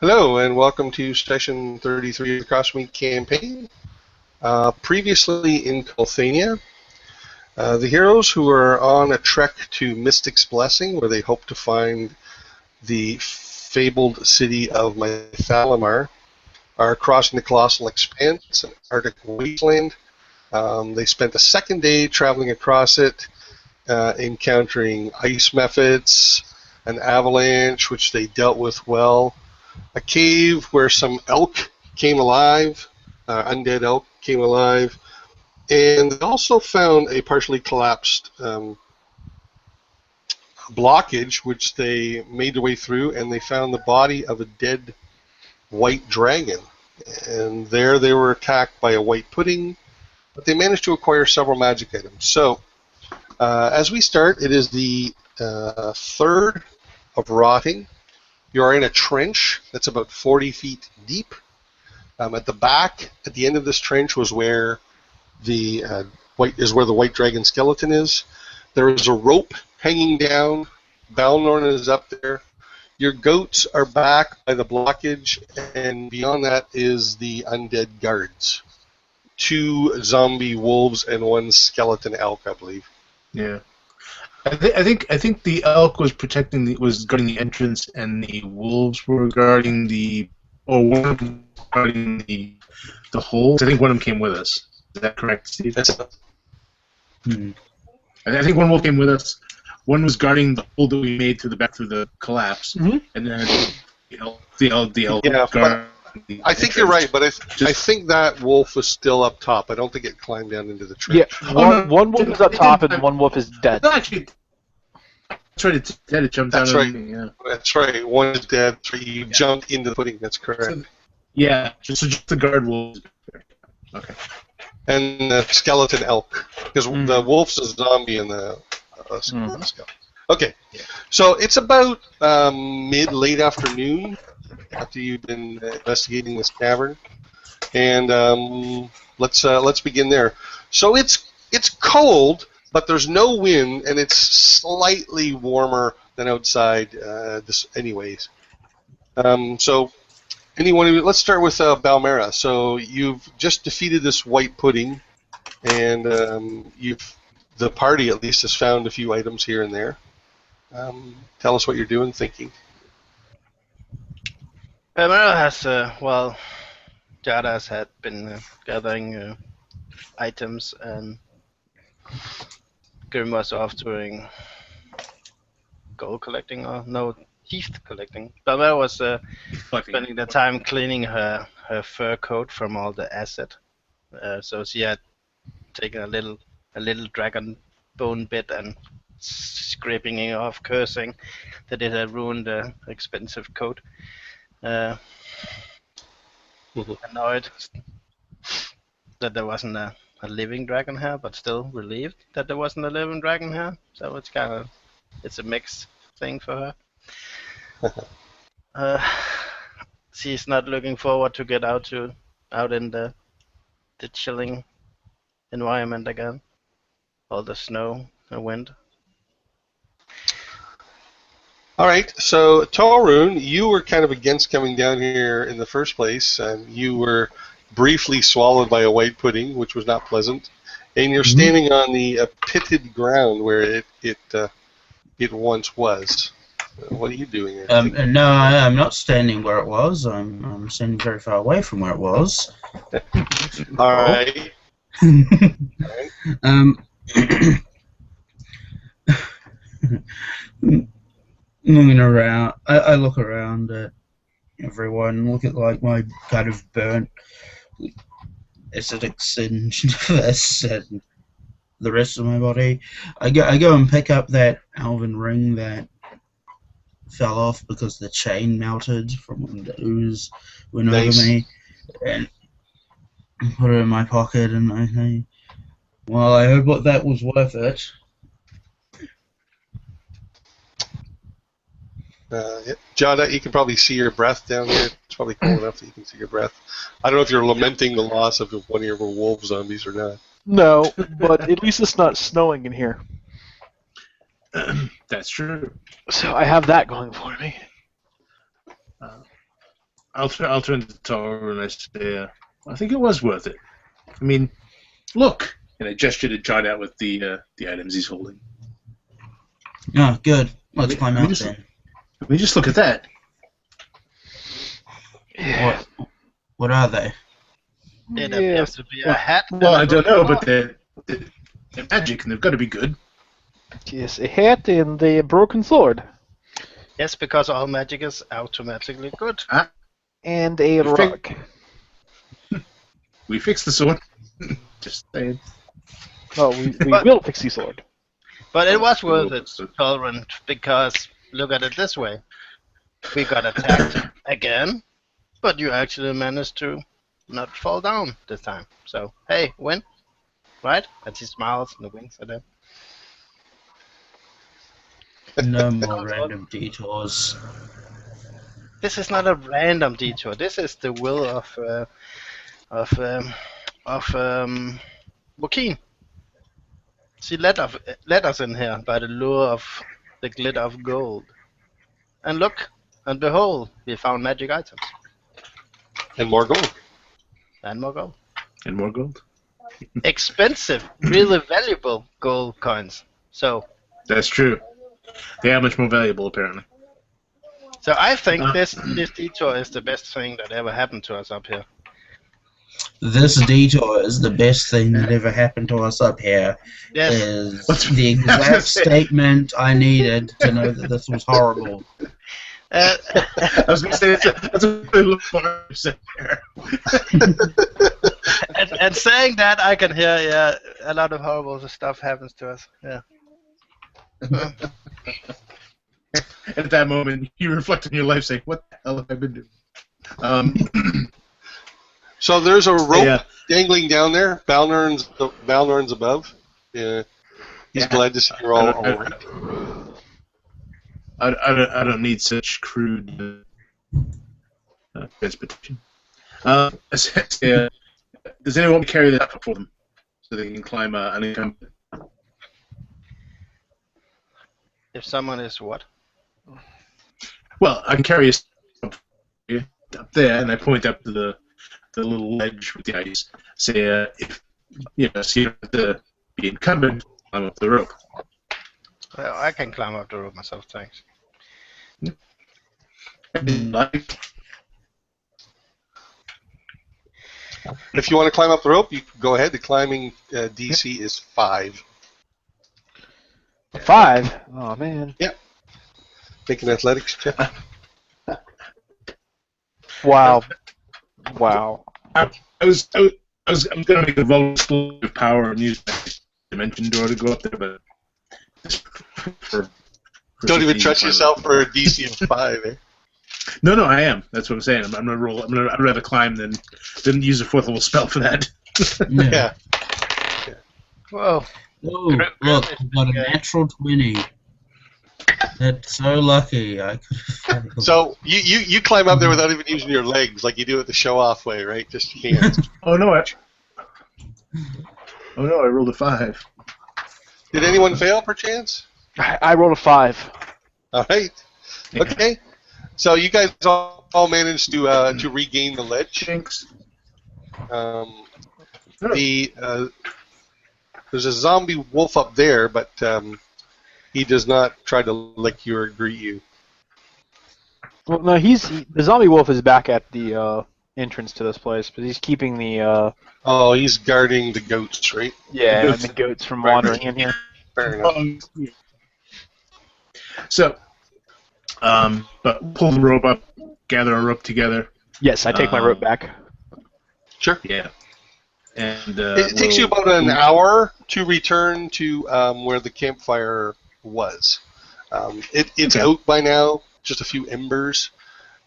Hello, and welcome to Session 33 of the Crossmeet campaign. Previously in Kulthania, the heroes who are on a trek to Mystic's Blessing, where they hope to find the fabled city of Mythalamar, are crossing the colossal expanse, an Arctic wasteland. They spent the second day traveling across it, encountering ice mephits, an avalanche, which they dealt with well, a cave where some elk came alive, undead elk came alive, and they also found a partially collapsed blockage, which they made their way through, and they found the body of a dead white dragon. And there they were attacked by a white pudding, but they managed to acquire several magic items. So, as we start, it is the third of rotting. You are in a trench that's about 40 feet deep. At the back, at the end of this trench, was where the white dragon skeleton is. There is a rope hanging down. Balmera is up there. Your goats are back by the blockage, and beyond that is the undead guards. 2 zombie wolves and 1 skeleton elk, I believe. Yeah. I think the elk was guarding the entrance, and the wolves were guarding one of them guarding the holes. I think one of them came with us. Is that correct, Steve? That's I think one wolf came with us. One was guarding the hole that we made through the collapse, and then the elk yeah, guard. I think you're right, but I think that wolf was still up top. I don't think it climbed down into the trench. Yeah, one wolf is up top and one wolf is dead. No, actually, that's right. It's dead. It jumped down. That's right. Me, yeah. That's right. One is dead. 3 you jumped into the pudding. That's correct. So just the guard wolf. Okay. And the skeleton elk, because the wolf's a zombie and the skeleton. Okay, so it's about late afternoon after you've been investigating this cavern, and let's begin there. So it's cold, but there's no wind, and it's slightly warmer than outside. Anyways. So let's start with Balmera. So you've just defeated this white pudding, and the party at least has found a few items here and there. Tell us what you're doing, thinking. Balmera has, Jawdat had been gathering items, and Grimm was off doing gold collecting, or no, teeth collecting. Balmera was spending the time cleaning her fur coat from all the acid. So she had taken a little dragon bone bit and scraping it off, cursing that it had ruined the expensive coat. Annoyed that there wasn't a living dragon here, but still relieved that there wasn't a living dragon here. So it's a mixed thing for her. She's not looking forward to get out in the chilling environment again. All the snow and wind. All right, so Tolraun, you were kind of against coming down here in the first place, and you were briefly swallowed by a white pudding, which was not pleasant, and you're standing on the pitted ground where it once was. What are you doing here? No, I'm not standing where it was. I'm standing very far away from where it was. All right. Looking around, I look around at everyone, look at like my kind of burnt acidic singed vest and the rest of my body. I go and pick up that elven ring that fell off because the chain melted from when the ooze went over me, and put it in my pocket, and I say, well, I hope that was worth it. Jawdat, you can probably see your breath down there. It's probably cold enough that you can see your breath. I don't know if you're lamenting the loss of one of your wolf zombies or not. No, but at least it's not snowing in here. That's true. So I have that going for me. I'll turn to Tolraun and I say, I think it was worth it. I mean, look, and I gesture to Jawdat with the items he's holding. Oh, good. Let's climb out just, then. I mean, just look at that. What are they? It appears to be a hat. Well, I don't know, but they're magic and they've got to be good. Yes, a hat and a broken sword. Yes, because all magic is automatically good. And a rock. We fixed the sword. Just saying. No, we will fix the sword. But it was worth it, Tolraun, because look at it this way. We got attacked again, but you actually managed to not fall down this time. So, hey, win. Right? And he smiles and winks at him. No more random detours. This is not a random detour. This is the will of Joaquin. She led us in here by the lure of the glitter of gold. And look, and behold, we found magic items. And more gold. And more gold. And more gold. Expensive, really valuable gold coins. So That's true. They are much more valuable, apparently. So I think this detour is the best thing that ever happened to us up here. This detour is the best thing that ever happened to us up here. Yes. Is the exact statement I needed to know that this was horrible. I was going to say, that's a good look for there. and saying that, I can hear, yeah, a lot of horrible stuff happens to us. Yeah. At that moment, you reflect on your life, saying, "What the hell have I been doing?" So there's a rope dangling down there. Balnorn's above. Yeah, he's glad to see you're all right. I don't need such crude transportation. Does anyone want to carry that up for them so they can climb unencumbered? If someone is what? Well, I can carry up there, and I point up to the little ledge with the ice. Say, if so you don't have to be encumbered, climb up the rope. Well, I can climb up the rope myself, thanks. If you want to climb up the rope, you can go ahead. The climbing DC is 5. 5? Oh, man. Yeah. Make an athletics check. Wow. Wow. I'm going to make a volatile of power and use my dimension door to go up there, but don't even trust yourself for a DC of 5. Eh? No, I am. That's what I'm saying. I'm gonna roll. I'd rather climb than use a 4th level spell for that. Yeah. Whoa. Oh, look, I've got a natural 20. That's so lucky. I could have. So you climb up there without even using your legs, like you do it the show-off way, right? Just hands. Oh no, I rolled a 5. Did anyone fail, perchance? I rolled a 5. All right. Okay. So you guys all managed to regain the ledge. Thanks. There's a zombie wolf up there, but he does not try to lick you or greet you. Well, no, the zombie wolf is back at the entrance to this place, but he's keeping the. Oh, he's guarding the goats, right? Yeah, and the goats from wandering in here. Fair enough. So, but pull the rope up, gather a rope together. Yes, I take my rope back. Sure. Yeah. And it takes you about an hour to return to where the campfire was. It's out by now, just a few embers.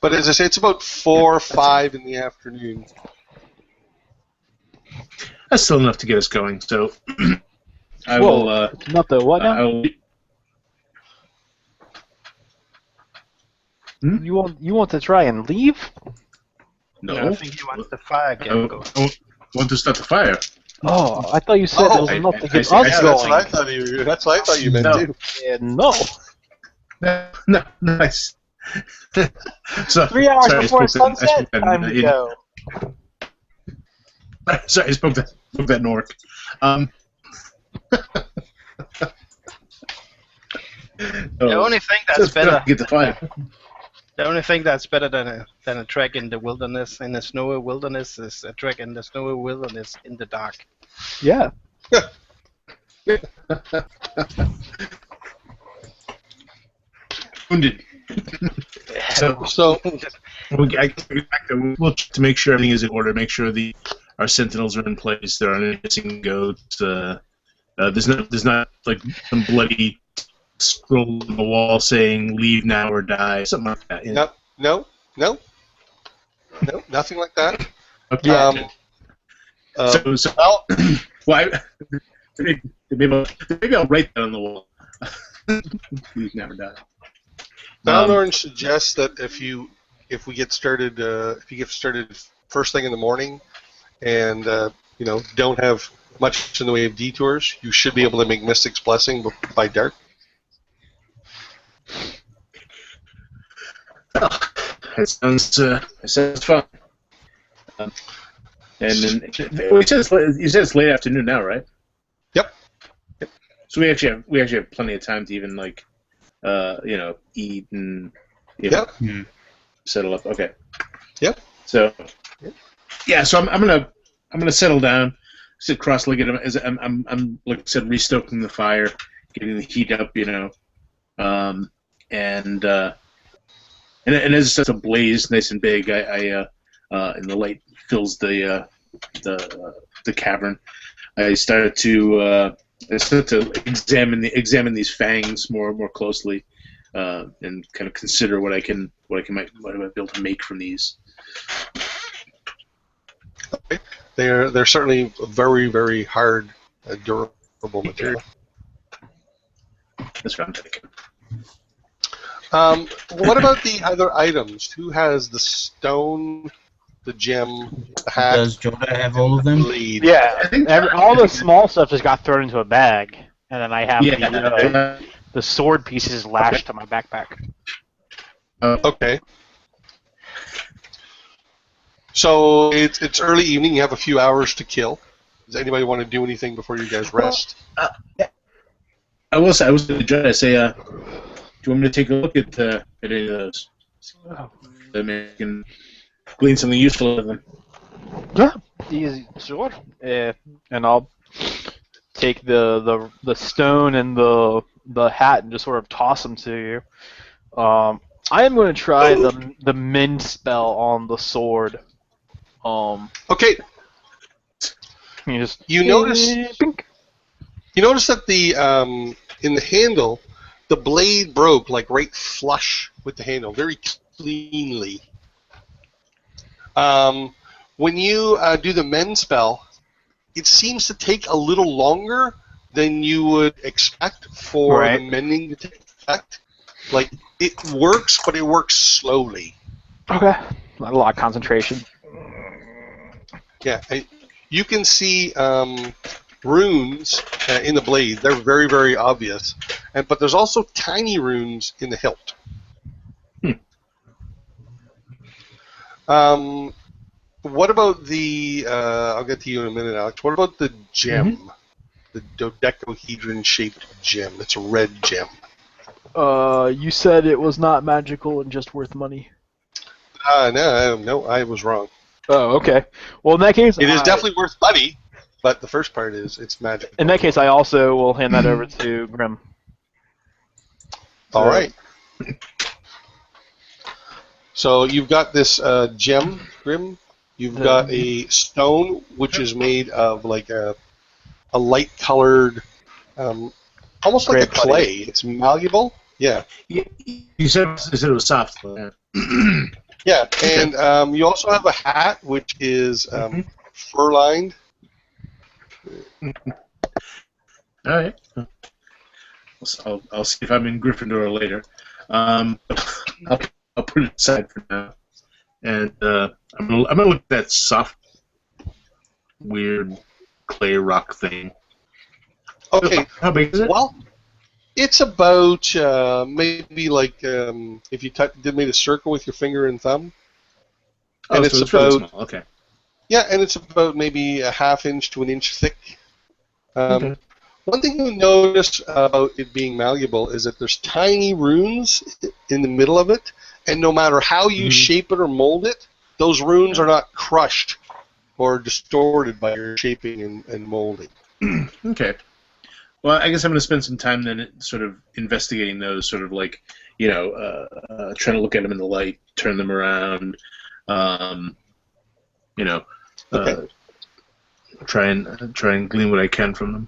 But as I say, it's about 4 or 5 in the afternoon. That's still enough to get us going. So I Whoa, will. Not the what now? You want to try and leave? No. I think he wants the fire I get going. want to start the fire. Oh, I thought you said there was enough to get us Yeah, going. that's what I thought you meant No. too. Yeah, no. No, nice. So 3 hours sorry, I before spoke sunset, that, time to go. Sorry, I spoke that Nork. The only thing that's better. Get the fight. The only thing that's better than a trek in the wilderness, in the snowy wilderness, is a trek in the snowy wilderness in the dark. Yeah. Wounded. So we'll to make sure everything is in order. Make sure our sentinels are in place. There aren't any missing goats. There's not like some bloody scroll on the wall saying "Leave now or die," something like that. You know? No, nothing like that. Okay. Well, well, maybe I'll write that on the wall. Leave now or die. Thorn suggests that if you get started first thing in the morning, and don't have much in the way of detours, you should be able to make Mystic's Blessing by dark. It sounds fun. And then you said it's late afternoon now, right? Yep. So we actually have plenty of time to even eat and settle up. Okay. Yep. So yeah, so I'm gonna settle down, sit cross-legged. I'm like I said, restoking the fire, getting the heat up, and as it's a blaze, nice and big, and the light fills the cavern. I started to examine these fangs more closely, and kind of consider what I might be able to make from these. Okay. They're certainly very, very hard, durable material. That's what I'm thinking. What about the other items? Who has the stone, the gem, the hat? Does Jawdat have all of them? Blade? Yeah, all the small stuff just got thrown into a bag, and then I have the sword pieces lashed to my backpack. Okay. So it's early evening. You have a few hours to kill. Does anybody want to do anything before you guys rest? I was going to say, do you want me to take a look at any of those? Maybe I can glean something useful out of them. Yeah, easy, sure. And I'll take the stone and the hat and just sort of toss them to you. I am going to try the mend spell on the sword. Okay. You notice that the in the handle, the blade broke like right flush with the handle, very cleanly. When you do the mend spell, it seems to take a little longer than you would expect for the mending to take effect. Like, it works, but it works slowly. Okay. Not a lot of concentration. Yeah, you can see runes in the blade. They're very, very obvious. But there's also tiny runes in the hilt. What about the... I'll get to you in a minute, Alex. What about the gem? Mm-hmm. The dodecahedron-shaped gem. It's a red gem. You said it was not magical and just worth money. No, I was wrong. Oh, okay. Well, in that case... It is definitely worth money, but the first part is it's magical. In that case, I also will hand that over to Grimm. All right. So you've got this gem, Grimm. You've got a stone, which is made of like a light-colored, almost like a clay. It's malleable. Yeah. You said it was soft. Yeah, and you also have a hat, which is fur-lined. All right. I'll see if I'm in Gryffindor later. I'll put it aside for now, and I'm gonna look at that soft, weird clay rock thing. Okay. How big is it? Well, It's about maybe like if you made a circle with your finger and thumb. Oh, And so it's really about small. Okay. yeah, and it's about maybe a ½ inch to an inch thick. Okay. One thing you'll notice about it being malleable is that there's tiny runes in the middle of it, and no matter how you shape it or mold it, those runes are not crushed or distorted by your shaping and molding. Okay. Well, I guess I'm going to spend some time then sort of investigating those, sort of like, trying to look at them in the light, turn them around, try and glean what I can from them.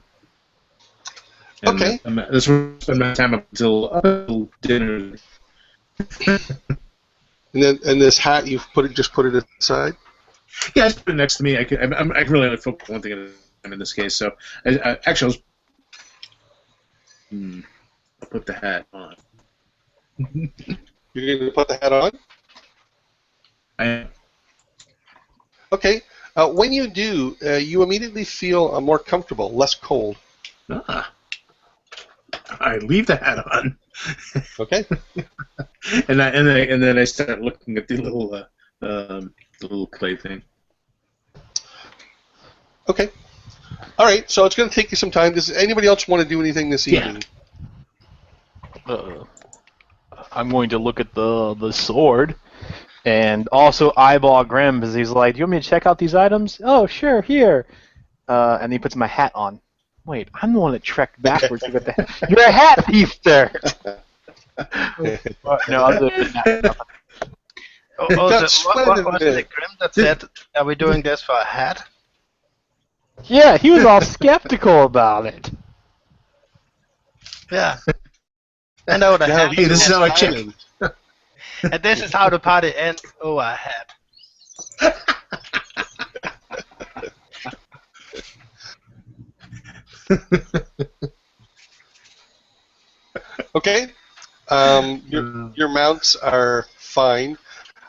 And Okay. That's where I spend my time up until dinner. And this hat, you've just put it aside? Yeah, I just put it next to me. I can really only focus on one thing at a time in this case. So, actually, I'll put the hat on. You're going to put the hat on? I am. Okay. When you do, you immediately feel more comfortable, less cold. I leave the hat on. Okay. and then I start looking at the little clay thing. Okay. All right. So it's going to take you some time. Does anybody else want to do anything this evening? I'm going to look at the sword, and also eyeball Grimm because he's like, "Do you want me to check out these items?" "Oh, sure, here." And he puts my hat on. Wait, I'm the one that trekked backwards to get the hat. You're a hat thief, sir. No, other than that. What was it, Grimm, that said, "Are we doing this for a hat?" Yeah, he was all skeptical about it. Yeah. I know the hat. Hey, this is how I check. And this is how the party ends. Oh, a hat. Okay. Your mounts are fine.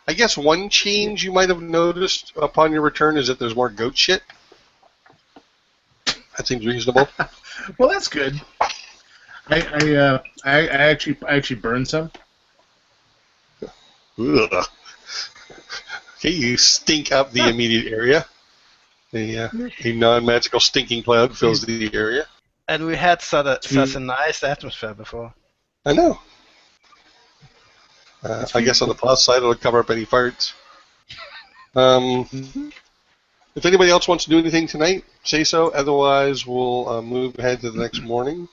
I guess one change you might have noticed upon your return is that there's more goat shit. That seems reasonable. Well, that's good. I actually burned some. Ugh. Okay, you stink up the immediate area. A non-magical stinking cloud fills the area. And we had such a nice atmosphere before. I know. I guess on the plus side, it'll cover up any farts. If anybody else wants to do anything tonight, say so. Otherwise, we'll move ahead to the next morning.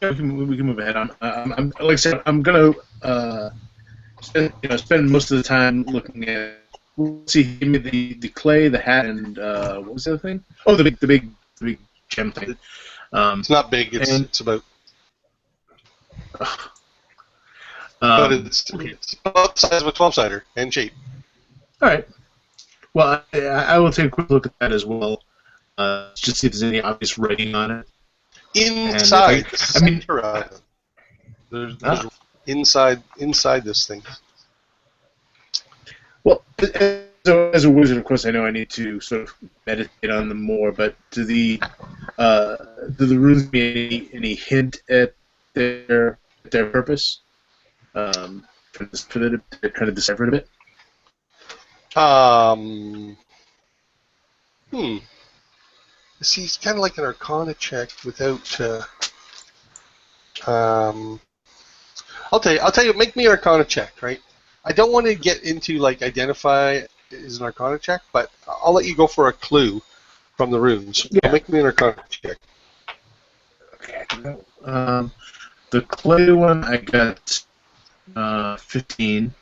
Yeah, we can move ahead. I'm like I said, I'm gonna spend most of the time looking at. See, give me the clay, the hat, and what was the other thing? Oh, the big gem thing. It's not big. It's about. But it's about the size of a 12-sider and shape. All right. Well, I will take a quick look at that as well. Just see if there's any obvious writing on it. Inside, there's inside this thing. Well, as a wizard, of course, I know I need to sort of meditate on them more. But do the runes give me any hint at their purpose? For to kind of decipher it a bit. See, it's kind of like an Arcana check without. I'll tell you. Make me an Arcana check, right? I don't want to get into like identify as an Arcana check, but I'll let you go for a clue from the runes. Yeah. Make me an Arcana check. Okay. The clay one I got 15,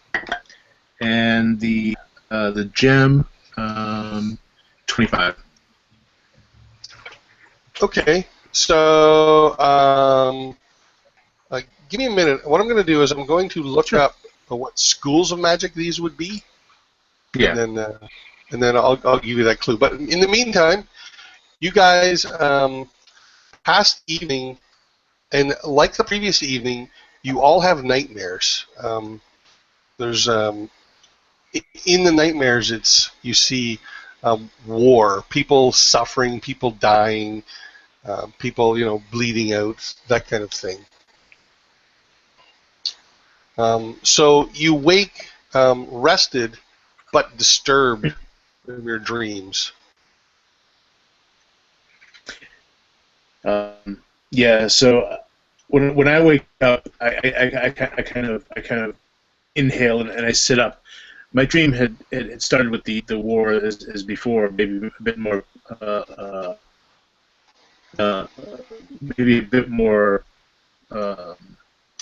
and the gem 25. Okay, so give me a minute. What I'm going to do is I'm going to look up what schools of magic these would be. Yeah. And then I'll give you that clue. But in the meantime, you guys past evening, and like the previous evening, you all have nightmares. There's in the nightmares, you see war, people suffering, people dying. people, bleeding out, that kind of thing. So you wake rested but disturbed in your dreams. Yeah. So when I wake up, I kind of inhale and I sit up. My dream had started with the war as before, maybe a bit more, maybe a bit more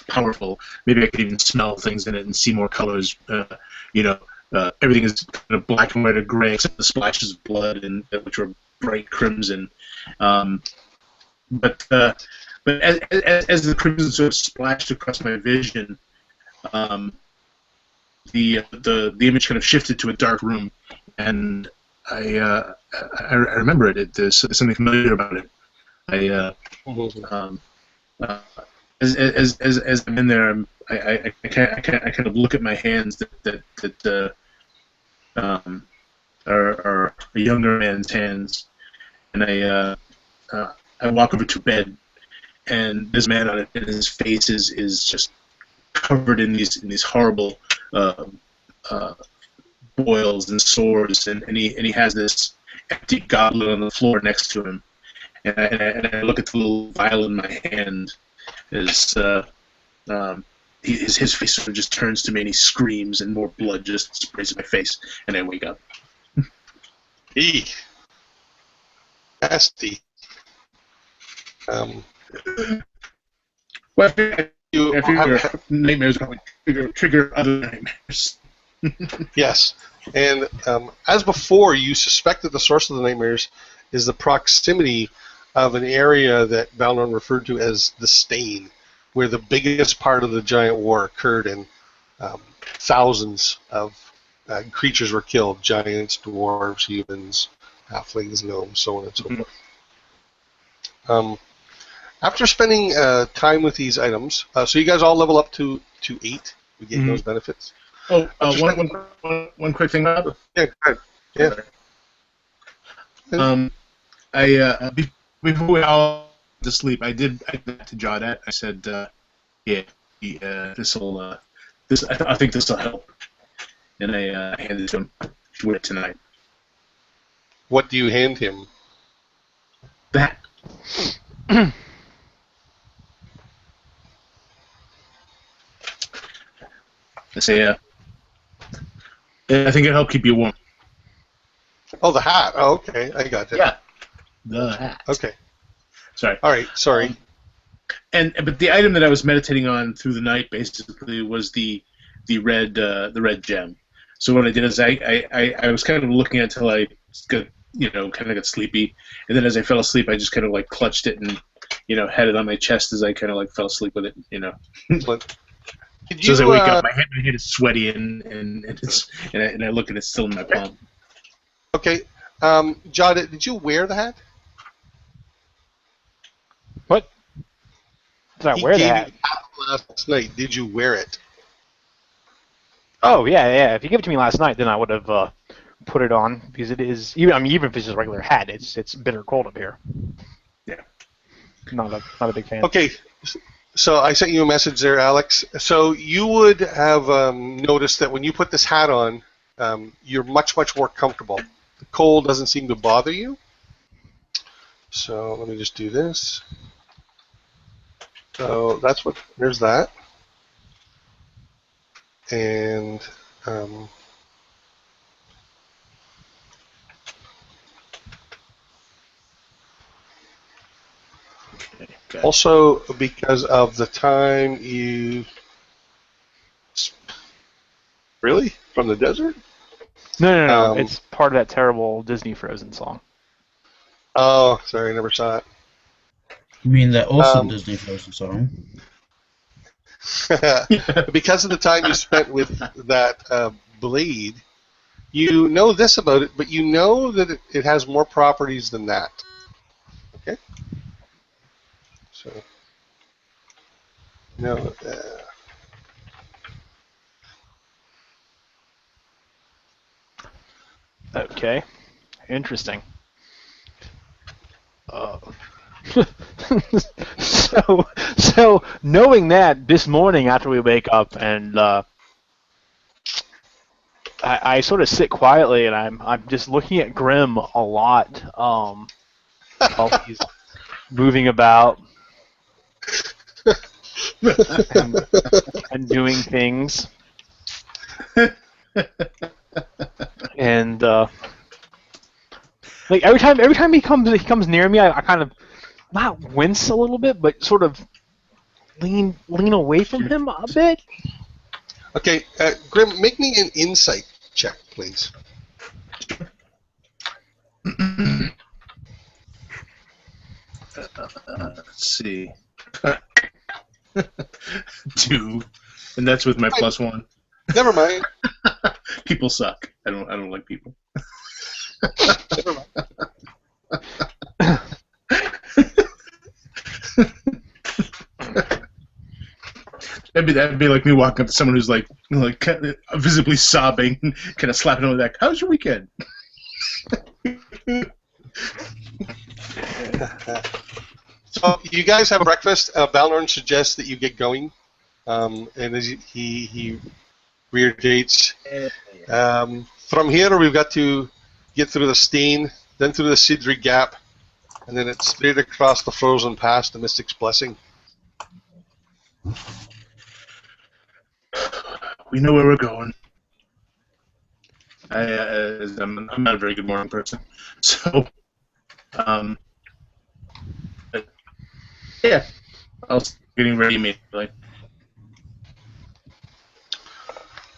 powerful. Maybe I could even smell things in it and see more colors. Everything is kind of black and white or gray except the splashes of blood and which were bright crimson. But as the crimson sort of splashed across my vision, the image kind of shifted to a dark room, and I remember it. There's something familiar about it. As I'm in there, I kind of look at my hands that are a younger man's hands, and I walk over to bed, and this man on it, and his face is just covered in these horrible boils and sores, and he has this empty goblet on the floor next to him, and I look at the little vial in my hand. His face sort of just turns to me, and he screams, and more blood just sprays my face, and I wake up. Eek. Nasty. Well, I figure nightmares trigger other nightmares. Yes, and as before, you suspect that the source of the nightmares is the proximity of an area that Balmera referred to as the Stain, where the biggest part of the giant war occurred, and thousands of creatures were killed: giants, dwarves, humans, halflings, gnomes, so on and so forth. After spending time with these items, so you guys all level up to 8. We get those benefits. Oh, one quick thing, Rob. Yeah, go ahead. Yeah. Before we all went to sleep, I did that to Jawdat. I said, I think this will help, and I handed it to him. Do it tonight. What do you hand him? That. I say, I think it'll help keep you warm. Oh, the hat. Oh, okay. I got it. Yeah. The hat. Okay. Sorry. All right. Sorry. But the item that I was meditating on through the night basically was the red gem. So what I did is I was kind of looking at it until I got kind of got sleepy, and then as I fell asleep, I just kind of like clutched it and had it on my chest as I kind of like fell asleep with it. So as I wake up, my head is sweaty and I look and it's still in my palm. Okay. Jawdat, did you wear the hat? What? Did I wear the hat? Last night. Did you wear it? Oh yeah. If you gave it to me last night, then I would have put it on because it is. Even if it's just a regular hat, it's bitter cold up here. Yeah. Not a big fan. Okay. So I sent you a message there, Alex. So you would have noticed that when you put this hat on, you're much more comfortable. The cold doesn't seem to bother you. So let me just do this. So there's that. And Okay. also because of the time you... Really? From the desert? No. It's part of that terrible Disney Frozen song. Oh, sorry, I never saw it. You mean that awesome Disney Frozen song? Because of the time you spent with that blade, you know this about it, but you know that it has more properties than that. Okay? So, Okay. Interesting. so knowing that this morning after we wake up and I sort of sit quietly and I'm just looking at Grimm a lot while he's moving about and doing things. And like every time he comes near me, I kind of not wince a little bit, but sort of lean away from him a bit. Okay, Grimm, make me an insight check, please. Let's see. 2, and that's with my +1. Never mind. People suck. I don't like people. Never mind. That'd be like me walking up to someone who's like kind of visibly sobbing, kind of slapping them on the back. How's your weekend? So you guys have breakfast. Balnorn suggests that you get going, and as he reiterates, from here we've got to get through the Steen, then through the Sidri Gap, and then it's straight across the frozen pass to Mystic's Blessing. We know where we're going. I'm not a very good morning person, so yeah, I'll start getting ready immediately.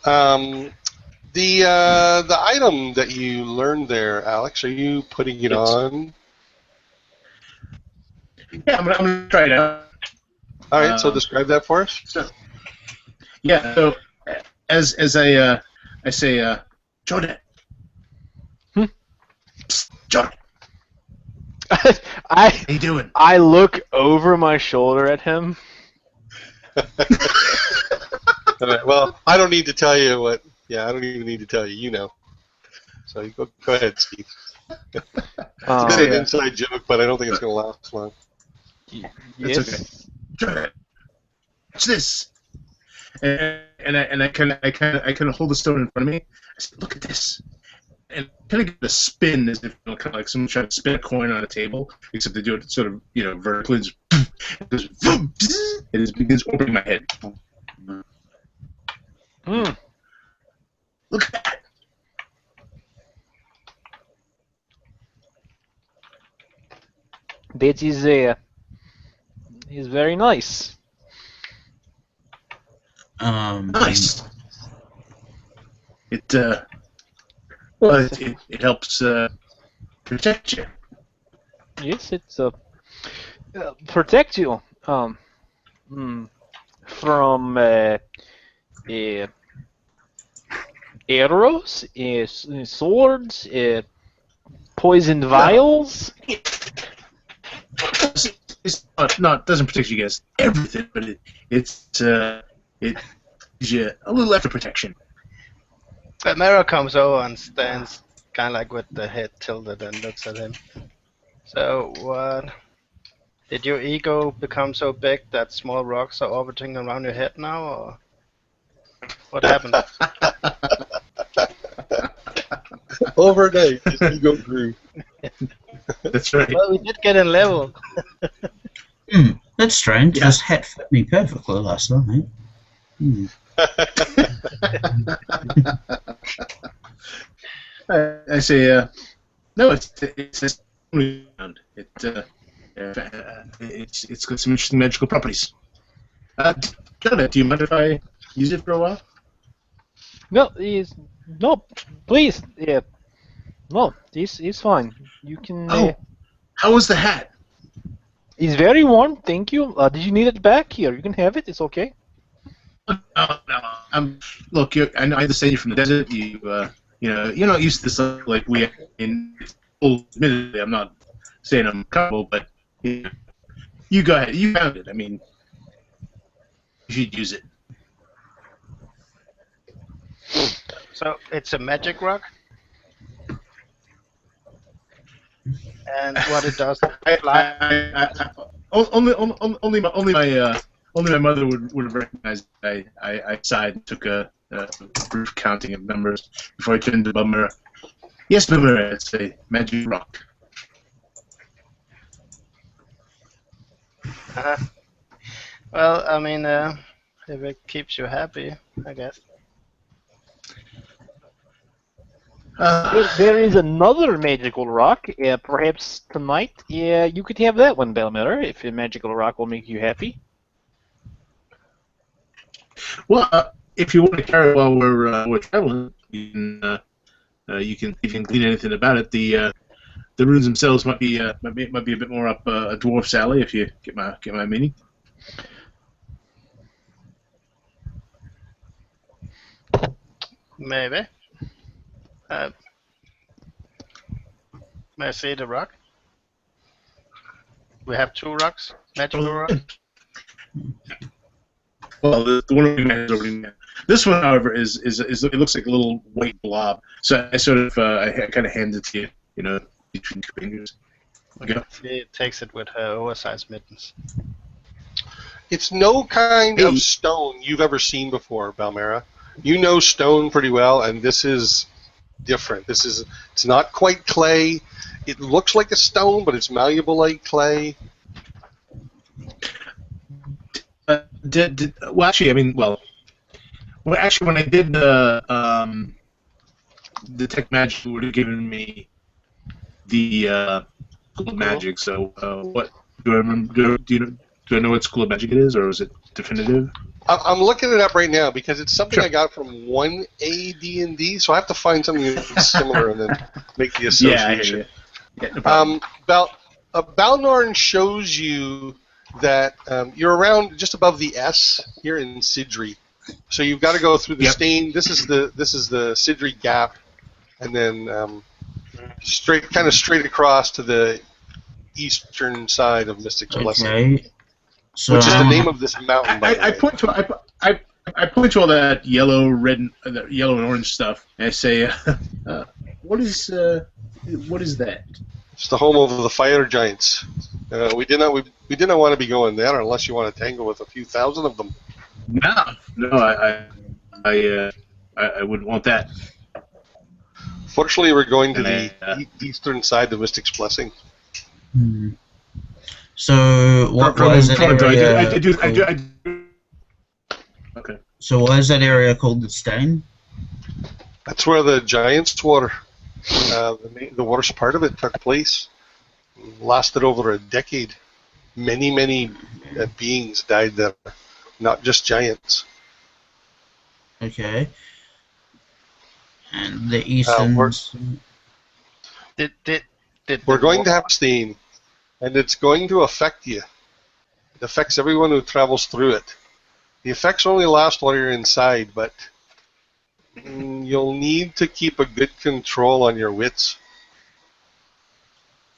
The item that you learned there, Alex, are you putting it on? Yeah, I'm gonna try it out. All right, so describe that for us. So as I say, Jawdat. Psst, Jawdat. How you doing? I look over my shoulder at him. All right, well, I don't need to tell you what. Yeah, I don't even need to tell you. You know. So you go ahead, Steve. It's a bit of an inside joke, but I don't think it's going to last long. That's okay. Jawdat. What's this? And I kind of hold the stone in front of me. I say, look at this. And kind of get a spin as if kind of like someone trying to spin a coin on a table, except they do it sort of vertically. It goes, and it begins opening my head. Look at that. That is very nice. Nice. It helps protect you. Yes, it's protect you from arrows, swords, poisoned vials. It doesn't protect you against everything, but it gives you a little extra protection. Balmera comes over and stands kind of like with the head tilted and looks at him. So what? Did your ego become so big that small rocks are orbiting around your head now, or what happened? Overnight, his ego grew. That's right. Well, we did get in level. That's strange. Yeah. This hat fit me perfectly last night. I say, no, it's around. It's got some interesting magical properties. Jawdat, do you mind if I use it for a while? No, please, yeah, no, this is fine. You can. How was the hat? It's very warm, thank you. Did you need it back? Here, you can have it. It's okay. No. Look, I understand you're from the desert. You're not used to this like we are in. Admittedly, I'm not saying I'm comfortable, but you go ahead. You found it. I mean, you should use it. So it's a magic rock, and what it does. Only my mother would have recognized that I sighed and took a brief counting of numbers before I turned to Balmera. Yes, Balmera, it's a magic rock. Well, I mean, if it keeps you happy, I guess. There is another magical rock. Perhaps tonight, you could have that one, Balmera, if a magical rock will make you happy. Well, if you want to carry it while we're traveling, you can if you can glean anything about it. The runes themselves might be a bit more up a dwarf's alley, if you get my meaning. Maybe. May I see the rock? We have 2 rocks, magical rocks. Well, the one we met is already met. This one, however, is it looks like a little white blob. So I sort of I kind of hand it to you, between 2 fingers. Okay. She takes it with her oversized mittens. It's no kind of stone you've ever seen before, Balmera. You know stone pretty well, and this is different. It's not quite clay. It looks like a stone, but it's malleable like clay. Well, actually, I mean, actually, when I did the detect magic, it would have given me the school of magic. So, what do I remember? Do I know what school of magic it is, or is it definitive? I'm looking it up right now because it's something Sure. I got from 1A D&D, so I have to find something that's similar and then make the association. Yeah, I hear you. Yeah, no problem. Balnorn shows you that you're around just above the S here in Sidri. So you've got to go through the stain. This is the Sidri Gap, and then straight across to the eastern side of Mystic's Blessing, Okay. So which is the name of this mountain. By the I way. point to I point to all that yellow, red, yellow and orange stuff, and I say, what is that? It's the home of the fire giants. We did not want to be going there unless you want to tangle with a few thousand of them. No, I wouldn't want that. Fortunately, we're going to the eastern side of Mystic's Blessing. So what is that area? I do. Okay. So why is that area called the Stain? That's where the giants' water, the worst part of it, took place. Lasted over a decade. Many beings died there, not just giants. Okay. And the eastern. We're going to have a stain, and it's going to affect you. It affects everyone who travels through it. The effects only last while you're inside, but you'll need to keep a good control on your wits.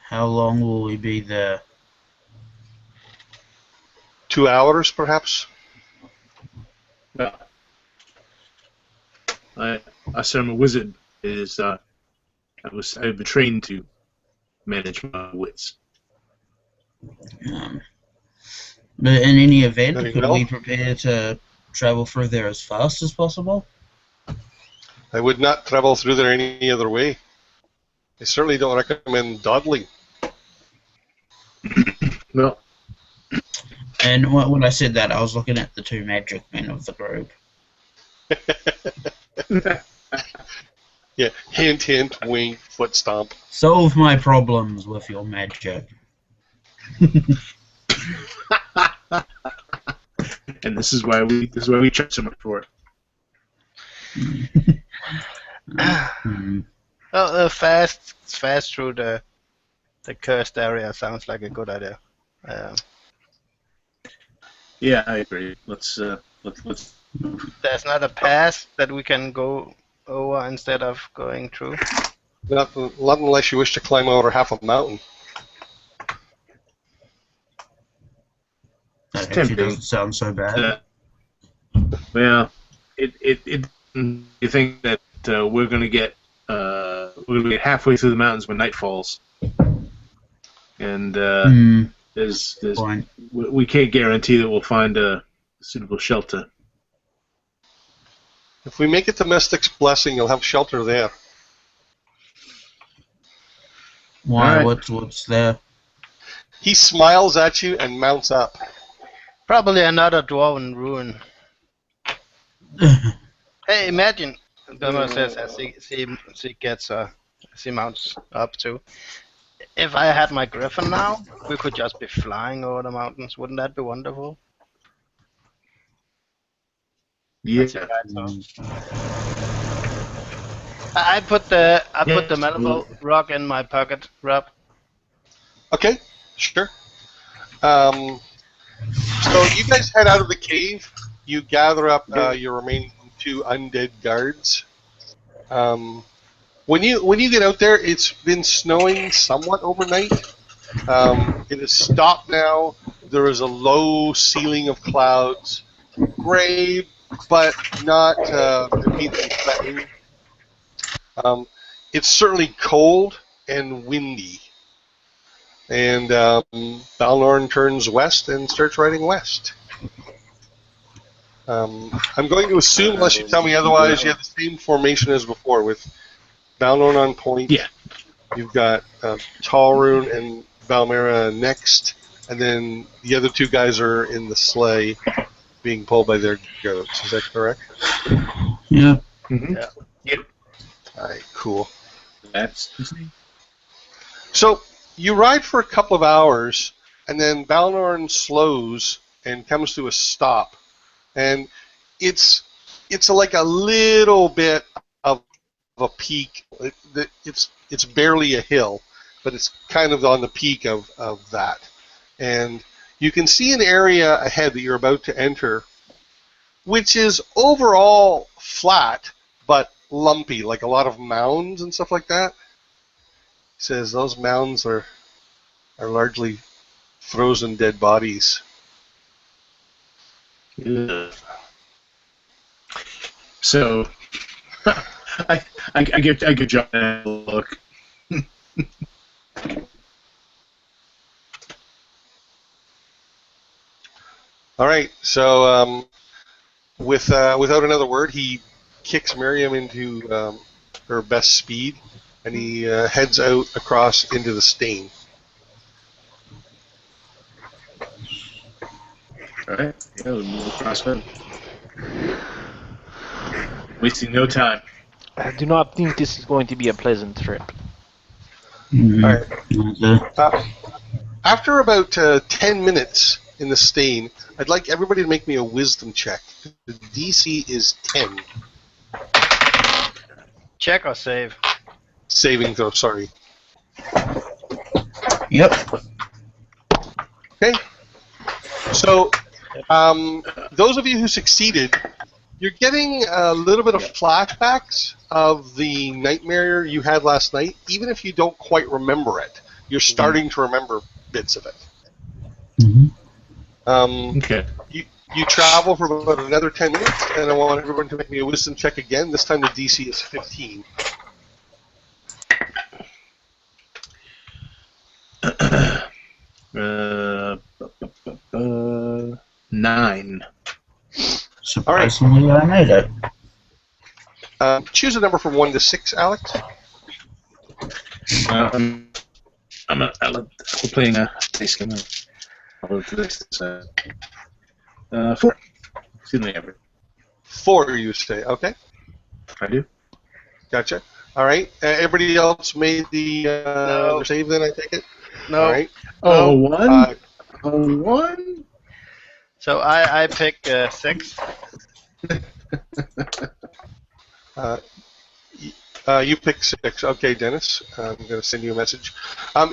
How long will we be there? 2 hours, perhaps. Well, I said I'm a wizard. I've been trained to manage my wits. But in any event, Very could well. we prepare to travel through there as fast as possible? I would not travel through there any other way. I certainly don't recommend dawdling. Well, And when I said that, I was looking at the 2 magic men of the group. Yeah, hint, hint, wink, foot stomp. Solve my problems with your magic. and this is why we charge so much for it. Well, fast through the cursed area sounds like a good idea. Yeah, I agree. Let's. There's not a pass that we can go over instead of going through. Not unless you wish to climb over half a mountain. That actually doesn't sound so bad. Well, you think that we're gonna get halfway through the mountains when night falls, and Fine. We can't guarantee that we'll find a suitable shelter. If we make it to Mystic's Blessing, you'll have shelter there. Why? All right. What's there? He smiles at you and mounts up. Probably another dwarven ruin. Hey, imagine, Balmera says as she gets as he mounts up too. If I had my griffin now, we could just be flying over the mountains. Wouldn't that be wonderful? Yeah. That's right, so. I put the malleable rock in my pocket, Rob. Okay, sure. So you guys head out of the cave. You gather up your remaining 2 undead guards. When you get out there, it's been snowing somewhat overnight. It has stopped now. There is a low ceiling of clouds, gray, but not immediately threatening. It's certainly cold and windy. And Balnorn turns west and starts riding west. I'm going to assume, unless you tell me otherwise, you have the same formation as before, with Balnorn on point. Yeah. You've got Tolraun and Balmera next, and then the other 2 guys are in the sleigh being pulled by their goats. Is that correct? Yeah. Mm-hmm. Yeah. Yep. All right, cool. That's So you ride for a couple of hours, and then Balnorn slows and comes to a stop, and it's like a little bit of a peak. It's barely a hill, but it's kind of on the peak of that, and you can see an area ahead that you're about to enter, which is overall flat but lumpy, like a lot of mounds and stuff like that. He says those mounds are largely frozen dead bodies. Ugh. So I give Jawdat a look. All right, so without another word, he kicks Miriam into her best speed, and he heads out across into the Stain. All right. Yeah, we'll move across then. Wasting no time. I do not think this is going to be a pleasant trip. Mm-hmm. All right. Okay. After about 10 minutes in the Stain, I'd like everybody to make me a wisdom check. The DC is 10. Check or save? Saving throw, sorry. Yep. Okay. So, those of you who succeeded, you're getting a little bit of flashbacks of the nightmare you had last night, even if you don't quite remember it. You're starting to remember bits of it. Mm-hmm. Okay. You travel for about another 10 minutes, and I want everyone to make me a wisdom check again. This time the DC is 15. Uh, 9. Surprisingly, I made it. Choose a number from 1 to 6, Alex. I'm we're playing a dice game. I'll do this. 4. Excuse me, Everett. 4, you say. Okay, I do. gotcha. All right. Everybody else made the their save then, I take it? No. All right. Oh, No. 1? Oh, 1? So I pick 6. You pick 6. Okay, Dennis. I'm going to send you a message.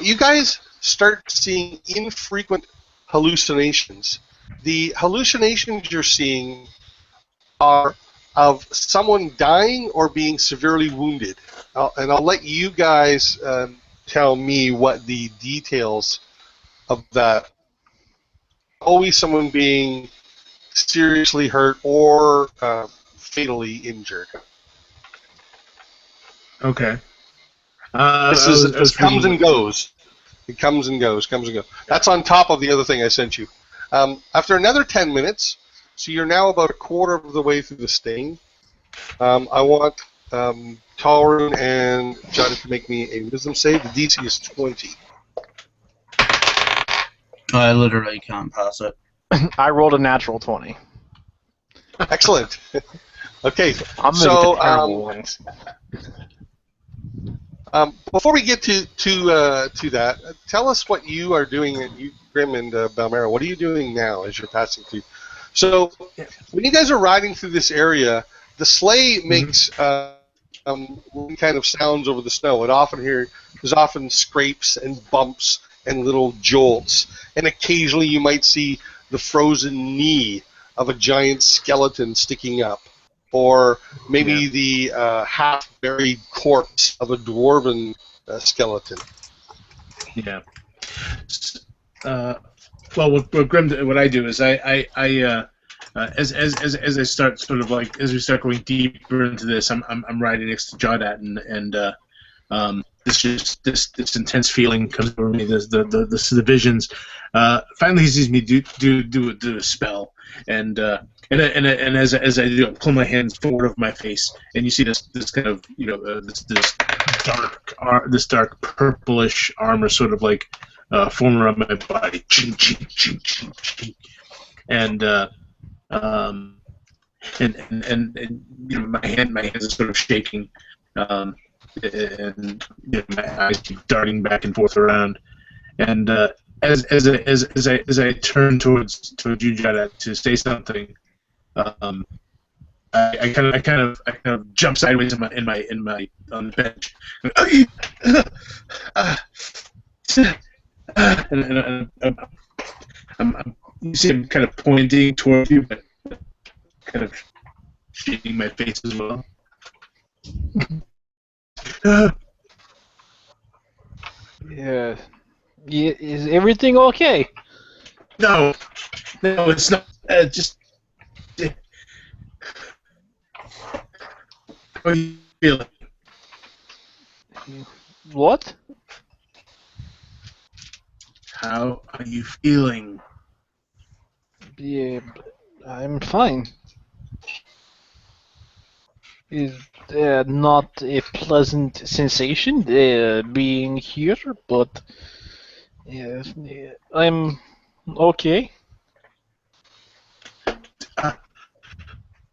You guys start seeing infrequent hallucinations. The hallucinations you're seeing are of someone dying or being severely wounded. And I'll let you guys tell me what the details of that. Always someone being seriously hurt or fatally injured. Okay. This comes and goes. It comes and goes, comes and goes. That's on top of the other thing I sent you. After another 10 minutes, so you're now about a quarter of the way through the stain, I want Tolraun and Jawdat to make me a wisdom save. The DC is 20. I literally can't pass it. I rolled a natural 20. Excellent. Okay, I'm gonna so get the terrible ones. before we get to that, tell us what you are doing, you, Grimm and Balmera. What are you doing now as you're passing through? So, when you guys are riding through this area, the sleigh makes kind of sounds over the snow. There's often scrapes and bumps and little jolts, and occasionally you might see the frozen knee of a giant skeleton sticking up, or maybe the half-buried corpse of a dwarven skeleton. Yeah. Well, what Grimm, what I do is as I start sort of like as we start going deeper into this, I'm riding next to Jawdat and this intense feeling comes over me. The visions. Finally, he sees me do a spell, and as I do, I pull my hands forward of my face, and you see this kind of this dark purplish armor sort of like form around my body, ching, ching, ching, ching, ching. And my hands are sort of shaking, and my eyes keep darting back and forth around. And as I turn towards you, Jawdat, to say something, I kind of jump sideways on the bench. And you see him kind of pointing towards you, but kind of shaking my face as well. Yeah. Is everything okay? No, it's not. Just. How are you feeling? What? How are you feeling? Yeah, I'm fine. Is not a pleasant sensation being here, but I'm okay.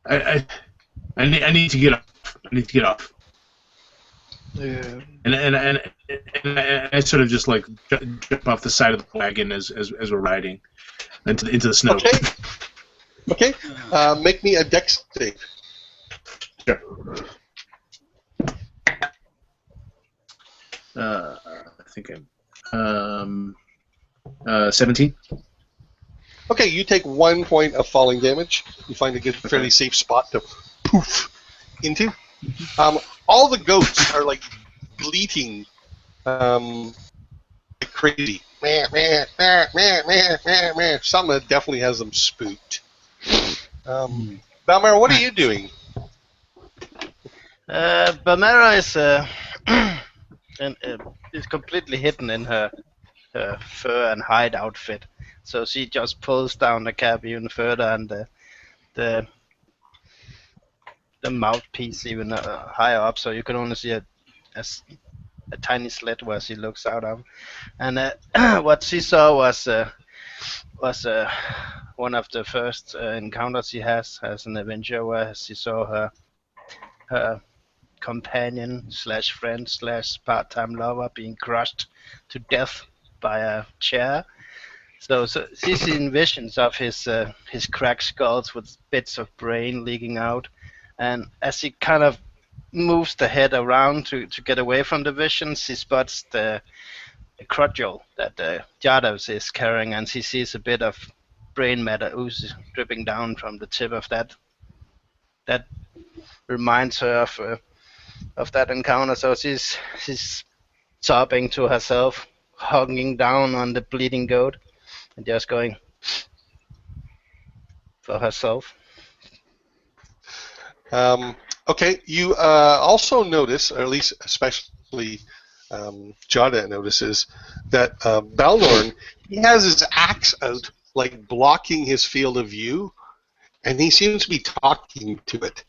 I need to get off. I need to get off. And I sort of just like jump off the side of the wagon as we're riding into the snow. Okay. Make me a dex save. Sure. I think I'm 17. Okay, you take 1 point of falling damage. You find a good, fairly safe spot to poof into. All the goats are like bleating like crazy. Some definitely has them spooked. Balmera, what are you doing? Balmera is completely hidden in her fur and hide outfit, so she just pulls down the cap even further, and the mouthpiece even higher up, so you can only see a tiny slit where she looks out of. And what she saw was one of the first encounters she has as an adventure, where she saw her companion slash friend slash part-time lover being crushed to death by a chair. So she's seen visions of his cracked skulls with bits of brain leaking out, and as she kind of moves the head around to get away from the vision, she spots the cudgel that Jawdat is carrying, and she sees a bit of brain matter ooze dripping down from the tip of that. That reminds her of that encounter, so she's sobbing to herself, hugging down on the bleeding goat, and just going for herself. Okay, you also notice, or at least especially Jawdat notices that Balnorn, he has his axe out, like blocking his field of view, and he seems to be talking to it.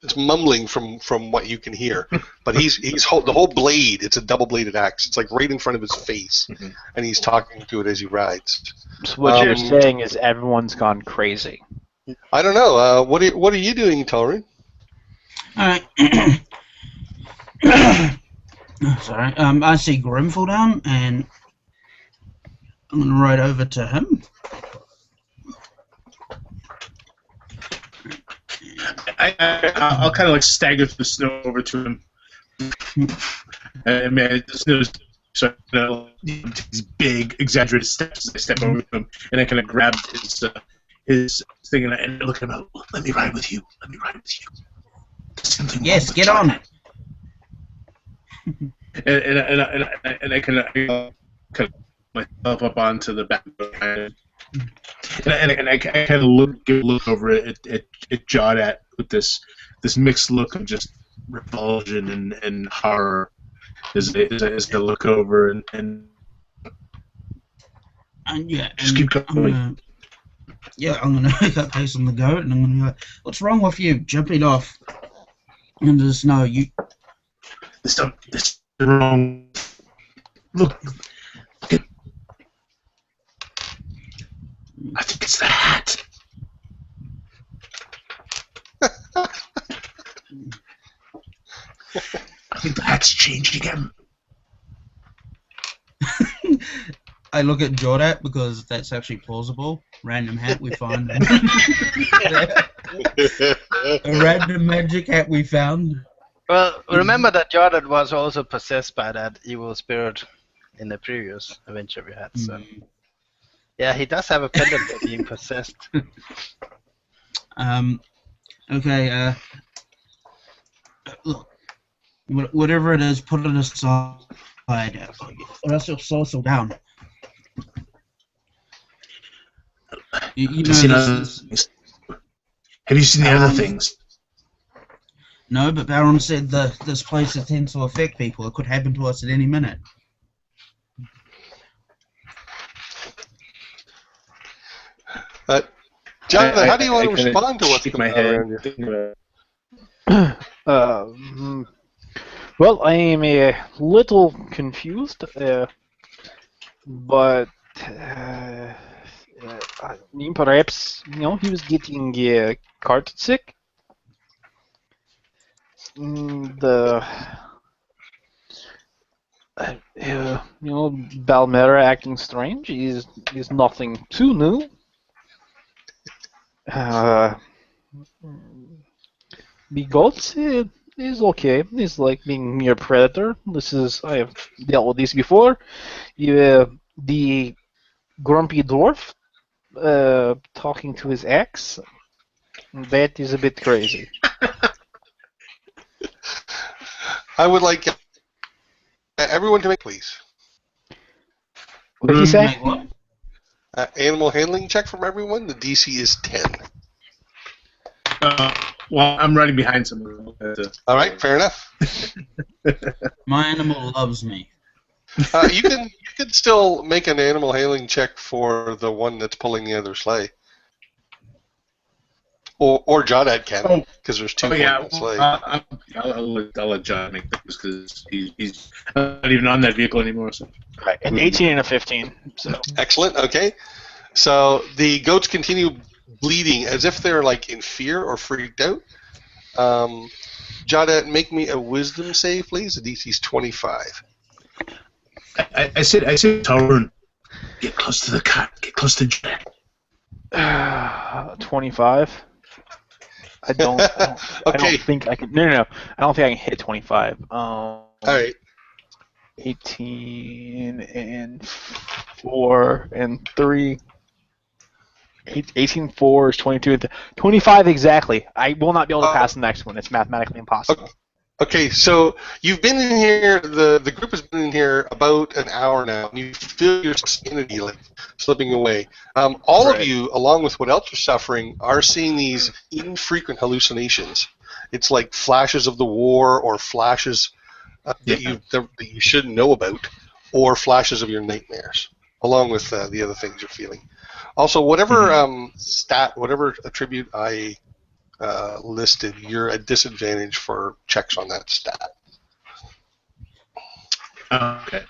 It's mumbling from what you can hear, but the whole blade. It's a double-bladed axe. It's like right in front of his face, and he's talking to it as he rides. So what you're saying is everyone's gone crazy. I don't know. What are you doing, Tolraun? All right. Sorry. I see Grimm fall down, and I'm gonna ride over to him. I'll kind of like stagger through the snow over to him. And man, the snow's so these big, exaggerated steps as I step over to him, and I kind of grab his thing and I look at him. Let me ride with you. Let me ride with you. Yes, get on. And I kind of myself up onto the back behind him. And I kind of give a look over at Jawdat with this mixed look of just revulsion and horror as I look over and yeah, just keep going. I'm gonna cut pace on the goat, and I'm gonna be like, "What's wrong with you? Jumping off into the snow? You this is wrong. Look at. I think it's the hat. I think the hat's changed again. I look at Jawdat because that's actually plausible. Random hat we find. A random magic hat we found. Well, remember that Jawdat was also possessed by that evil spirit in the previous adventure we had. So, yeah, he does have a pendant for being possessed. Okay. Look, whatever it is, put it aside, or else you'll slow us all down. You know Have you seen the other things? No, but Baron said this place tends to affect people. It could happen to us at any minute. Jonathan, how do you want to respond to what's my going on around you? Well, I am a little confused, but perhaps he was getting carted sick. Balmera acting strange is nothing too new. The goats is okay. It's like being near predator. I have dealt with this before. The grumpy dwarf talking to his ex. That is a bit crazy. I would like everyone to make, please. What did he say? Animal handling check from everyone. The DC is 10. Well, I'm riding behind someone. All right, fair enough. My animal loves me. You can still make an animal handling check for the one that's pulling the other sleigh. Or Jawdat can, because there's two in the sleigh. I'll let John make those because he's not even on that vehicle anymore. So. Right, an 18 and a 15. So. Excellent. Okay, so the goats continue bleeding as if they're like in fear or freaked out. Jawdat, make me a wisdom save, please. The DC's 25. I said, Tolraun, get close to the car. Get close to Jawdat. 25. I don't think I can. No. I don't think I can hit 25. All right. 18 and 4 and 3. 18 4 is 22. 25 exactly. I will not be able to pass the next one. It's mathematically impossible. Okay, so you've been in here, the group has been in here about an hour now, and you feel your sanity like slipping away. All of you, along with what else you're suffering, are seeing these infrequent hallucinations. It's like flashes of the war or flashes that you shouldn't know about, or flashes of your nightmares, along with the other things you're feeling. Also, whatever whatever attribute I listed, you're at disadvantage for checks on that stat. Okay.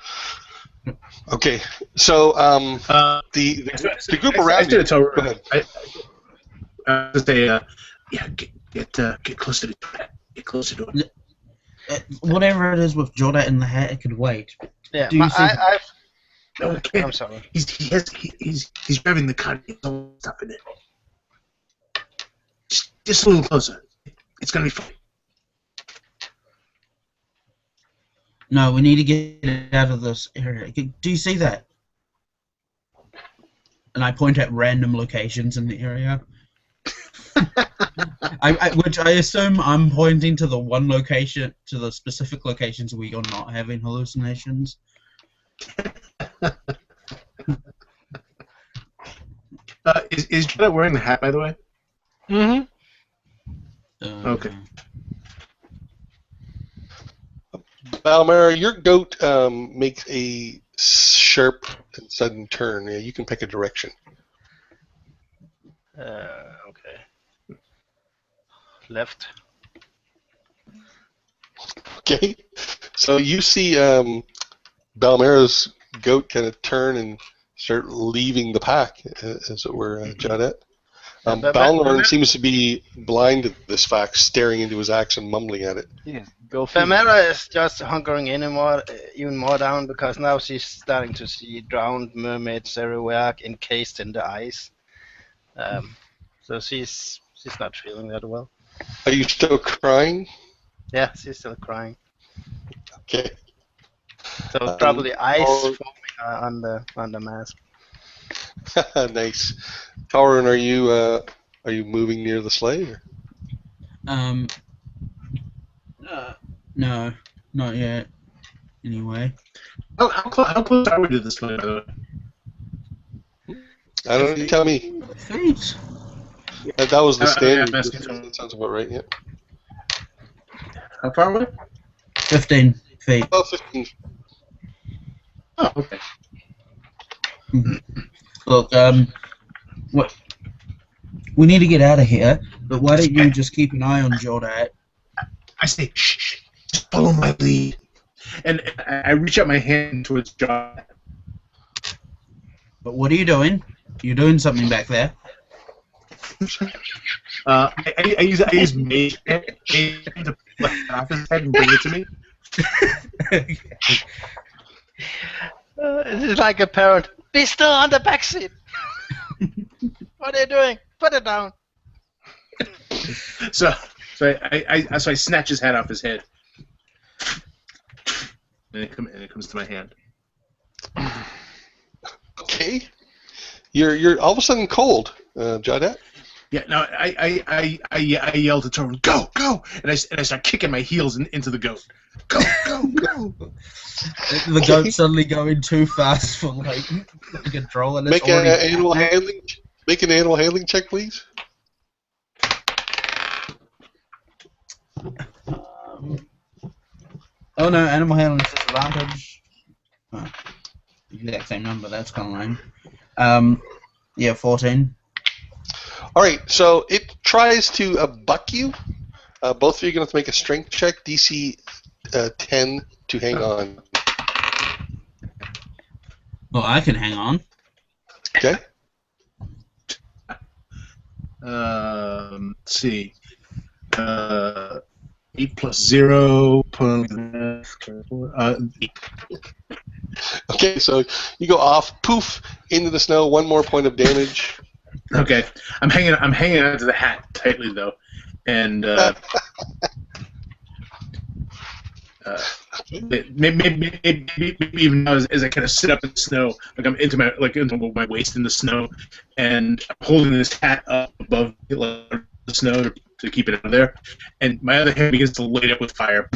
Okay, so the group around you. Go ahead. I was say, get closer to Jawdat. Get closer to him. Whatever it is with Jawdat in the hat, it could wait. Yeah, Do you see? No, it can't. I'm sorry. He's driving the car. He's all stuff in it. Just a little closer. It's gonna be fine. No, we need to get out of this area. Do you see that? And I point at random locations in the area. Which I assume I'm pointing to the one location, to the specific locations where you're not having hallucinations. Is Jawdat wearing the hat, by the way? Mm-hmm. Okay. Balmera, your goat makes a sharp and sudden turn. Yeah, you can pick a direction. Okay. Left. Okay, so you see Balmera's goat kind of turn and start leaving the pack, as it were, Jawdat. Balmera seems to be blind to this fact, staring into his axe and mumbling at it. Yeah, go Balmera is just hunkering even more down because now she's starting to see drowned mermaids everywhere, encased in the ice. So she's not feeling that well. Are you still crying? Yeah, she's still crying. Okay. So probably ice forming on the mask. Nice. Tolraun, are you moving near the sleigh? Or? No, not yet. Anyway. How close are we to this place, by the way? I don't know. You tell me. Feet. That was the standard. Yeah, that sounds about right. Yeah. How far away? 15 feet. Oh, 15. Oh, okay. Look, what? We need to get out of here, but why don't you just keep an eye on Jawdat? I say, shh, just follow my lead. And I reach out my hand towards Jawdat. But what are you doing? You're doing something back there. I use mage to pluck it off his head and bring it to me. It's like a parrot. Be still on the back seat. What are you doing? Put it down. So I snatch his hat off his head, and it comes to my hand. Okay. You're all of a sudden cold, Jawdat. Yeah. No. I yell to Tolraun, go, and I start kicking my heels into the goat. Go. The goat's suddenly going too fast for like control, and Make an animal handling check, please. Oh no, animal handling is disadvantage. Oh, exact same number. That's kind of lame. Yeah, 14. All right, so it tries to buck you. Both of you are going to have to make a strength check, DC 10 to hang on. Well, I can hang on. Okay. Let's see. 8 plus 0. Okay, so you go off, poof, into the snow. One more point of damage. Okay, I'm hanging onto the hat tightly though, and maybe even now as I kind of sit up in the snow, like I'm into my waist in the snow, and I'm holding this hat up above the snow to keep it out of there, and my other hand begins to light up with fire.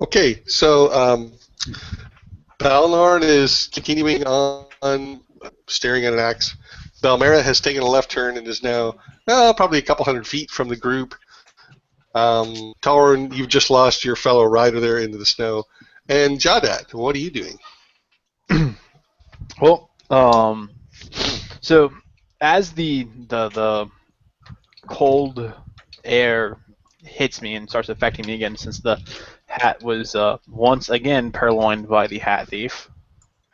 Okay, so Balnarn is continuing on staring at an axe. Balmera has taken a left turn and is now probably a couple hundred feet from the group. Tolraun, you've just lost your fellow rider there into the snow. And Jawdat, what are you doing? Well, so as the cold air hits me and starts affecting me again, since the hat was once again purloined by the hat thief.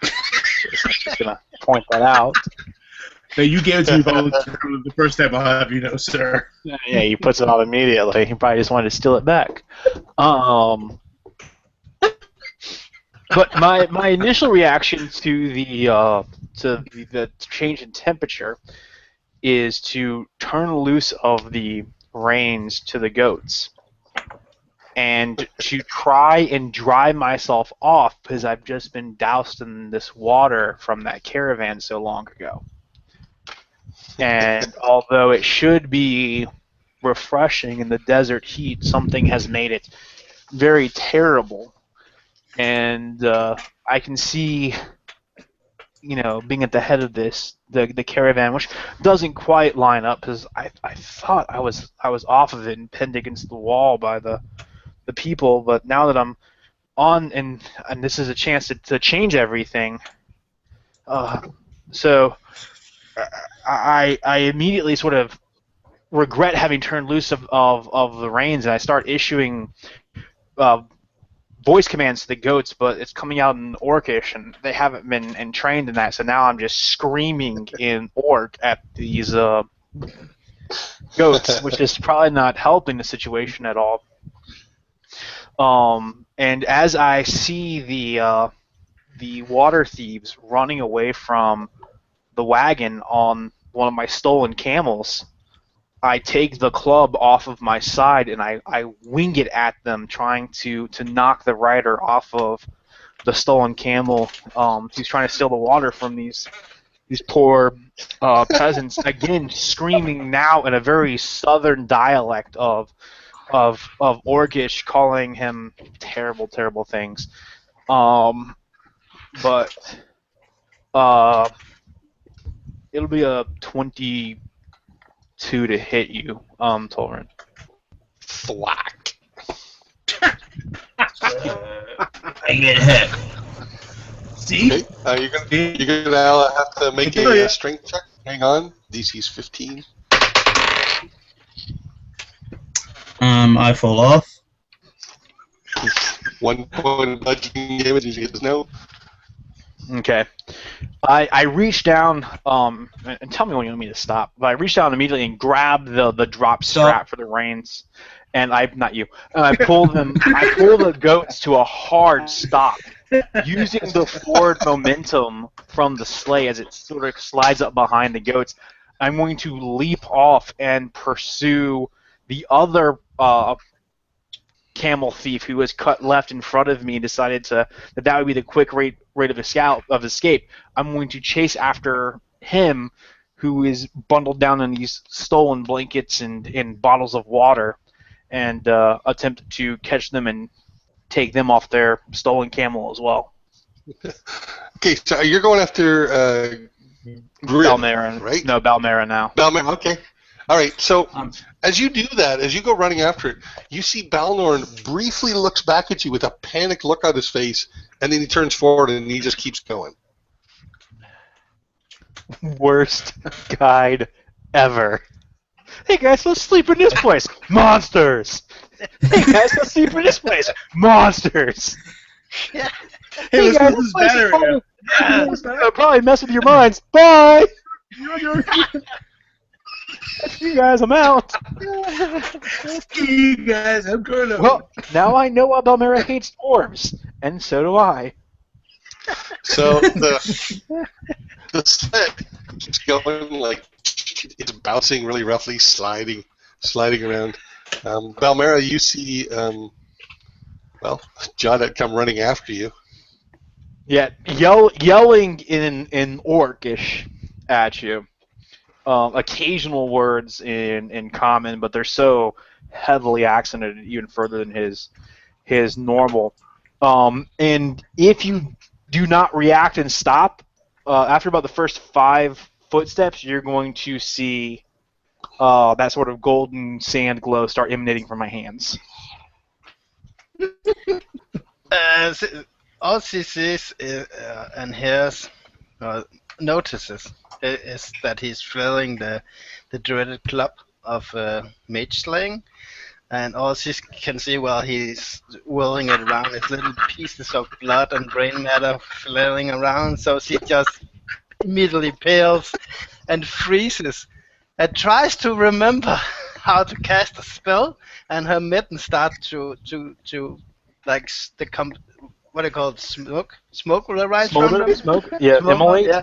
Just gonna point that out. No, you gave it to me voluntarily the first time. I'll have you know, sir. Yeah, he puts it on immediately. He probably just wanted to steal it back. But my initial reaction to the change in temperature is to turn loose of the reins to the goats and to try and dry myself off because I've just been doused in this water from that caravan so long ago. And although it should be refreshing in the desert heat, something has made it very terrible. And I can see, being at the head of this, the caravan, which doesn't quite line up because I thought I was off of it and pinned against the wall by the people, but now that I'm on and this is a chance to change everything. So I immediately sort of regret having turned loose of the reins, and I start issuing voice commands to the goats, but it's coming out in Orcish, and they haven't been trained in that, so now I'm just screaming in Orc at these goats, which is probably not helping the situation at all. And as I see the water thieves running away from the wagon on one of my stolen camels, I take the club off of my side and I wing it at them, trying to knock the rider off of the stolen camel who's trying to steal the water from these poor peasants. Again, screaming now in a very southern dialect of Orcish, calling him terrible, terrible things. But it'll be a 22 to hit you, Tolraun. Thwack. I get hit. See? Okay. You're gonna have to make a strength check. Hang on. DC's 15. I fall off. 1 point of bludgeoning damage as you hit the snow. Okay. I reach down, and tell me when you want me to stop, but I reach down immediately and grab the drop strap for the reins, and I pull the goats to a hard stop, using the forward momentum from the sleigh as it sort of slides up behind the goats. I'm going to leap off and pursue the other camel thief who was cut left in front of me and decided that would be the quick rate of escape. I'm going to chase after him, who is bundled down in these stolen blankets and bottles of water, and attempt to catch them and take them off their stolen camel as well. Okay, so you're going after Grimm, Balmera, right? No, Balmera now. Balmera, okay. All right, so as you do that, as you go running after it, you see Balnorn briefly looks back at you with a panicked look on his face, and then he turns forward and he just keeps going. Worst guide ever. Hey guys, let's sleep in this place. Monsters! Hey guys, let's sleep in this place. Monsters! Hey, Hey let's guys, move this this place is battery. probably mess with your minds. Bye! You guys, I'm out. You guys, I'm going to. Well, now I know why Balmera hates dwarves, and so do I. So the sled keeps going, like it's bouncing really roughly, sliding around. Balmera, you see, Jawdat come running after you. Yeah, yelling in Orcish at you. Occasional words in common, but they're so heavily accented even further than his normal. And if you do not react and stop, after about the first 5 footsteps, you're going to see that sort of golden sand glow start emanating from my hands. All she sees and hears, notices, is that he's filling the dreaded club of mage slaying, and all she can see while he's whirling it around is little pieces of blood and brain matter flailing around. So she just immediately pales and freezes and tries to remember how to cast a spell, and her mitten starts to like what do you call it? Smoke will arise from them? Smoke? Yeah, Smoke, immolate? yeah.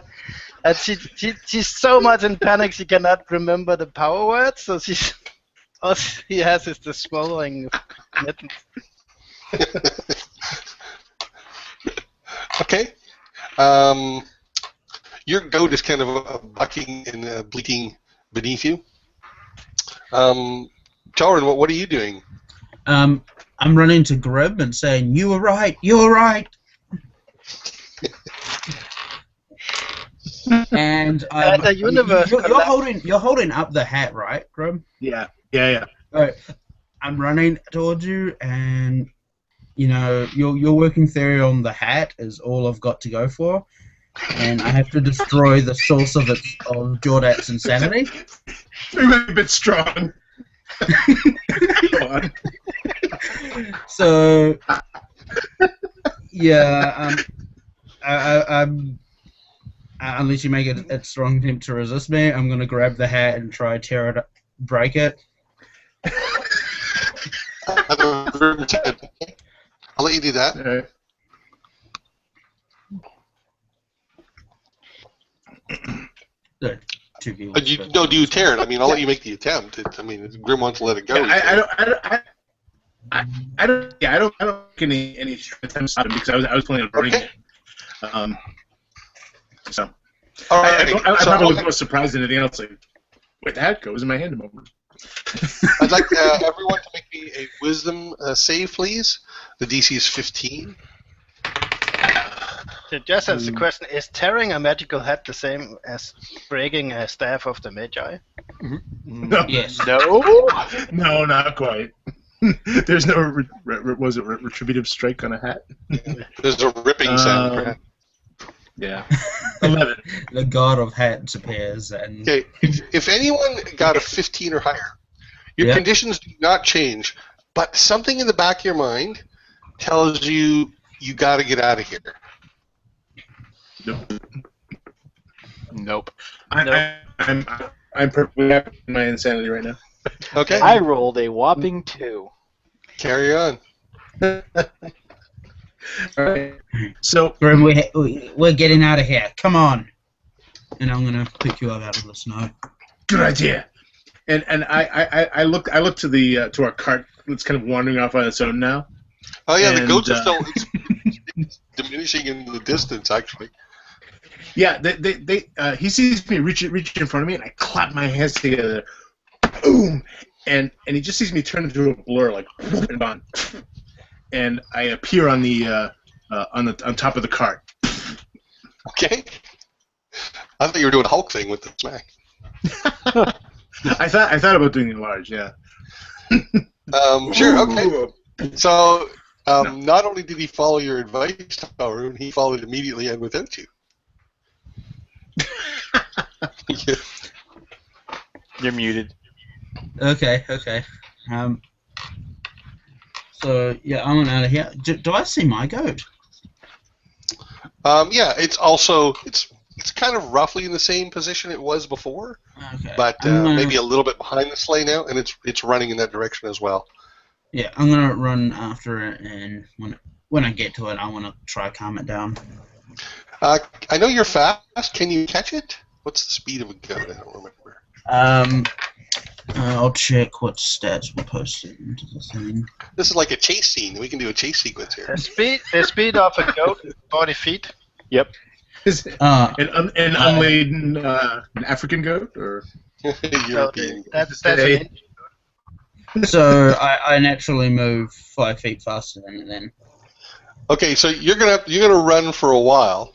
And she's so much in panic she cannot remember the power words, so she's all he has is the smoldering mitten. Okay. Your goat is kind of bucking and bleating beneath you. Tolraun, what are you doing? I'm running to Grimm and saying, "You were right. You were right." And The universe you're holding up the hat, right, Grimm? Yeah. Alright, I'm running towards you, and your working theory on the hat is all I've got to go for, and I have to destroy the source of Jawdat's insanity. Maybe a bit strong. Go on. So, yeah, unless you make it a strong attempt to resist me, I'm gonna grab the hat and try to tear it up, break it. I'll let you do that. Alright. There, 2v1. Do you tear it? I mean, I'll let you make the attempt. If Grimm wants to let it go. I don't make any attempts on it because I was planning on running it. So All I right. probably was more surprised than anything else. Like, where'd the hat go? It was in my hand a moment. I'd like everyone to make me a wisdom save, please. The DC is 15. So just as a question, is tearing a magical hat the same as breaking a staff of the Magi? No. Yes. No, not quite. There's no retributive strike on a hat. There's a ripping sound. Perhaps. Yeah. 11. The god of hats appears, and Okay, if anyone got a 15 or higher, your conditions do not change, but something in the back of your mind tells you you got to get out of here. Nope. I'm perfectly happy with my insanity right now. Okay, I rolled a whopping 2. carry on. Alright. So Grimm, we're getting out of here. Come on. And I'm gonna pick you up out of the snow. good idea. And I look to the to our cart that's kind of wandering off on its own now. Oh yeah, the And, goats are still it's diminishing in the distance, actually. Yeah, he sees me reach in front of me, and I clap my hands together, boom, and he just sees me turn into a blur, like, and gone. And I appear on on top of the cart. Okay. I thought you were doing a Hulk thing with the smack. I thought about doing it large, yeah. Sure. Okay. So, not only did he follow your advice, Tolraun, he followed immediately and without you. Yeah. You're muted. Okay. So yeah, I'm out of here. Do I see my goat? Yeah, it's kind of roughly in the same position it was before, Okay. but maybe a little bit behind the sleigh now, and it's running in that direction as well. Yeah, I'm gonna run after it, and when I get to it, I want to try to calm it down. I know you're fast. Can you catch it? What's the speed of a goat? I don't remember. I'll check what stats were posted into the thing. This is like a chase scene. We can do a chase sequence here. The speed of a goat is 40 feet. Yep. Is it an unladen an African goat or? European. That's an inch. So I naturally move 5 feet faster than it then. Okay, so you're gonna run for a while,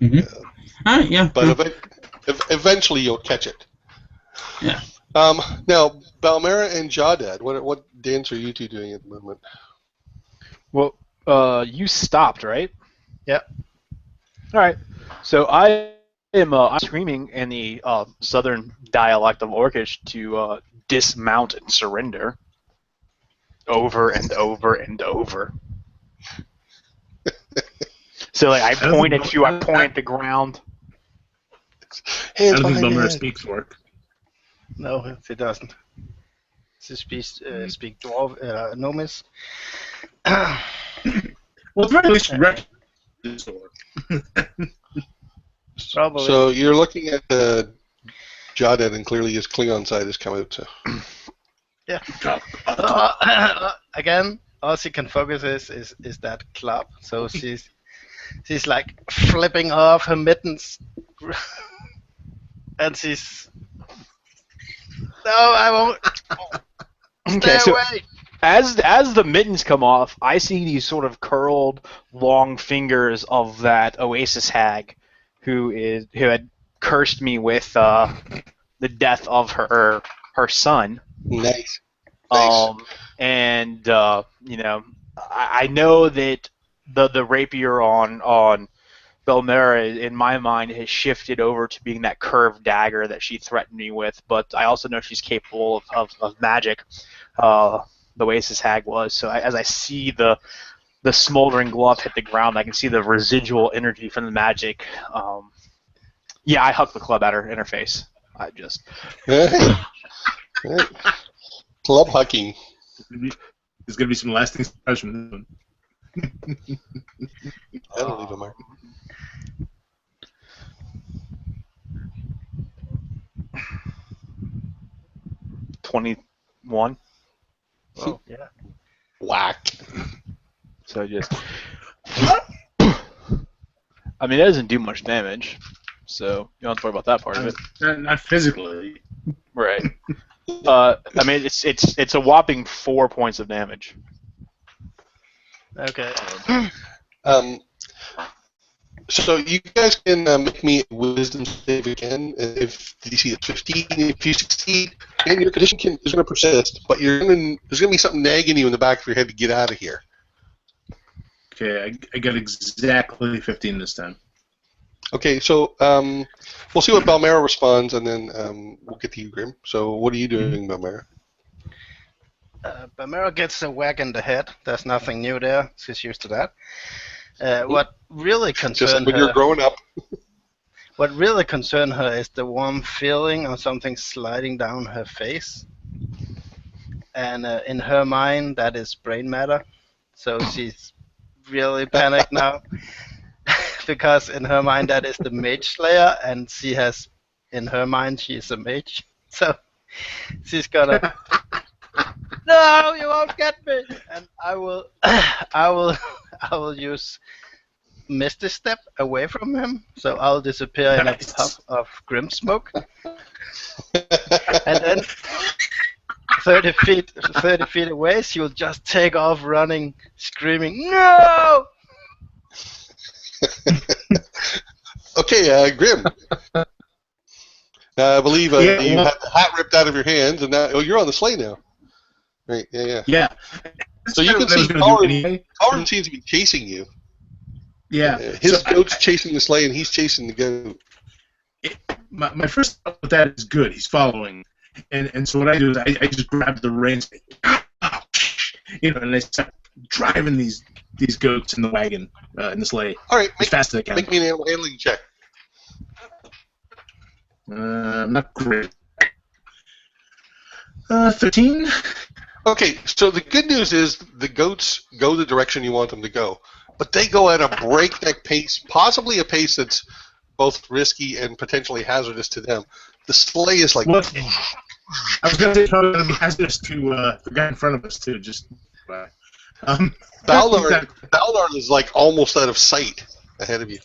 Yeah. but eventually you'll catch it. Yeah. Now, Balmera and Jawdat, what dance are you two doing at the moment? Well, you stopped, right? Yeah. All right. So I am I'm screaming in the southern dialect of Orcish to dismount and surrender over and over and over. So like I point at you, I point at the ground. I Hands don't think behind your Balmera head. speaks orc. No, it doesn't. She speak dwarf, Nomis. Well, at the very least, you recognize orc. Probably. So you're looking at Jawdat, and clearly his Klingon side has come out. So. Yeah. Again, all she can focus is that club. So she's like flipping off her mittens, and she's. No, I won't. Okay, Stay so away. as the mittens come off, I see these sort of curled, long fingers of that Oasis hag, who had cursed me with the death of her son. Nice. And you know, I know that the rapier on Balmera, in my mind, has shifted over to being that curved dagger that she threatened me with, but I also know she's capable of magic. The Oasis hag was. So as I see the smoldering glove hit the ground, I can see the residual energy from the magic. Yeah, I huck the club at her in her face. I just. Hey. Club hucking. There's going to be some lasting scars from this one. That'll leave a mark. $21. Oh, yeah. Whack. So just. I mean, it doesn't do much damage, so you don't have to worry about that part of it. Not physically. Right. I mean, it's a whopping 4 points of damage. Okay. So you guys can make me a wisdom save again. If DC is 15, if you succeed, and your condition is going to persist, but there's going to be something nagging you in the back of your head to get out of here. Okay, I got exactly 15 this time. Okay, so we'll see what Balmera responds, and then we'll get to you, Grimm. So what are you doing, Balmera? Balmera gets a whack in the head. There's nothing new there. She's used to that. What really Just concerned when her. you're growing up. What really concerned her is the warm feeling of something sliding down her face. And in her mind, that is brain matter. So she's really panicked now. Because in her mind, that is the mage slayer. And she has, in her mind, she is a mage. So she's gonna... No, you won't get me! And I will use Misty Step away from him, so I'll disappear in a puff of Grimm smoke. And then 30 feet away, she'll just take off running, screaming, "No!" Okay, Grimm. I believe you had the hat ripped out of your hands, and now you're on the sleigh now. Right? Yeah. Yeah. So you can see Tolraun seems to be chasing you. Yeah. His goat's chasing the sleigh, and he's chasing the goat. My first thought with that is good. He's following, and so what I do is I just grab the reins, and I start driving these goats in the wagon, in the sleigh. All right, as fast as I can. Make me an animal handling check. Not great. 13. Okay, so the good news is the goats go the direction you want them to go, but they go at a breakneck pace, possibly a pace that's both risky and potentially hazardous to them. The sleigh is like... Well, I was going to say probably going to be hazardous to the guy in front of us, too. Balnar is like almost out of sight ahead of you.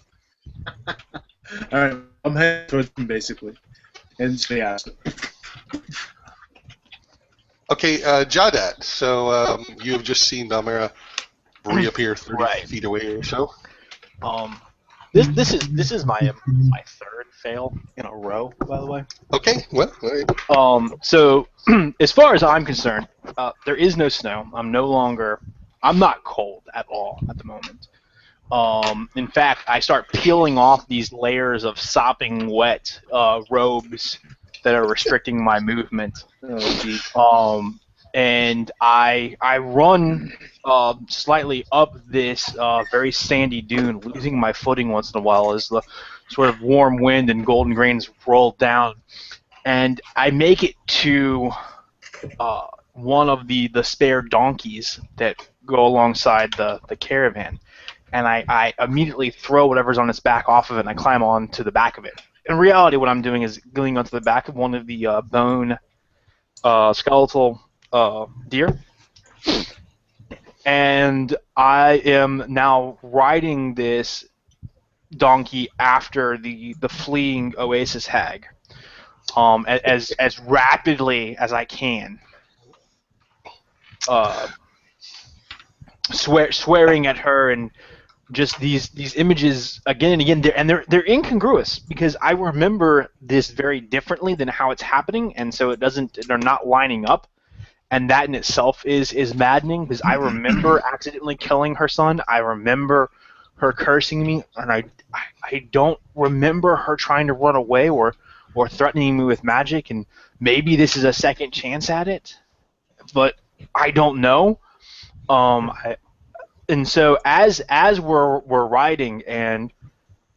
Alright, I'm heading towards him, basically. And stay out. Okay, Jawdat, so you've just seen Balmera reappear 30 feet away or so. This is my third fail in a row, by the way. Okay, well, all right. So as far as I'm concerned, there is no snow. I'm not cold at all at the moment. In fact, I start peeling off these layers of sopping wet robes that are restricting my movement. And I run slightly up this very sandy dune, losing my footing once in a while as the sort of warm wind and golden grains roll down. And I make it to one of the spare donkeys that go alongside the caravan. And I immediately throw whatever's on its back off of it, and I climb on to the back of it. In reality, what I'm doing is going onto the back of one of the bone skeletal deer. And I am now riding this donkey after the fleeing Oasis hag as rapidly as I can. Swearing at her and just these images again and again, they're incongruous because I remember this very differently than how it's happening, and so they're not lining up, and that in itself is maddening because I remember accidentally killing her son. I remember her cursing me, and I don't remember her trying to run away or threatening me with magic, and maybe this is a second chance at it, but I don't know. And so as we're riding, and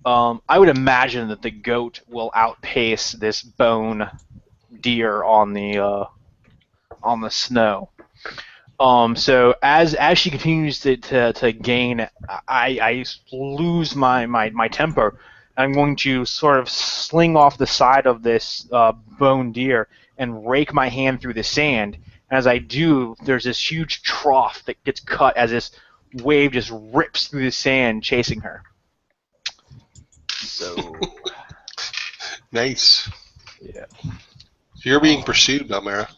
I would imagine that the goat will outpace this bone deer on the snow. So as she continues to gain, I lose my temper. I'm going to sort of sling off the side of this bone deer and rake my hand through the sand. And as I do, there's this huge trough that gets cut as this wave just rips through the sand, chasing her. So Nice. yeah. So you're being pursued, Balmera.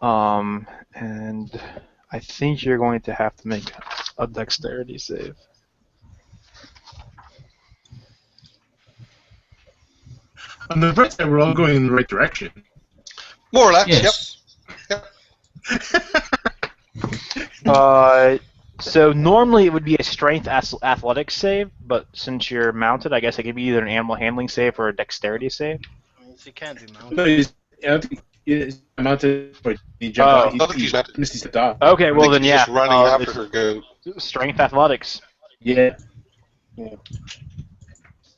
And I think you're going to have to make a dexterity save. On the bright side, we're all going in the right direction. More or less, Yes. Yep. So normally it would be a strength athletics save, but since you're mounted, I guess it could be either an animal handling save or a dexterity save. I mean, she can't be mounted. No, I don't think he's mounted for the jump. I don't think he's mounted. He stepped off. Okay, well then He's yeah. just running after her goat. Strength athletics. Yeah.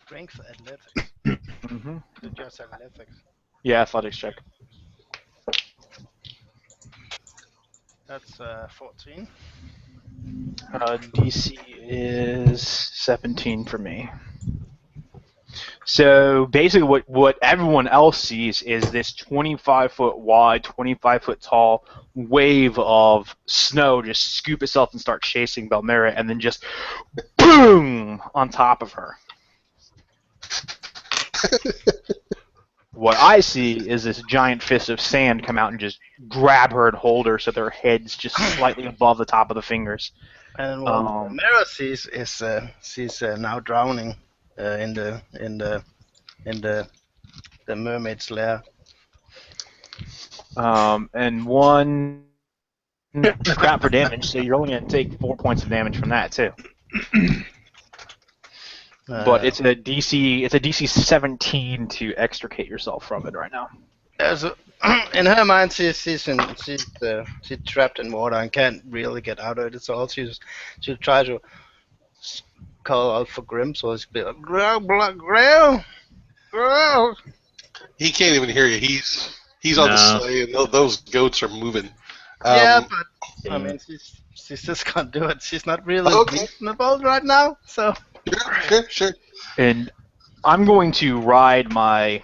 Strength athletics. Mm-hmm. Just athletics. Yeah, athletics check. That's 14. DC is 17 for me. So basically what everyone else sees is this 25-foot wide, 25-foot tall wave of snow just scoop itself and start chasing Balmera, and then just boom on top of her. What I see is this giant fist of sand come out and just grab her and hold her so their head's just slightly above the top of the fingers. And what Mara sees is she's now drowning in the mermaid's lair. And one crap for damage, so you're only going to take 4 points of damage from that too. But it's a DC 17 to extricate yourself from it right now. In her mind, she's trapped in water and can't really get out of it. So she'll try to call out for Grimm, so she'll be like, Grimm. He can't even hear you. He's on the sleigh, and those goats are moving. Yeah, but I mean, she's just can't do it. She's not really reasonable right now, so. Sure. And I'm going to ride my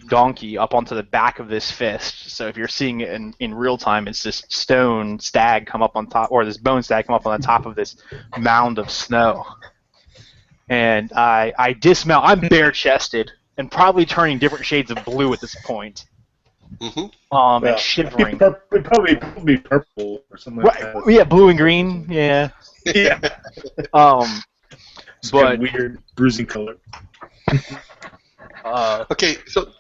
donkey up onto the back of this fist. So if you're seeing it in real time, it's this stone stag come up on top, or this bone stag come up on the top of this mound of snow. And I dismount. I'm bare-chested and probably turning different shades of blue at this point. Mm-hmm. And shivering. It'd probably be purple or something like that. Yeah, blue and green. Yeah. Yeah. But weird bruising color. Okay, so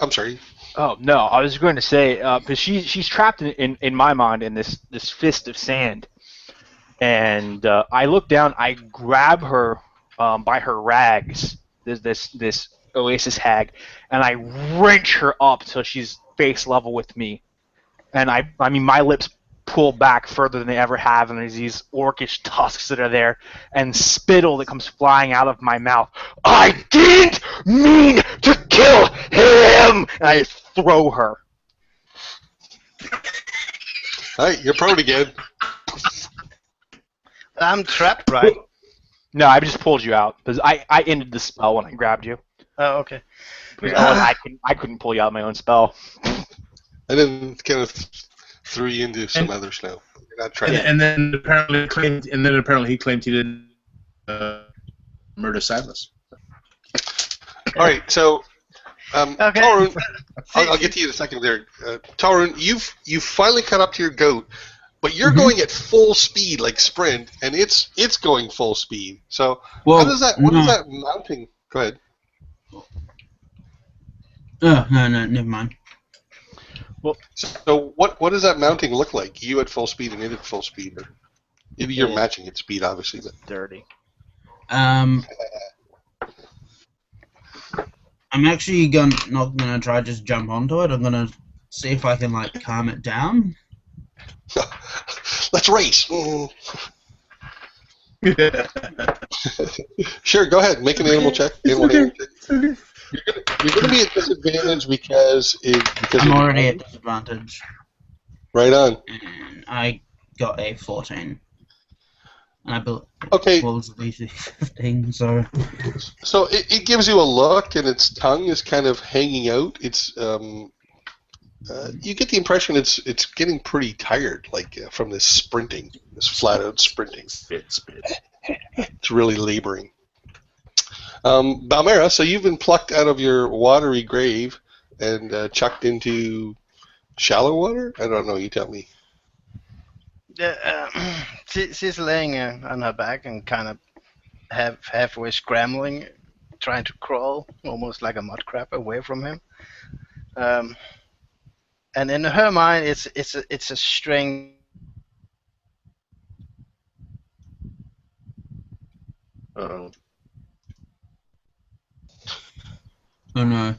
I'm sorry. Oh no, I was going to say because she's trapped in my mind in this fist of sand, and I look down, I grab her by her rags, this Oasis hag, and I wrench her up till she's face level with me, and I mean my lips pull back further than they ever have, and there's these orcish tusks that are there, and spittle that comes flying out of my mouth. I didn't mean to kill him, and I throw her. All right, you're prone again. I'm trapped, right? No, I just pulled you out because I ended the spell when I grabbed you. Oh, okay. Because I couldn't pull you out of my own spell. And then kind of threw you into some other snow. You're not trying And then apparently he claimed he didn't murder Silas. All right, so Okay. Tolraun, I'll get to you in a second there. Tolraun, you've finally caught up to your goat, but you're going at full speed, like sprint, and it's going full speed. So Well, how does that? What is that mounting? Go ahead. Oh, no, never mind. So what does that mounting look like? You at full speed and it at full speed, or maybe you're matching its speed, obviously. But Dirty. I'm actually not gonna try to just jump onto it. I'm gonna see if I can like calm it down. let's race. Sure, go ahead. Make an animal check. Animal handling check. You're going to be at disadvantage because I'm already at disadvantage. Right on. And I got a 14. And I built. Okay. What was the DC 15? So it gives you a look, and its tongue is kind of hanging out. It's you get the impression it's getting pretty tired, like from this sprinting, this flat out sprinting. Spit. It's really laboring. Balmera, so you've been plucked out of your watery grave and chucked into shallow water? I don't know, you tell me. She's laying on her back and kind of halfway scrambling, trying to crawl, almost like a mud crab, away from him. And in her mind, it's a strange. Uh-oh. oh no,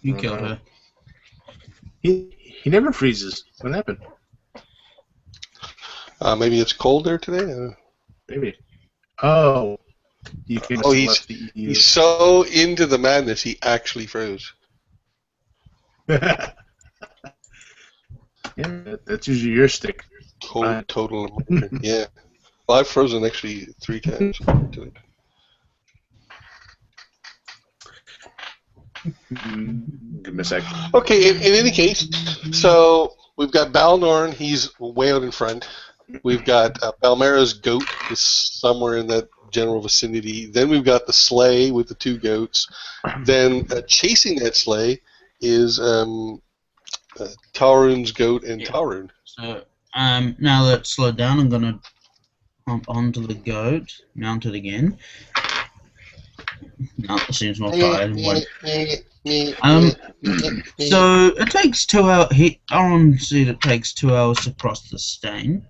you Oh, killed no. her. He never freezes. What happened? Maybe it's cold there today? Maybe. Oh. You can He's so into the madness, he actually froze. Yeah, that's usually your stick. Total immersion. Yeah. Well, I've frozen actually 3 times today. Give me a sec. Okay, in any case, so we've got Balnorn, he's way out in front. We've got Balmera's goat is somewhere in that general vicinity. Then we've got the sleigh with the 2 goats. Then chasing that sleigh is Tolraun's goat and Tolraun. So now that it's slowed down, I'm gonna hump onto the goat, mount it again. No, it seems more tired. So it takes 2 hours. Aaron said it takes 2 hours to cross the stain.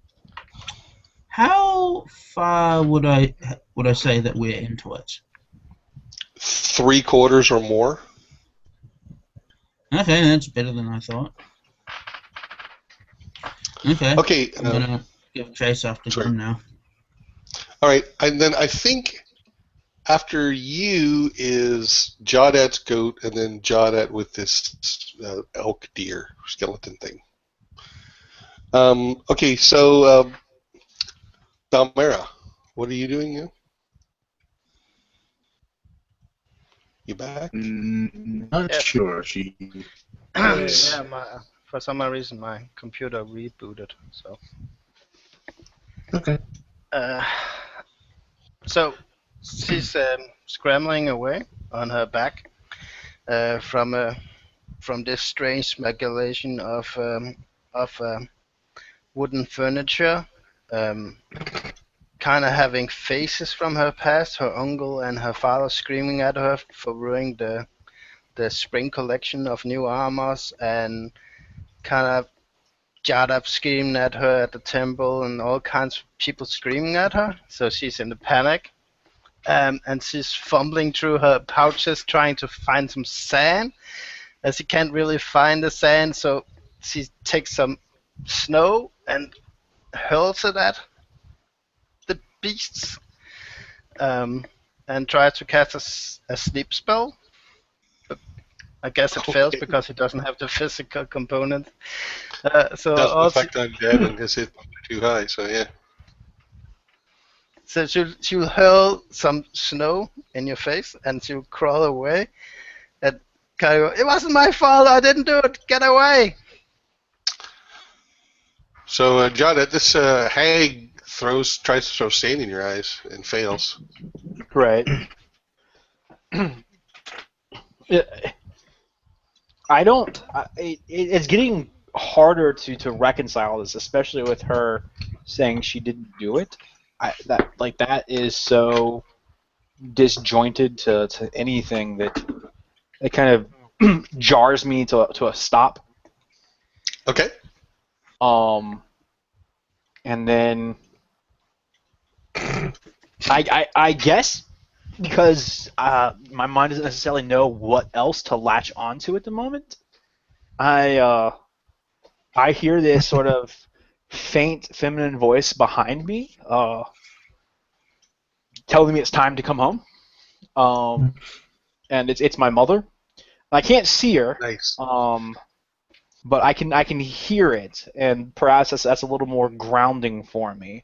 How far would I say that we're into it? 3/4 or more. Okay, that's better than I thought. Okay. Okay. I'm gonna give chase after Grimm now. All right, and then I think after you is Jawdat's goat, and then Jawdat with this elk deer skeleton thing. Okay, so Balmera, what are you doing now? You back? Not Yeah. sure. She. Yeah, for some reason my computer rebooted. So. Okay. So she's scrambling away on her back from this strange speculation of wooden furniture, kind of having faces from her past, her uncle and her father screaming at her for ruining the spring collection of new armors, and kind of Jawdat screaming at her at the temple, and all kinds of people screaming at her. So she's in a panic. And she's fumbling through her pouches trying to find some sand, as she can't really find the sand, so she takes some snow and hurls it at the beasts, and tries to cast a sleep spell. But I guess it fails because it doesn't have the physical component. So Doesn't also, affect undead and his hit points are too high, so yeah. so she'll hurl some snow in your face, and she'll crawl away. And kind of, it wasn't my fault. I didn't do it. Get away. So, Jawdat, this hag tries to throw sand in your eyes and fails. Right. I don't. It's getting harder to reconcile this, especially with her saying she didn't do it. That is so disjointed to anything that it kind of jars me to a stop. Okay. And then I guess because my mind doesn't necessarily know what else to latch onto at the moment, I hear this sort of faint feminine voice behind me, telling me it's time to come home. And it's my mother. I can't see her. Nice. But I can hear it, and perhaps that's a little more grounding for me.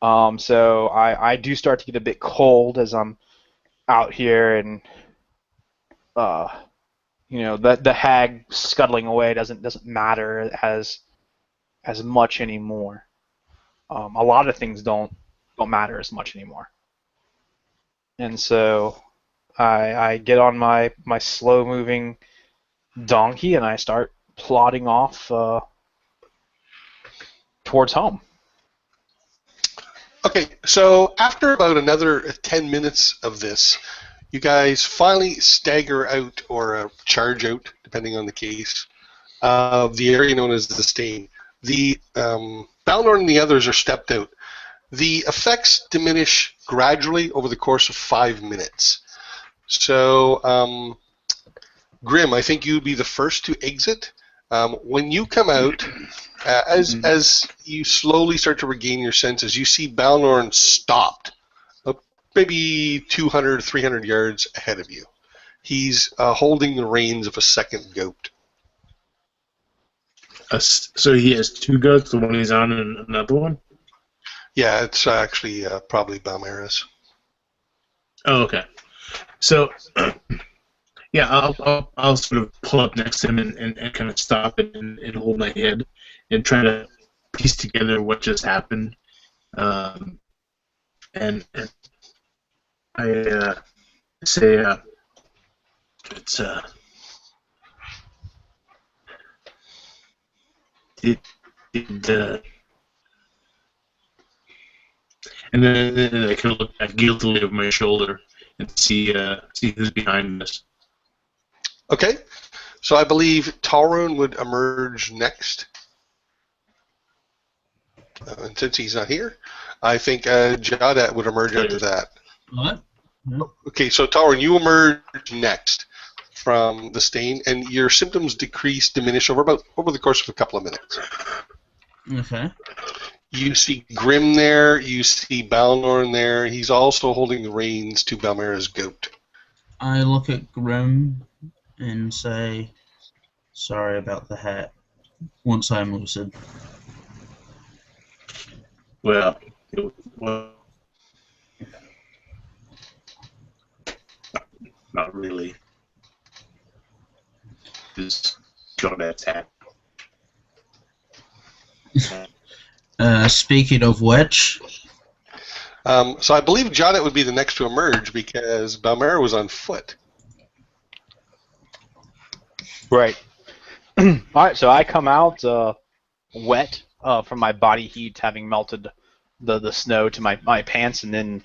So I do start to get a bit cold as I'm out here, and the hag scuttling away doesn't matter as much anymore. A lot of things don't matter as much anymore. And so I get on my slow moving donkey and I start plodding off towards home. Okay, so after about another 10 minutes of this, you guys finally stagger out or charge out, depending on the case, of the area known as the Stain. The Balnor and the others are stepped out. The effects diminish gradually over the course of 5 minutes. So, Grimm, I think you'd be the first to exit. When you come out, as you slowly start to regain your senses, you see Balnorn stopped, maybe 200, 300 yards ahead of you. He's holding the reins of a second goat. So he has two goats, the one he's on and another one? Yeah, it's actually probably Balmera's. Oh, okay. So, yeah, I'll sort of pull up next to him and kind of stop and hold my head and try to piece together what just happened. And I say, it's and then I kind of look back guiltily over my shoulder and see who's behind us. Okay, so I believe Tolraun would emerge next. And since he's not here, I think Jawdat would emerge after that. What? No. Okay, so Tolraun, you emerge next from the stain, and your symptoms diminish over the course of a couple of minutes. Okay. You see Grimm there, you see Balnorn there. He's also holding the reins to Balmera's goat. I look at Grimm and say, sorry about the hat, once I'm lucid. Well, not really. Just Jawdat's hat. Speaking of which... So I believe Jawdat would be the next to emerge because Balmera was on foot. Right. All right, so I come out wet from my body heat having melted the snow to my pants, and then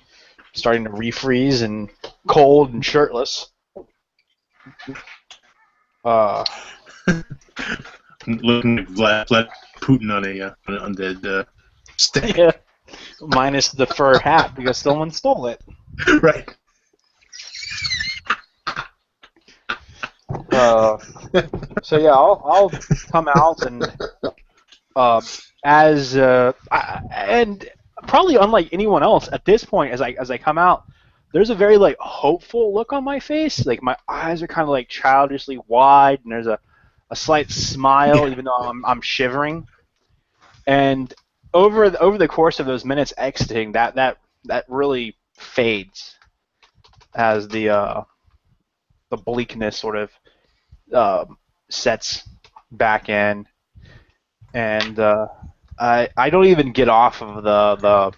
starting to refreeze and cold and shirtless. Looking like Vlad Putin on a undead stick. Yeah, minus the fur hat because someone stole it. Right. So yeah, I'll come out and and probably unlike anyone else at this point, as I come out, there's a very like hopeful look on my face. Like my eyes are kind of like childishly wide, and there's a slight smile, even though I'm shivering. And over the course of those minutes exiting, that really fades as the bleakness sort of sets back in, and I don't even get off of the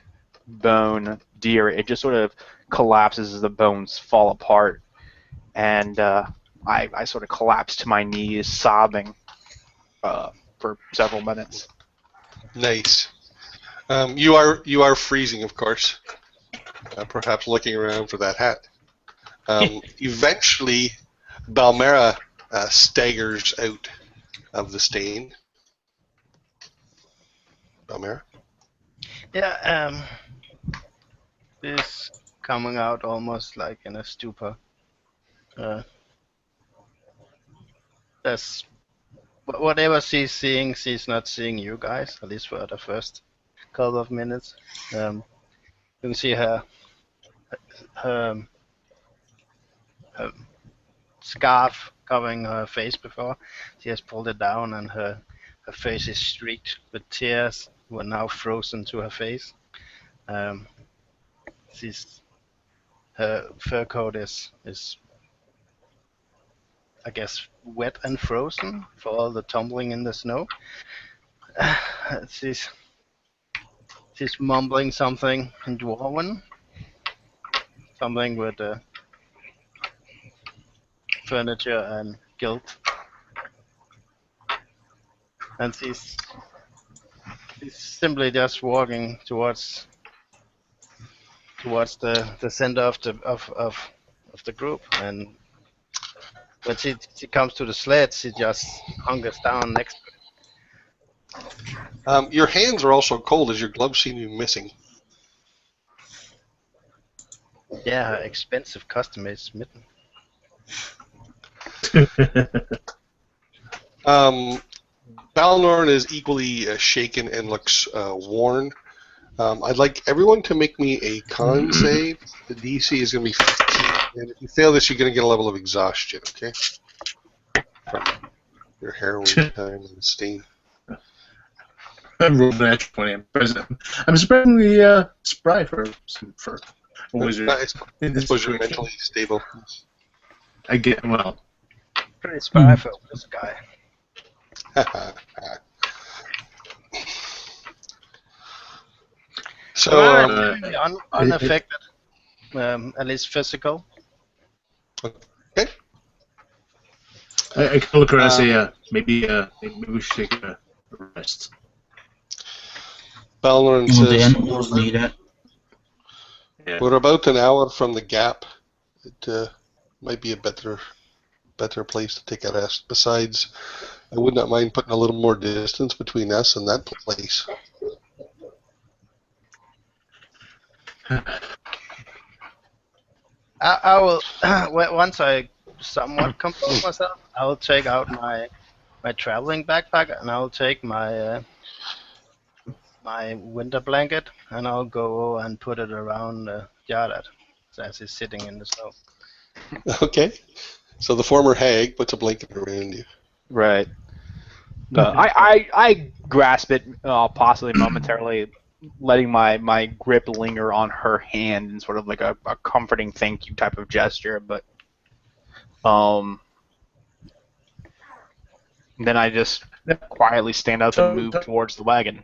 bone deer. It just sort of collapses as the bones fall apart, and I sort of collapse to my knees, sobbing for several minutes. Nice. You are freezing, of course. Perhaps looking around for that hat. Eventually, Balmera staggers out of the stain. Balmera? Yeah, is coming out almost like in a stupor. That's whatever she's seeing, she's not seeing you guys, at least for the first couple of minutes. You can see her scarf covering her face before. She has pulled it down, and her face is streaked with tears, who are now frozen to her face. Her fur coat is I guess wet and frozen for all the tumbling in the snow. She's mumbling something in Dwarven, something with furniture and guilt, and she's simply just walking towards the center of the group, and when she comes to the sled, she just hunkers down next to it. Your hands are also cold as your gloves seem to be missing. Yeah, her expensive custom-made mitten. Balnorn is equally shaken and looks worn. I'd like everyone to make me a con save. The DC is going to be 15, and if you fail this, you're going to get a level of exhaustion, okay? From your heroin time and stain. I'm rolling an extra 20. I'm surprisingly spry for a wizard. I suppose you're mentally stable. I get, well. Pretty spry for this guy. So, unaffected, at least physical. Okay. I can look around and say, maybe we should take a rest. Balnorn The says, animals need it. Yeah. we're about an hour from the gap. It might be a better place to take a rest. Besides, I would not mind putting a little more distance between us and that place. I will once I somewhat compose myself, I will take out my traveling backpack, and I'll take my my winter blanket, and I'll go and put it around Jawdat as he's sitting in the snow. Okay. So the former hag puts a blanket around you. Right. I grasp it possibly momentarily, letting my grip linger on her hand in sort of like a comforting thank you type of gesture, but then I just quietly stand up and move towards the wagon.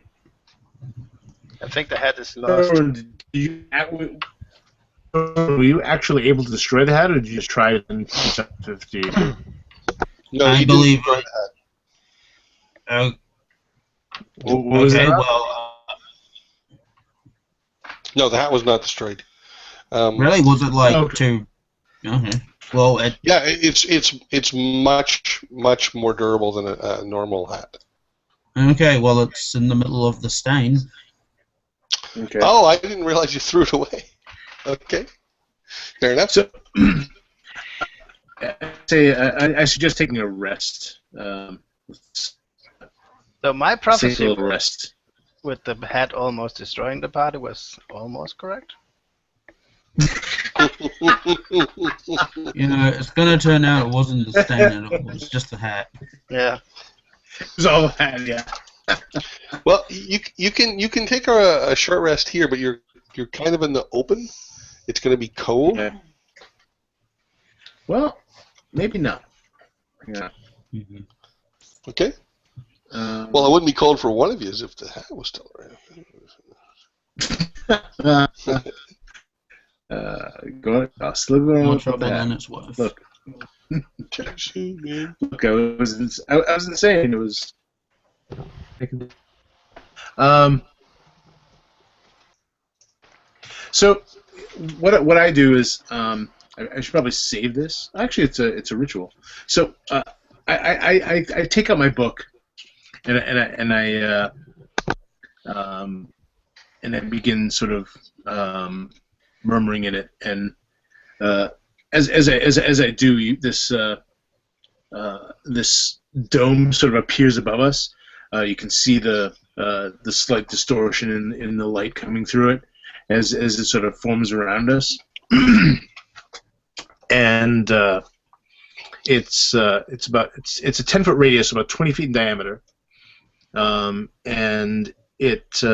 I think the hat is lost. Were you actually able to destroy the hat, or did you just try it and No, I you believe destroyed it. that. What was Okay, that? well, No, the hat was not destroyed. Really? Was it like Okay. too? Okay. Well, Yeah, it's much more durable than a normal hat. okay. Well, it's in the middle of the stain. Okay. Oh, I didn't realize you threw it away. Okay, fair enough. So, I suggest taking a rest. So my Take a prophecy little rest. with the hat almost destroying the party was almost correct. You know, it's gonna turn out it wasn't the stain at all. It was just the hat. Yeah. It was all that, yeah. Well, you can take a short rest here, but you're kind of in the open. It's going to be cold. Okay. Well, maybe not. Yeah. Mhm. Okay. Well, it wouldn't be cold for one of you if the hat was still around. Go. I'll still go on More with trouble that. than it's worth. Look, look, I was insane. It was. So, what I do is I should probably save this. Actually, it's a ritual. So I take out my book and I begin sort of murmuring in it, and as I do, this dome sort of appears above us. You can see the slight distortion in the light coming through it as it sort of forms around us, and it's a 10-foot radius, about 20 feet in diameter, and it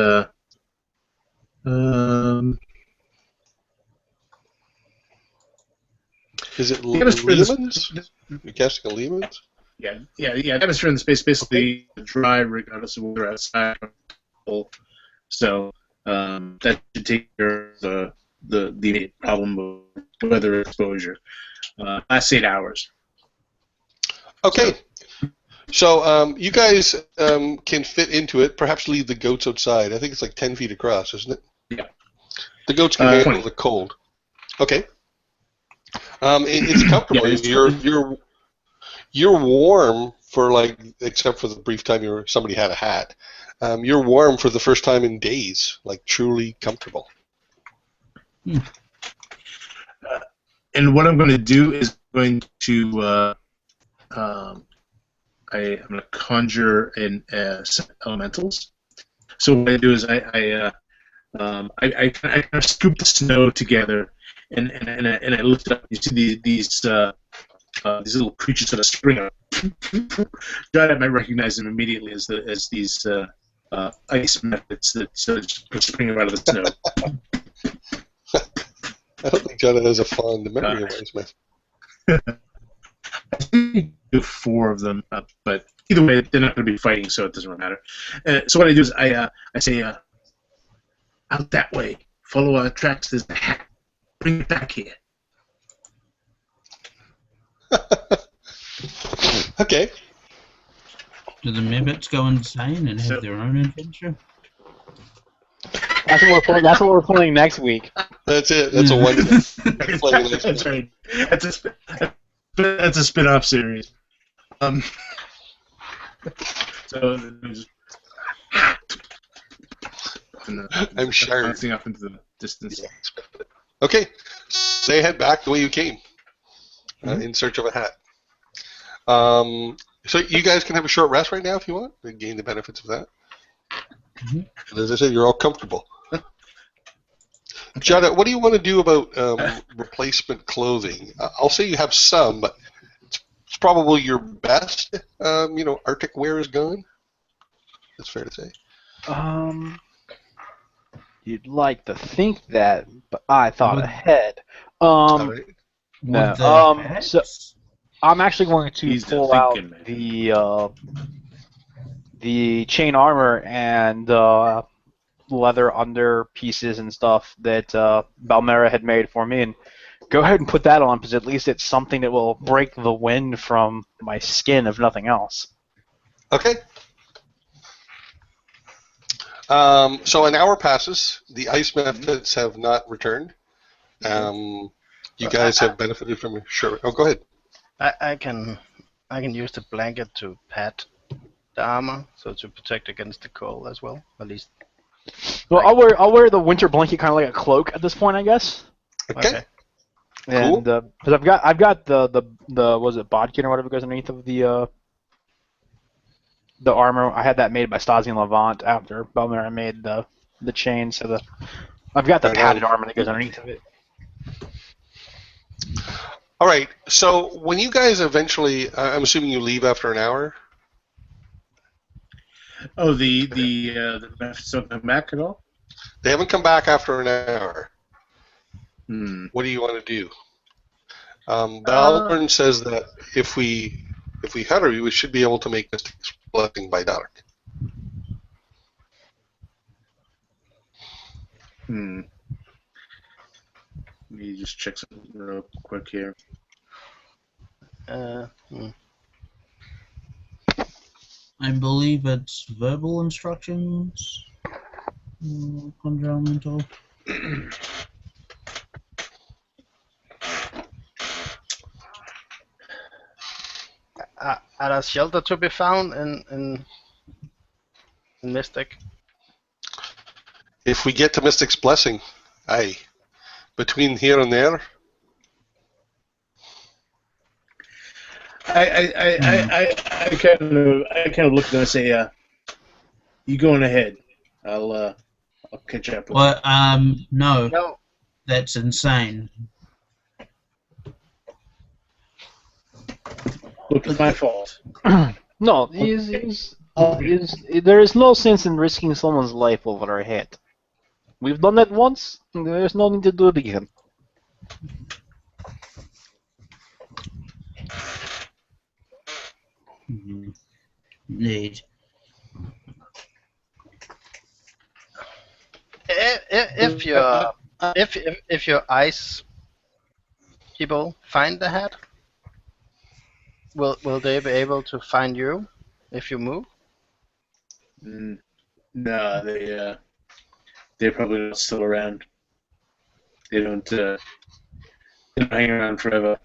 Is it The atmosphere in this- Lehman's? You're casting a Lehman's? Yeah. The atmosphere in the space basically dry regardless of whether outside or cold. So that should take care of the immediate problem of weather exposure. Last 8 hours. Okay. So you guys can fit into it. Perhaps leave the goats outside. I think it's like 10 feet across, isn't it? Yeah. The goats can handle 20. the cold. Okay. It's comfortable. Yeah, You're warm for except for the brief time somebody had a hat. You're warm for the first time in days, like truly comfortable. And what I'm going to do is I'm going to conjure in some elementals. So what I do is I kind of scoop the snow together and I lift it up. You see these little creatures that are spring up. Jawdat might recognize them immediately as these ice methods that spring out of the snow. I don't think Jawdat has a fond memory of Ice Myth. I think do 4 of them, but either way, they're not going to be fighting, so it doesn't really matter. So what I do is I say, out that way, follow our tracks. There's the hat. Bring it back here. Okay. Do the Mibbits go insane and have their own adventure? That's what we're playing next week. That's it. That's a one. That's right. That's a spin-off series. So there's I'm sure. bouncing up into the distance. Okay. They head back the way you came, in search of a hat. So you guys can have a short rest right now if you want and gain the benefits of that. Mm-hmm. And as I said, you're all comfortable. Jawdat, what do you want to do about replacement clothing? I'll say you have some, but it's probably your best. Arctic wear is gone. That's fair to say. You'd like to think that, but I thought ahead. All right. No. Would the hats- So I'm actually going to He's the pull out thinking man. the chain armor and leather under pieces and stuff that Balmera had made for me, and go ahead and put that on, because at least it's something that will break the wind from my skin, if nothing else. Okay. So an hour passes. The ice methods have not returned. You guys have benefited from it. Sure. Oh, go ahead. I can use the blanket to pad the armor, so to protect against the cold as well, at least. Well, I'll wear the winter blanket kind of like a cloak at this point, I guess. Okay. And because I've got the was it bodkin or whatever goes underneath of the armor. I had that made by Stasi and Levant after Balmera made the chain, so I've got the padded armor that goes underneath of it. All right. So when you guys eventually, I'm assuming you leave after an hour. Oh, the methods don't come back at all? They haven't come back after an hour. What do you want to do? Balmera says that if we hurry, we should be able to make Mystic's Blessing by dark. Let me just check something real quick here. I believe it's verbal instructions. Conjure elemental. Are there shelter to be found in Mystic? If we get to Mystic's Blessing, aye. Between here and there. I kind of look at them and say, "You going ahead? I'll catch up with you." Well, no, No. that's insane. Look, it's my fault. No, there is no sense in risking someone's life over our head. We've done that once, and there's no need to do it again. Indeed. If your ice people find the hat, will they be able to find you if you move? No, they're probably not still around. They don't hang around forever.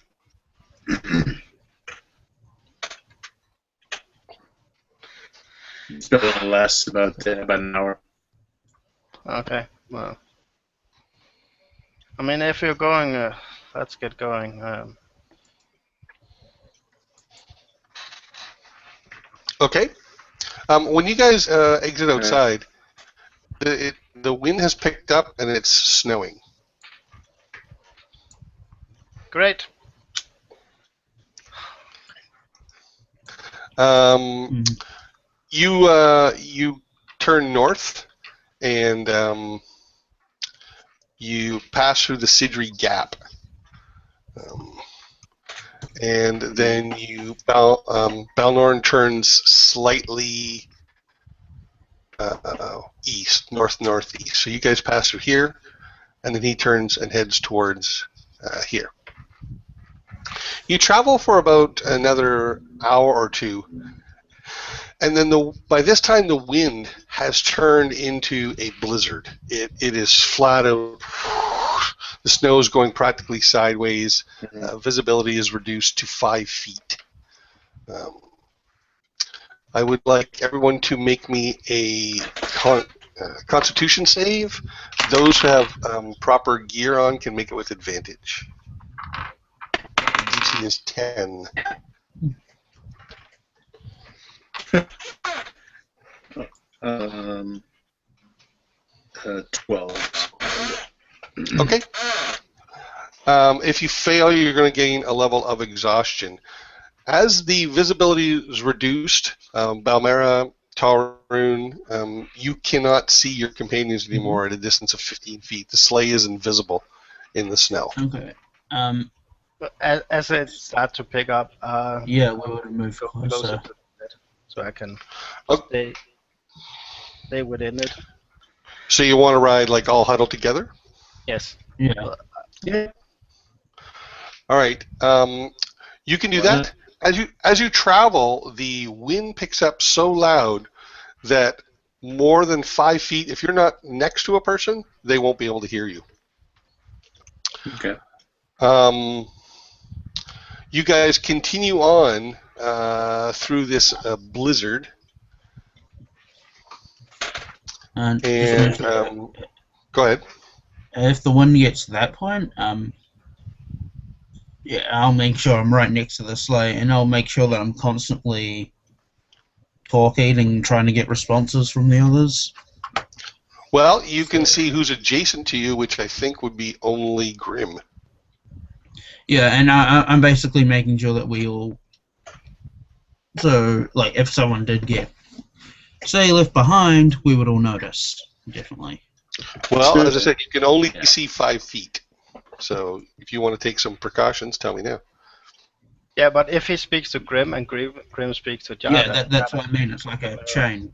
It's going to last about an hour. Okay, well, I mean, if you're going, let's get going. Okay. When you guys exit outside, the wind has picked up and it's snowing. Great. You turn north and you pass through the Sidri Gap. And then Balnorn turns slightly east, northeast. So you guys pass through here, and then he turns and heads towards here. You travel for about another hour or two, and then by this time the wind has turned into a blizzard. It is flat out. The snow is going practically sideways. Visibility is reduced to 5 feet. I would like everyone to make me a Constitution save. Those who have proper gear on can make it with advantage. DC is 10. 12. Okay. If you fail, you're going to gain a level of exhaustion. As the visibility is reduced, Balmera, Tolraun, you cannot see your companions anymore at a distance of 15 feet. The sleigh is invisible in the snow. Okay. As it starts to pick up, Yeah, we would move closer closer. to it, so I can Okay. stay within it. So you want to ride like all huddled together? Yes. Yeah. Yeah. All right. You can do that. As you travel, the wind picks up so loud that more than 5 feet, if you're not next to a person, they won't be able to hear you. Okay. You guys continue on through this blizzard. And Go ahead. if the wind gets to that point, yeah, I'll make sure I'm right next to the sleigh, and I'll make sure that I'm constantly talking and trying to get responses from the others. Well, you can see who's adjacent to you, which I think would be only Grimm. Yeah, and I'm basically making sure that we all... So, like, if someone did get, say, left behind, we would all notice, definitely. Well, as I said, you can only see 5 feet. So if you want to take some precautions, tell me now. Yeah, but if he speaks to Grimm and Grimm speaks to Jawdat... Yeah, that's what I mean. It's like a chain.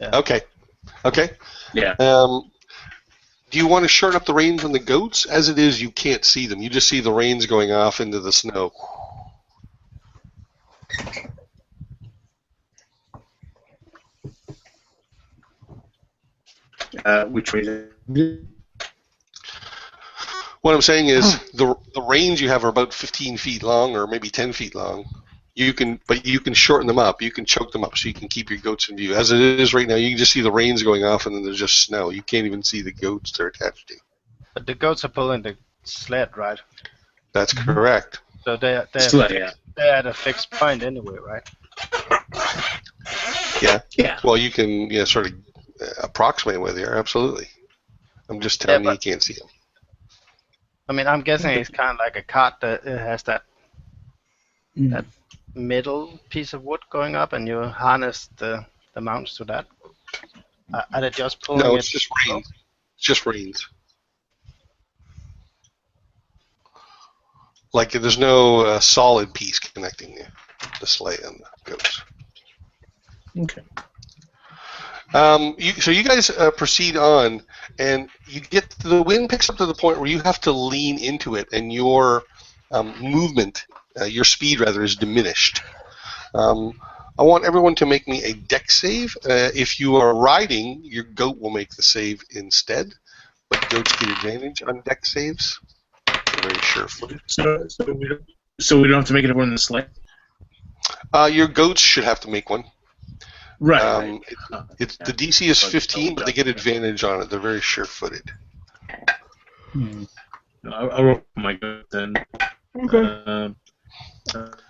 Yeah. Okay. Yeah. Do you want to shorten up the range on the goats? As it is, you can't see them. You just see the reins going off into the snow. Which way? What I'm saying is the reins you have are about 15 feet long, or maybe 10 feet long. But you can shorten them up. You can choke them up so you can keep your goats in view. As it is right now, you can just see the reins going off, and then there's just snow. You can't even see the goats they're attached to. But the goats are pulling the sled, right? That's correct. So they're at a fixed point anyway, right? Yeah. Well, you can sort of approximate where they are. Absolutely. I'm just telling you can't see them. I mean, I'm guessing it's kind of like a cart that has that middle piece of wood going up, and you harness the mounts to that. Are they just pulling it? No, it's just reins. It's just reins. Like there's no solid piece connecting the sleigh and the goats. Okay. So you guys proceed on, and the wind picks up to the point where you have to lean into it, and your movement, your speed rather, is diminished. I want everyone to make me a deck save. If you are riding, your goat will make the save instead, but goats get advantage on deck saves. They're very sure-footed. So we don't have to make it over in the sleigh? Your goats should have to make one. Right. The DC is 15, but they get advantage on it. They're very sure-footed. I'll roll my goat then. Okay.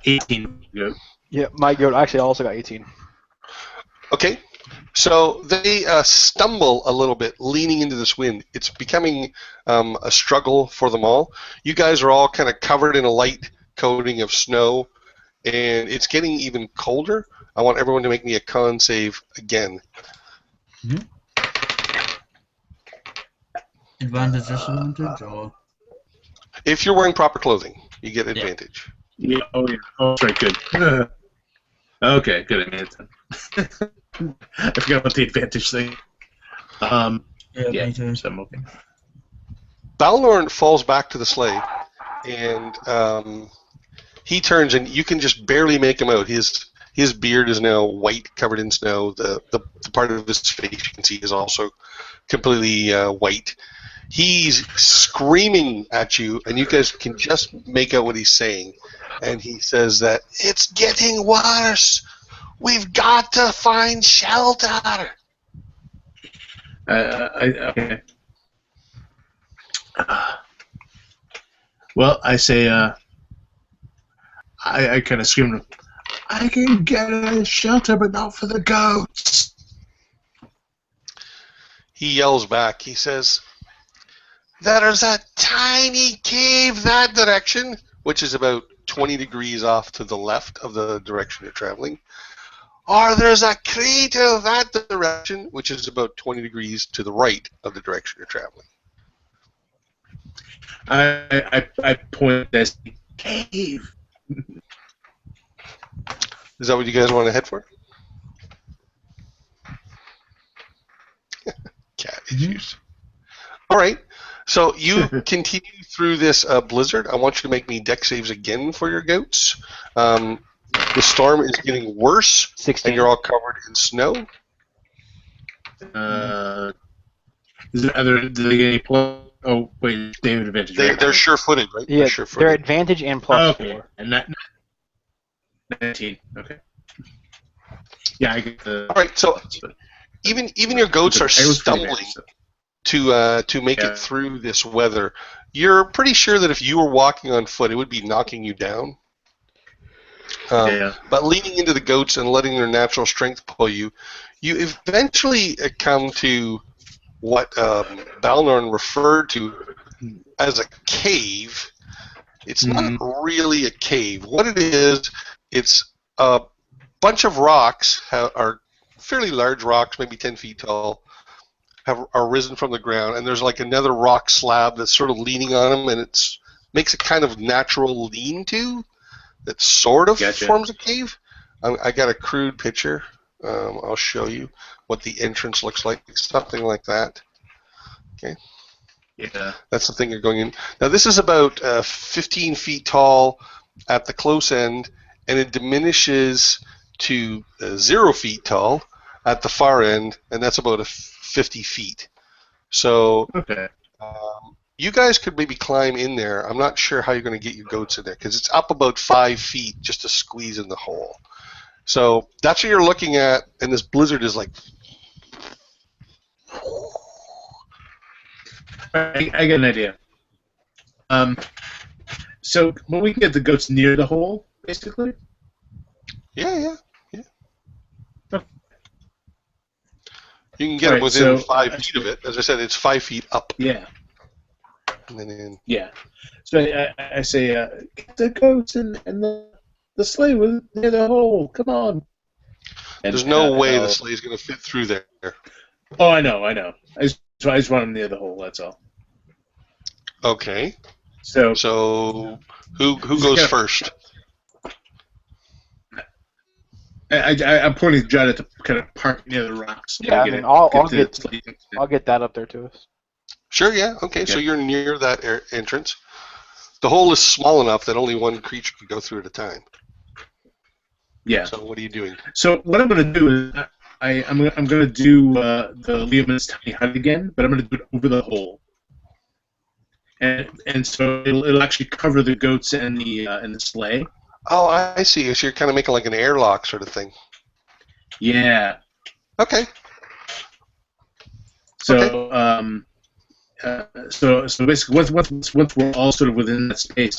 18 goat. Yeah, my goat actually also got 18. Okay. So they stumble a little bit, leaning into this wind. It's becoming a struggle for them all. You guys are all kind of covered in a light coating of snow, and it's getting even colder. I want everyone to make me a con save again. Advantage, disadvantage, or? If you're wearing proper clothing, you get advantage. Yeah. Oh, yeah. Oh, sorry. Good. Okay. Good. I made it then. I forgot about the advantage thing. Me too. So I'm okay. Balmera falls back to the sleigh, and he turns, and you can just barely make him out. His beard is now white, covered in snow. The part of his face you can see is also completely white. He's screaming at you, and you guys can just make out what he's saying. And he says that, "It's getting worse. We've got to find shelter." Okay. Well, I say, I kind of scream, "I can get a shelter, but not for the goats." He yells back. He says, "There's a tiny cave that direction," which is about 20 degrees off to the left of the direction you're traveling. "Or there's a crater that direction," which is about 20 degrees to the right of the direction you're traveling. I point this cave. Is that what you guys want to head for? Cat issues. All right. So you continue through this blizzard. I want you to make me deck saves again for your goats. The storm is getting worse, 16. and you're all covered in snow. Is it other? Do they get any plus? Oh wait, they have advantage. Right? They're sure-footed, right? Yeah, They're they're sure-footed. advantage and plus Okay, 4. and not 19. Okay. Yeah, I get the. All right, so even your goats are I was pretty stumbling bad, so. to make it through this weather. You're pretty sure that if you were walking on foot, it would be knocking you down. But leaning into the goats and letting their natural strength pull you, you eventually come to what Balnorn referred to as a cave. It's not really a cave. What it is, it's a bunch of rocks, are fairly large rocks, maybe 10 feet tall, are risen from the ground, and there's like another rock slab that's sort of leaning on them, and it makes a kind of natural lean-to that sort of forms a cave. I got a crude picture. I'll show you what the entrance looks like, something like that. Okay. Yeah. That's the thing you're going in. Now this is about 15 feet tall at the close end, and it diminishes to 0 feet tall at the far end, and that's about 50 feet. So you guys could maybe climb in there. I'm not sure how you're going to get your goats in there because it's up about 5 feet just to squeeze in the hole. So that's what you're looking at, and this blizzard is like. I get an idea. So when we can get the goats near the hole, basically. Yeah. Okay. You can get them within 5 feet of it. As I said, it's 5 feet up. Yeah. And then in. Yeah. So I say, get the goats and the sleigh near the hole. Come on. There's no way the sleigh is going to fit through there. Oh, I know. I just want them near the hole. That's all. Okay. So who goes first? I'm pointing Jawdat to kind of park near the rocks. Yeah, I mean, I'll get that up there to us. Sure. Yeah. Okay. So you're near that entrance. The hole is small enough that only one creature can go through at a time. Yeah. So what are you doing? So what I'm going to do is I'm going to do the Leoman's tiny hut again, but I'm going to do it over the hole. And so it'll actually cover the goats and the sleigh. Oh, I see. So you're kind of making like an airlock sort of thing. Yeah. Okay. So so basically, once we're all sort of within that space,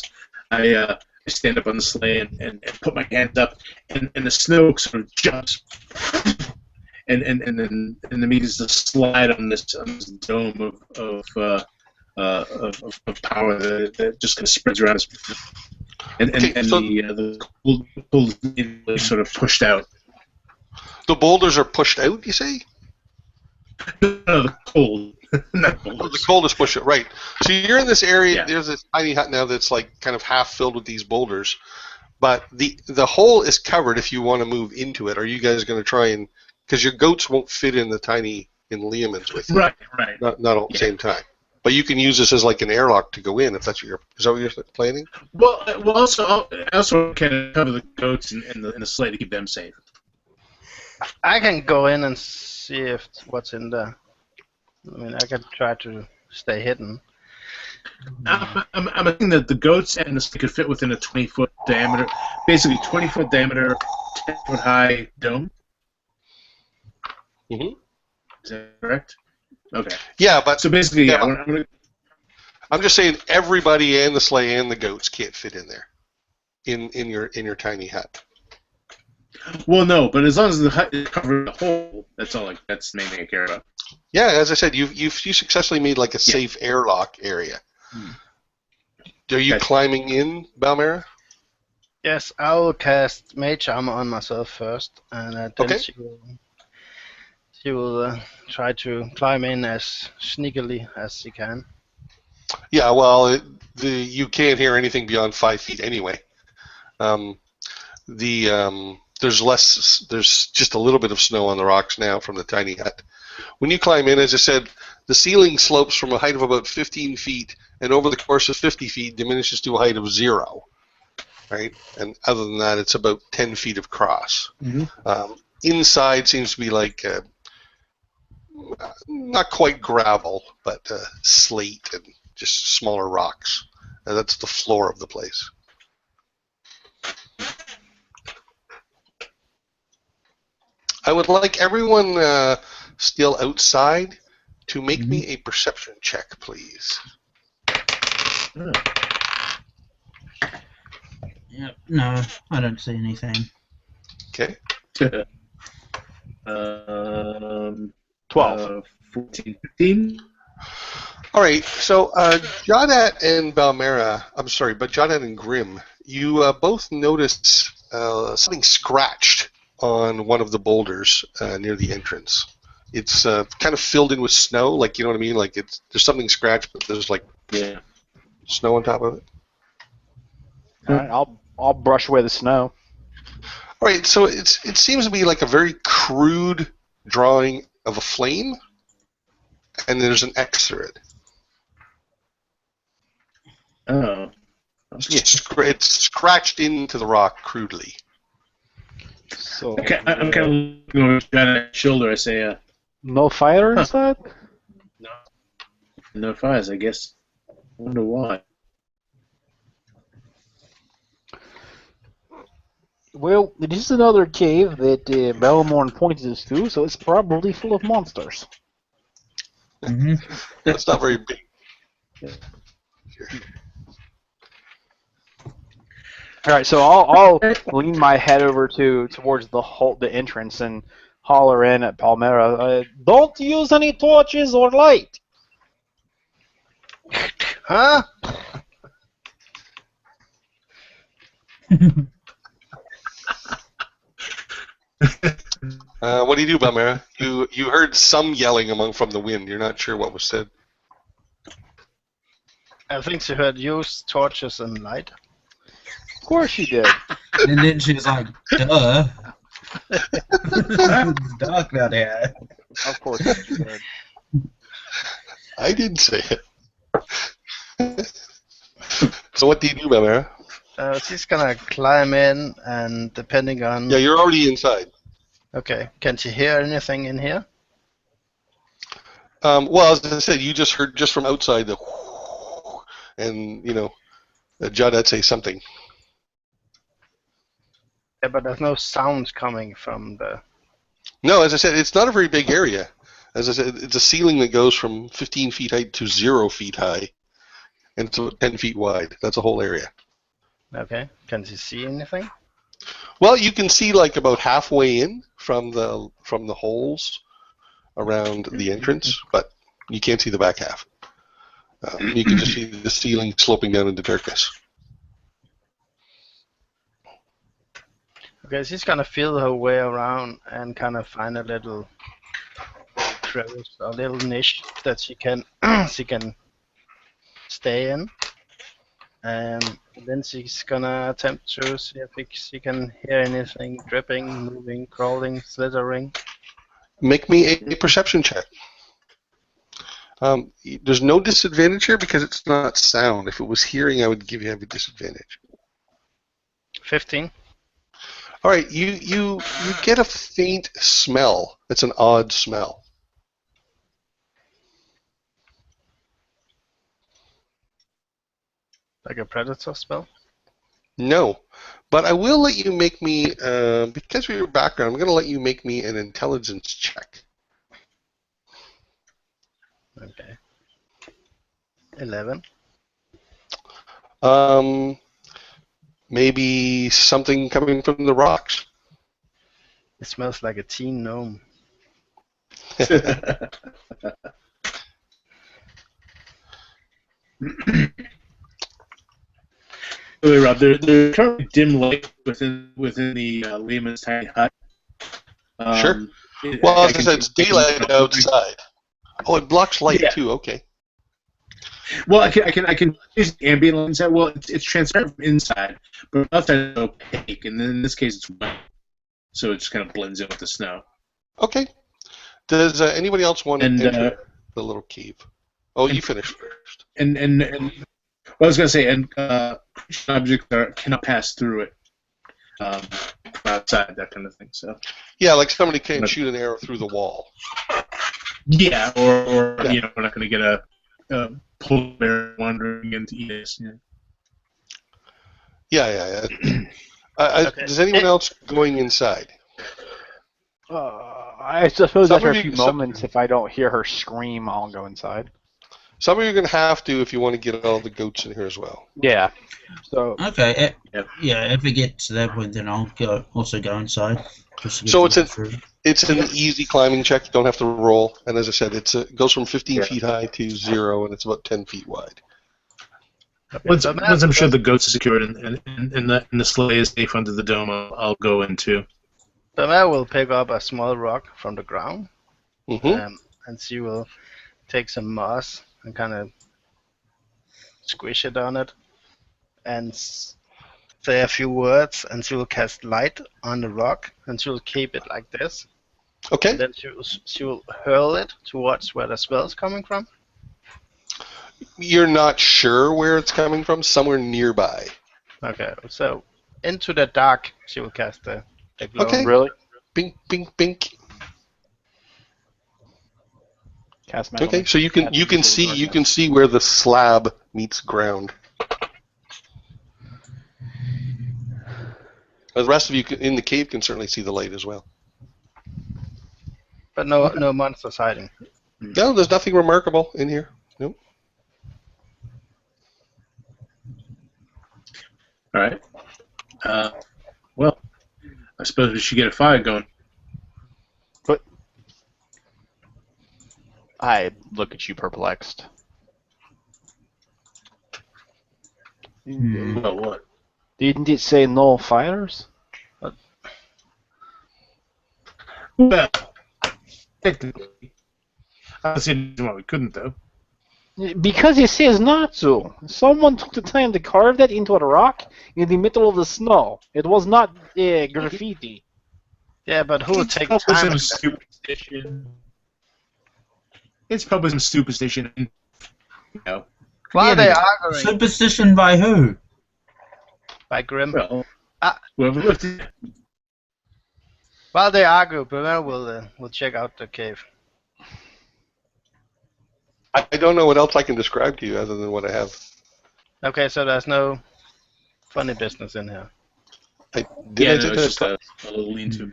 I stand up on the sleigh and put my hands up, and the snow sort of jumps, and then begins to slide on this dome of power that just kind of spreads around us, the cold is sort of pushed out. The boulders are pushed out, you say? No, the cold. Not boulders. The cold is pushed out, right. So you're in this area, there's this tiny hut now that's like kind of half filled with these boulders, but the hole is covered if you want to move into it. Are you guys going to try and, because your goats won't fit in Leoman's with you. Right. Not all at the same time. But you can use this as like an airlock to go in if that's is that what you're planning? Well, I also can cover the goats and the sleigh to keep them safe. I can go in and see what's in there. I mean, I can try to stay hidden. I'm thinking that the goats and the sleigh could fit within a 20-foot diameter, basically 20-foot diameter, 10-foot high dome. Mm-hmm. Is that correct? Okay. Yeah, but so basically, I'm just saying everybody and the sleigh and the goats can't fit in there, in your tiny hut. Well, no, but as long as the hut is covering the hole, that's the main thing I care about. Yeah, as I said, you successfully made like a safe airlock area. Are you climbing in, Balmera? Yes, I will cast Mage Armor on myself first, and then she will try to climb in as sneakily as she can. Yeah, well, you can't hear anything beyond 5 feet anyway. There's just a little bit of snow on the rocks now from the tiny hut. When you climb in, as I said, the ceiling slopes from a height of about 15 feet, and over the course of 50 feet diminishes to a height of 0. Right? And other than that, it's about 10 feet of cross. Mm-hmm. Inside seems to be like not quite gravel, but slate and just smaller rocks. And that's the floor of the place. I would like everyone still outside to make me a perception check, please. Yep. No, I don't see anything. Okay. 12. 14, 15. All right. So Jawdat and Balmera, I'm sorry, but Jawdat and Grimm, you both noticed something scratched on one of the boulders near the entrance. It's kind of filled in with snow, like, you know what I mean? Like there's something scratched, but there's like snow on top of it. All right, I'll brush away the snow. All right, so it seems to be like a very crude drawing of a flame, and there's an X through it. Oh. It's scratched into the rock crudely. So Okay, I'm kind of looking over Jawdat's shoulder. I say, no fire inside? no fires, I guess. I wonder why. Well, this is another cave that Belmorn pointed us to, so it's probably full of monsters. That's not very big. All right, so I'll lean my head over towards the entrance and holler in at Balmera. Don't use any torches or light. Huh? What do you do, Balmera? You heard some yelling from the wind. You're not sure what was said. I think she had used torches and light. Of course she did. And then she was like, duh. It's dark out here. Of course she did. I didn't say it. So what do you do, Balmera? She's gonna climb in, and depending on... Yeah, you're already inside. Okay, can she hear anything in here? Well, as I said, you just heard just from outside the and, Jawdat say something. Yeah, but there's no sound coming from the... No, as I said, it's not a very big area. As I said, it's a ceiling that goes from 15 feet high to 0 feet high, and it's 10 feet wide. That's a whole area. Okay, can she see anything? Well, you can see like about halfway in from the holes around the entrance, but you can't see the back half. You can just see the ceiling sloping down into darkness. Okay, she's gonna feel her way around and kind of find a little crevice, a little niche that she can stay in. And then she's gonna attempt to see if she can hear anything dripping, moving, crawling, slithering. Make me a perception check. There's no disadvantage here because it's not sound. If it was hearing, I would have a disadvantage. 15. All right, you get a faint smell. It's an odd smell. Like a predator spell? No, but I will let you make me, because of your background, I'm going to let you make me an intelligence check. Okay. 11. Maybe something coming from the rocks. It smells like a teen gnome. Really, Rob, there's currently dim light within the layman's tiny hut. Sure. Well, as I said, it's daylight outside. Oh, it blocks light too. Okay. Well, I can use ambient light inside. Well, it's transparent from inside, but outside it's opaque, and then in this case it's white, so it just kind of blends in with the snow. Okay. Does anybody else want to enter the little cave? Oh, you finished first. And I was gonna say, objects cannot pass through it from outside, that kind of thing. So yeah, like somebody can shoot an arrow through the wall. Yeah, or you know, we're not going to get a polar bear wandering into ES. Yeah. Okay. Is anyone else going inside? I suppose Some after of a you- few some- moments, if I don't hear her scream, I'll go inside. Some of you are going to have to if you want to get all the goats in here as well. Yeah. So Okay. Yep. Yeah. If we get to that point, then I'll also go inside. Just to get So the it's a- way through. It's an easy climbing check. You don't have to roll. And as I said, it goes from 15 feet high to 0, and it's about 10 feet wide. Once I'm sure the goats are secured and the sleigh is safe under the dome, I'll go into. Balmera will pick up a small rock from the ground, Mm-hmm. and she will take some moss and kind of squish it on it, and say a few words, and she will cast light on the rock, and she will keep it like this. Okay. And then she will hurl it towards where the spell is coming from. You're not sure where it's coming from. Somewhere nearby. Okay, so into the dark, she will cast the glow. Okay. really, Bink, bink, bink. cast magic. Okay. So you can see where the slab meets ground. The rest of you in the cave can certainly see the light as well. But no monsters hiding. No, there's nothing remarkable in here. Nope. All right. Well, I suppose we should get a fire going. I look at you perplexed. Well, what? Didn't it say no fires? Well, technically, I said well, we couldn't though. Because it says not to. Someone took the time to carve that into a rock in the middle of the snow. It was not graffiti. Yeah, but who would It's take probably time? some superstition. It's probably some superstition. You know. Why are they Yeah. arguing? Superstition by who? By Grimm. Well, Ah. whoever looked at it. While they argue, Balmera will check out the cave. I don't know what else I can describe to you other than what I have. Okay, so there's no funny business in here. Did Yeah, I no, say it's that? just a little lean-to.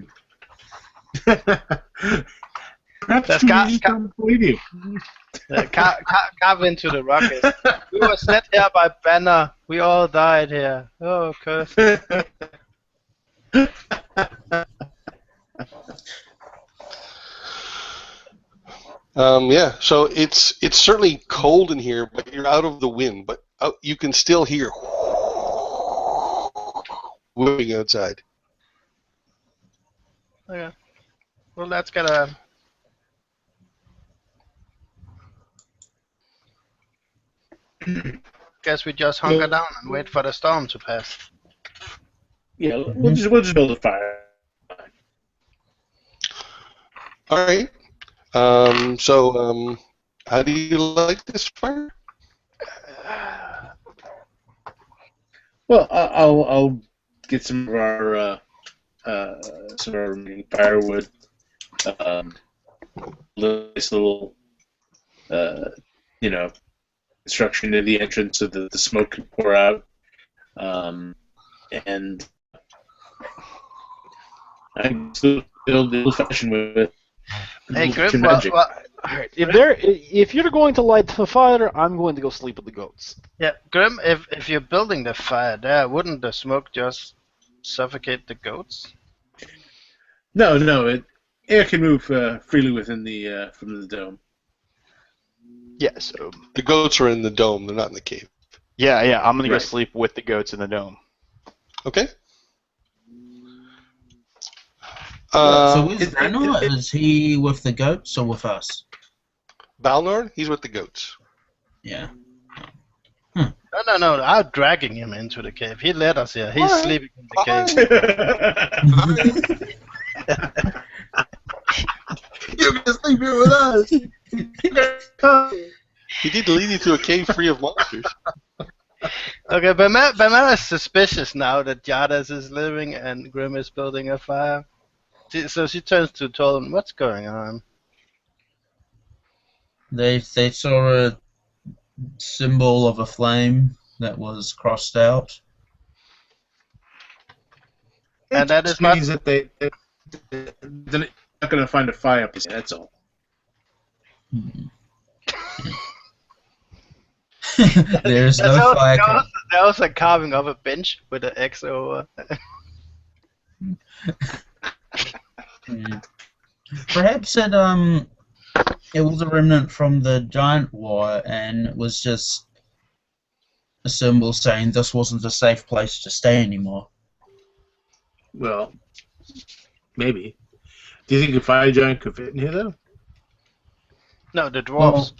Perhaps That's we got- just don't believe you. Carve into the rocket. We were set here by Banner. We all died here. Oh, curse. Yeah, so it's certainly cold in here, but you're out of the wind. But you can still hear whipping outside. Okay. Well, let's get a. Guess we just hunker down and wait for the storm to pass. Yeah, we'll just build a fire. All right. How do you like this fire? Well, I'll get some of our remaining firewood. This little construction near the entrance so that the smoke can pour out. And I can still build the old-fashioned with it. Hey, Grimm, Magic. Alright, if you're going to light the fire, I'm going to go sleep with the goats. yeah, Grimm, if you're building the fire there, wouldn't the smoke just suffocate the goats? No, air can move freely within the from the dome. Yeah, so The goats are in the dome. They're not in the cave. yeah, I'm gonna go Right. sleep with the goats in the dome. Okay. So where's Ranor? Is he with the goats or with us? Balnor, he's with the goats. Yeah. No, I'm dragging him into the cave. He led us here. He's Alright. sleeping in the cave. You're gonna sleep here with us. He did lead you to a cave free of monsters. Okay, Balmera is suspicious now that Jawdat is living and Grimm is building a fire. So she turns to Tolraun, what's going on? They saw a symbol of a flame that was crossed out. And that Just is not. means that they're not going to find a fireplace. That's all. There's no fire. That was like carving of a bench with an X over. Perhaps it was a remnant from the giant war, and it was just a symbol saying this wasn't a safe place to stay anymore. Well, maybe. Do you think a fire giant could fit in here, though? No, the dwarves.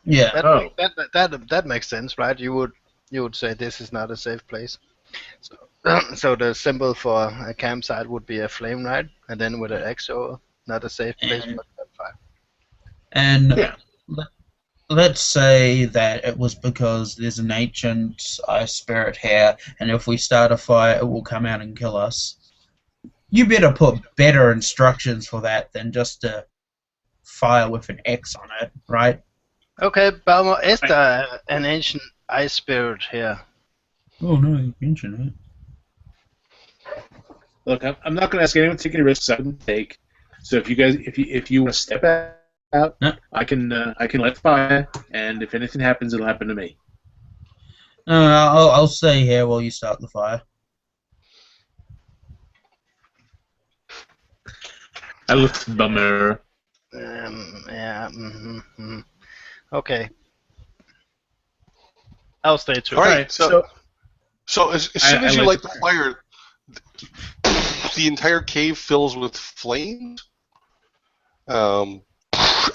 Yeah. That makes sense, right? You would say this is not a safe place. So the symbol for a campsite would be a flame, right? And then with an X over, not a safe place, but a fire. And Yeah. let's say that it was because there's an ancient ice spirit here, and if we start a fire, it will come out and kill us. You better put better instructions for that than just a fire with an X on it, right? Okay, Balmera, is there an ancient ice spirit here? Oh no, you mentioned it. Look, I'm not going to ask anyone to take any risks I didn't take. So if you guys, if you want to step out, No. I can light fire, and if anything happens, it'll happen to me. I'll stay here while you start the fire. I looked at Balmera. Yeah. Okay. I'll stay too. All right. So as soon as you light the fire, the entire cave fills with flames.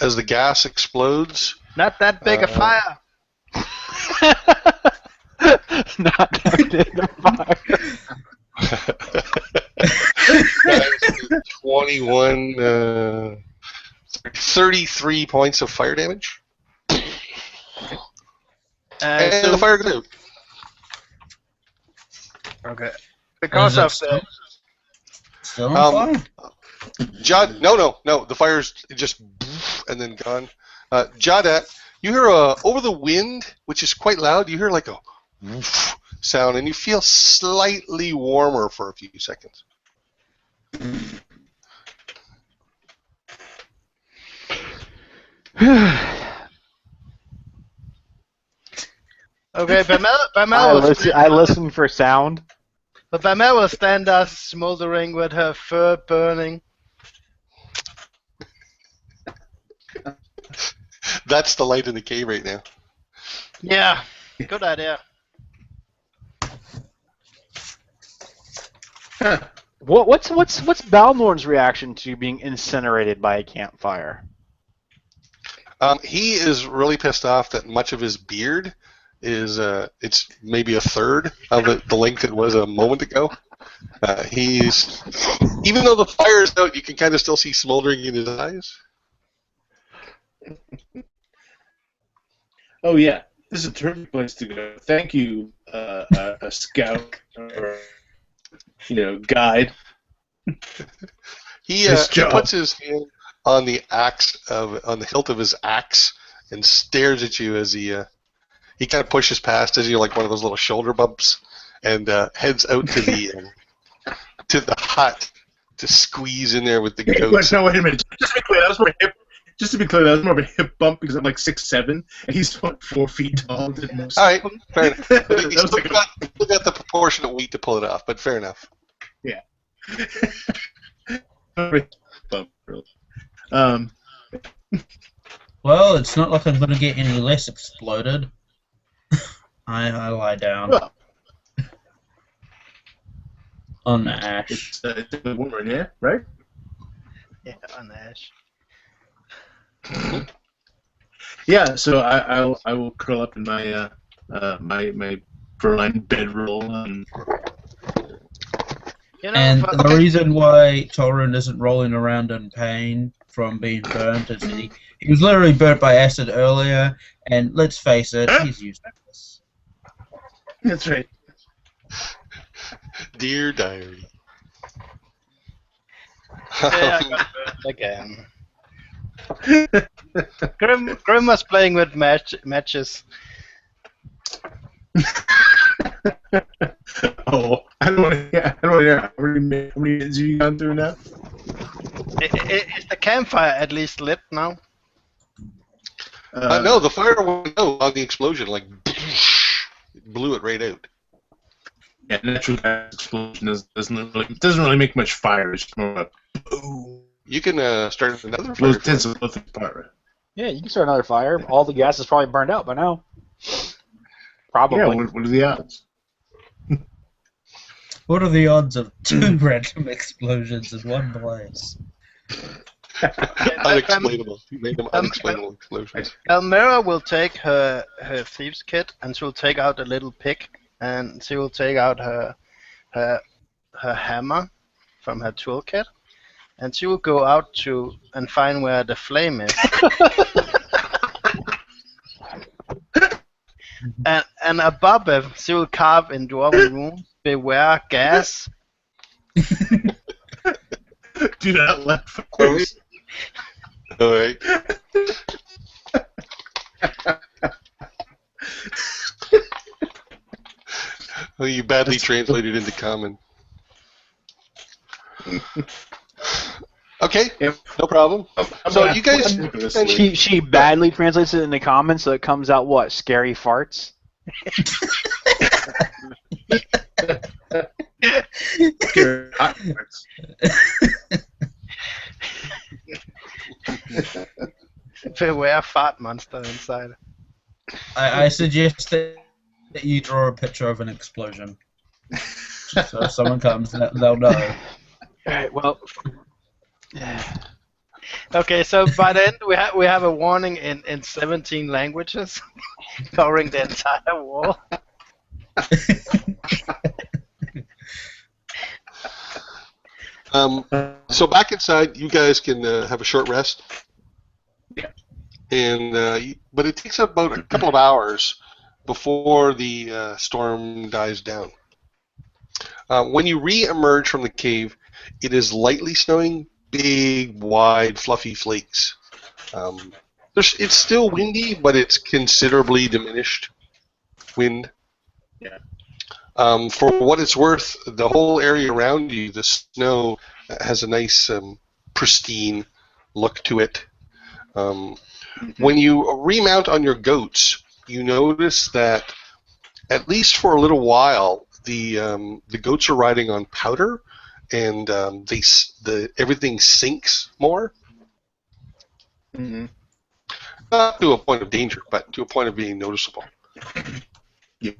As the gas explodes. Not that big a fire. Not that big a fire. 21, 33 points of fire damage. And So, the fire goes out. okay. Because of the... Still on fire? Jawdat, no. The fire's just and then gone. Jawdat, you hear over the wind, which is quite loud. You hear like a woof sound, and you feel slightly warmer for a few seconds. Okay, Balmera I listen for sound. But Balmera will stand there smoldering with her fur burning. That's the light in the cave right now. Yeah, good idea. What's Balnorn's reaction to being incinerated by a campfire? He is really pissed off that much of his beard is it's maybe a third of the length it was a moment ago. He's even though the fire is out, you can kind of still see smoldering in his eyes. Oh yeah, this is a terrific place to go. Thank you, a scout or guide. He puts his hand on the on the hilt of his axe and stares at you as he kind of pushes past as you like one of those little shoulder bumps and heads out to the to the hut to squeeze in there with the goats. No, wait a minute. Just to be clear, that was more hip. Just to be clear, that was more of a hip bump because I'm like 6'7" and he's 4 feet tall. All right, fair enough. But you still got the proportionate weight to pull it off, but fair enough. Yeah. Well, it's not like I'm going to get any less exploded. I lie down. Well, on the ash. It's a warmer in here, right? Yeah, on the ash. Yeah, so I will curl up in my my fur-lined bedroll and. And the reason why Tolraun isn't rolling around in pain from being burnt is he was literally burnt by acid earlier, and let's face it, he's used to this. That's right. Dear diary. Yeah, I got burnt again. Grimm was playing with matches. Oh, I don't want to hear. How many minutes have you gone through now? Is the campfire at least lit now? No, the fire went out on the explosion, like it blew it right out. Yeah, natural gas explosion doesn't really make much fire. It's more of a boom. You can start another Blows fire. tends to blow things apart, right? Yeah, you can start another fire. All the gas is probably burned out by now. Probably. Yeah, what are the odds? What are the odds of 2 random explosions in one place? Unexplainable. You made them unexplainable explosions. Balmera will take her thieves kit and she'll take out a little pick and she will take out her hammer from her toolkit and she will go out and find where the flame is. and above it, she will carve in dwarven runes, beware gas. Do not laugh. All right. Well, you badly translated into common. Okay, Yep. no problem. So you guys, She badly translates it into common, so it comes out what? Scary farts? Beware fart monster inside. I suggest that you draw a picture of an explosion. So if someone comes, they'll know. Alright, well. Okay, so by then we have a warning in 17 languages covering the entire wall. So back inside, you guys can have a short rest. Yeah. And but it takes about a couple of hours before the storm dies down. When you re-emerge from the cave, it is lightly snowing, big, wide, fluffy flakes. It's still windy, but it's considerably diminished wind. Yeah. For what it's worth, the whole area around you, the snow has a nice, pristine look to it. When you remount on your goats, you notice that, at least for a little while, the goats are riding on powder, and everything sinks more. Mm-hmm. Not to a point of danger, but to a point of being noticeable. Yeah.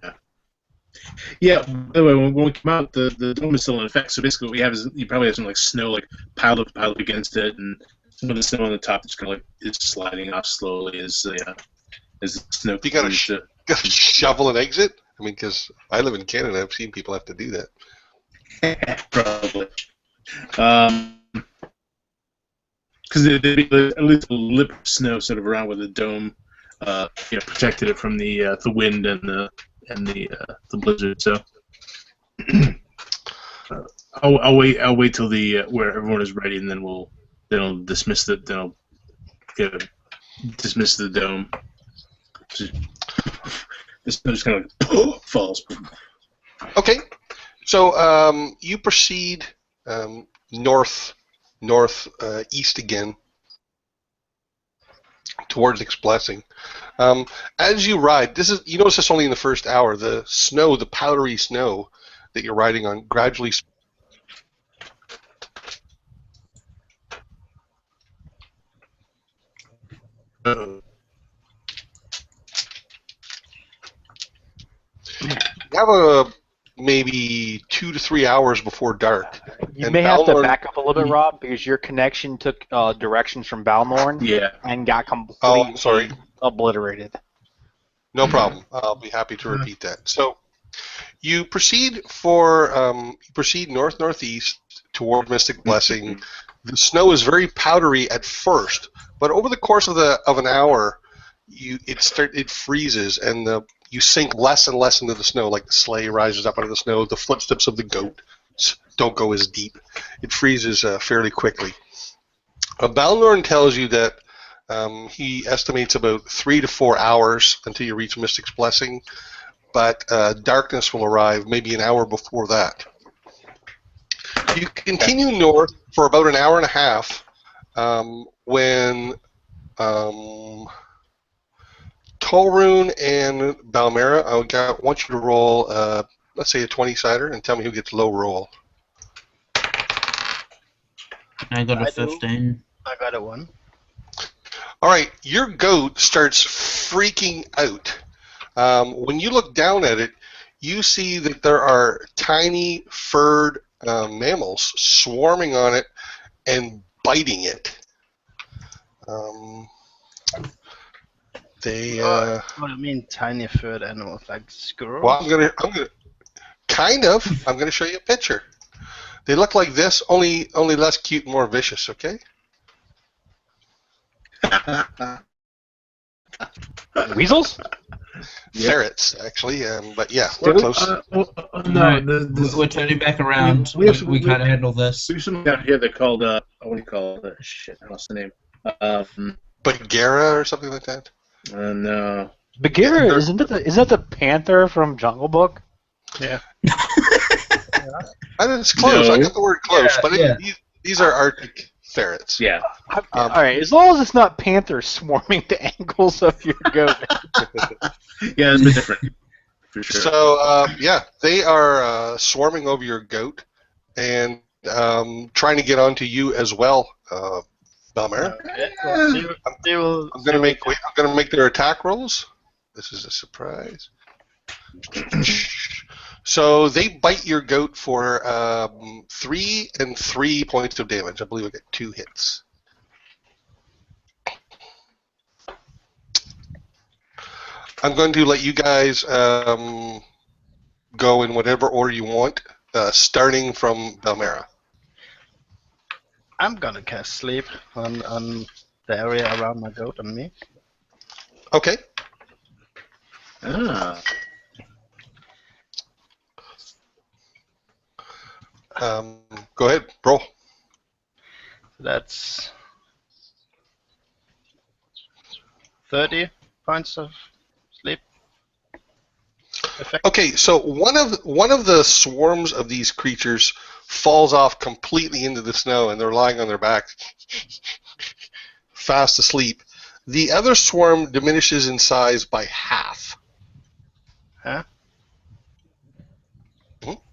Yeah. By the way, when we come out, the dome is still in effect. So basically, what we have is you probably have some like snow like piled up against it, and some of the snow on the top is kind of like is sliding off slowly as the snow. You got to shovel and exit. I mean, because I live in Canada, I've seen people have to do that. Probably. Because there'd be at least a lip of snow sort of around where the dome, protected it from the wind and the blizzard. So I'll wait till where everyone is ready, and then they'll dismiss the dome. The snow just kind of like falls. Okay, so you proceed northeast again towards its blessing. As you ride, you notice this only in the first hour. The snow, the powdery snow that you're riding on, gradually. You have maybe 2 to 3 hours before dark. You may have to back up a little bit, Rob, because your connection took directions from Balmorn and got completely obliterated. No problem. I'll be happy to repeat that. So you proceed north-northeast toward Mystic Blessing. The snow is very powdery at first, but over the course of an hour, it freezes and you sink less and less into the snow. Like the sleigh rises up out of the snow, the footsteps of the goat don't go as deep. It freezes fairly quickly. Balnorn tells you that He estimates about 3 to 4 hours until you reach Mystic's Blessing, but darkness will arrive maybe an hour before that. You continue north for about an hour and a half when Tolraun and Balmera, I want you to roll, let's say a 20-sider, and tell me who gets low roll. I got a I do. 15. I got a 1. All right, your goat starts freaking out. When you look down at it, you see that there are tiny furred mammals swarming on it and biting it. They. What do you mean, tiny furred animals like squirrels? Well, I'm gonna. Kind of. I'm gonna show you a picture. They look like this, only less cute and more vicious. Okay. Weasels? Ferrets, actually, but yeah, Well, close. No, we're turning back around. we have We can't handle this. We have something down here. They're called what do you call it? Shit, what's the name? Bagheera or something like that. No. Bagheera, Yeah, isn't that the panther from Jungle Book? Yeah. I mean, it's close. No. I got the word close, Yeah, but yeah. These are Arctic ferrets. Yeah. All right, as long as it's not panthers swarming the ankles of your goat. Yeah, it's a bit different. For sure. So, yeah, they are swarming over your goat and trying to get onto you as well, Balmera. Okay. Well, I'm gonna make their attack rolls. This is a surprise. So they bite your goat for 3 and 3 points of damage. I believe I get 2 hits. I'm going to let you guys go in whatever order you want, starting from Balmera. I'm gonna cast sleep on the area around my goat and me. Okay. Ah. Go ahead, roll. That's 30 points of sleep. Effect. Okay, so one of the swarms of these creatures falls off completely into the snow, and they're lying on their back, fast asleep. The other swarm diminishes in size by half. Huh?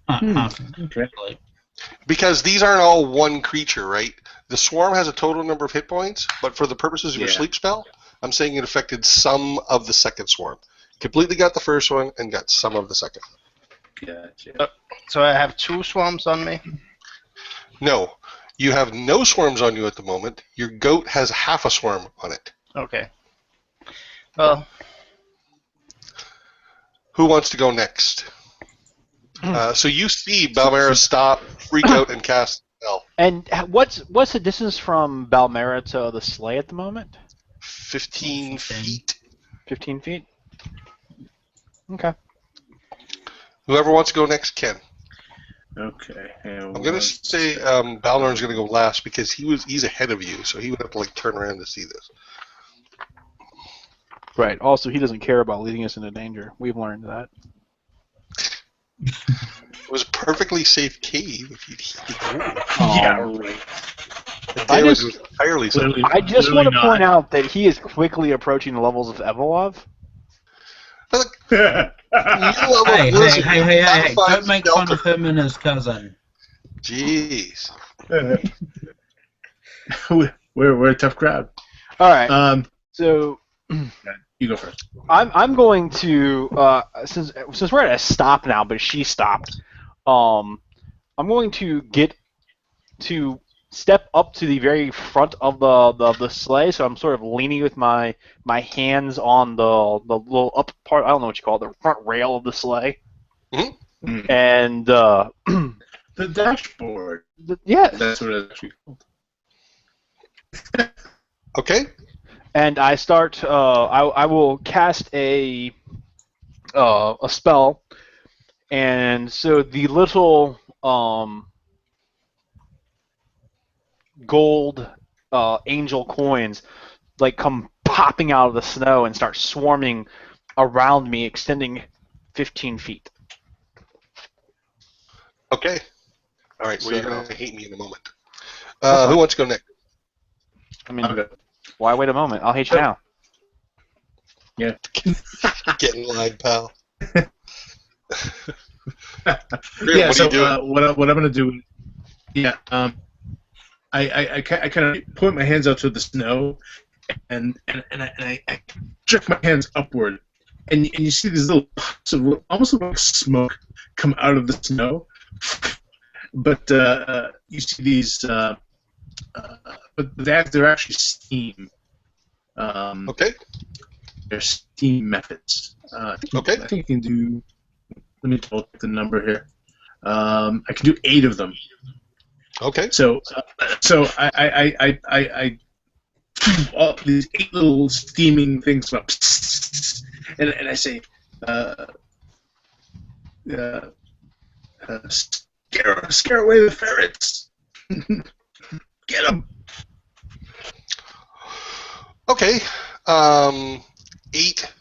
Okay. Because these aren't all one creature, right? The swarm has a total number of hit points, but for the purposes of your Yeah. sleep spell, I'm saying it affected some of the second swarm. Completely got the first one and got some of the second. Gotcha. So I have 2 swarms on me. No, you have no swarms on you at the moment. Your goat has half a swarm on it. Okay. Well, Who wants to go next? So you see Balmera stop, freak out, and cast a spell. And what's the distance from Balmera to the sleigh at the moment? 15 feet. 15 feet? Okay. Whoever wants to go next can. Okay. I'm gonna say Balnor's gonna go last because he's ahead of you, so he would have to turn around to see this. Right. Also, he doesn't care about leading us into danger. We've learned that. It was a perfectly safe cave if you'd hit the goal. Yeah, right. The I damage just- was entirely safe. Clearly- I just clearly want to point not. out that he is quickly approaching the levels of Evolov. Look, Hey, don't make fun of him and his cousin. Jeez. we're a tough crowd. All right. So You go first. I'm going to since we're at a stop now, but she stopped. I'm going to step up to the very front of the sleigh, so I'm sort of leaning with my hands on the little up part. I don't know what you call it, the front rail of the sleigh. Mhm. And The dashboard. yeah, That's what it's actually called. Okay. and I start. I will cast a spell, and so the little gold angel coins like come popping out of the snow and start swarming around me, extending 15 feet. Okay. All right. Well, you're So- going to hate me in a moment. That's Who wants to go next? I mean, Okay. why wait a moment? I'll hate you now. Get in line, pal. Yeah. What So are you doing? what I'm gonna do? Yeah. I kind of point my hands out to the snow, and I jerk my hands upward, and you see these little puffs of almost like smoke come out of the snow, but you see these, but they're actually steam. Okay. They're steam methods. Okay. I think you can do. Let me double check the number here. I can do 8 of them. Okay. So I all these 8 little steaming things up, and I say, scare away the ferrets. Get them. Okay. 8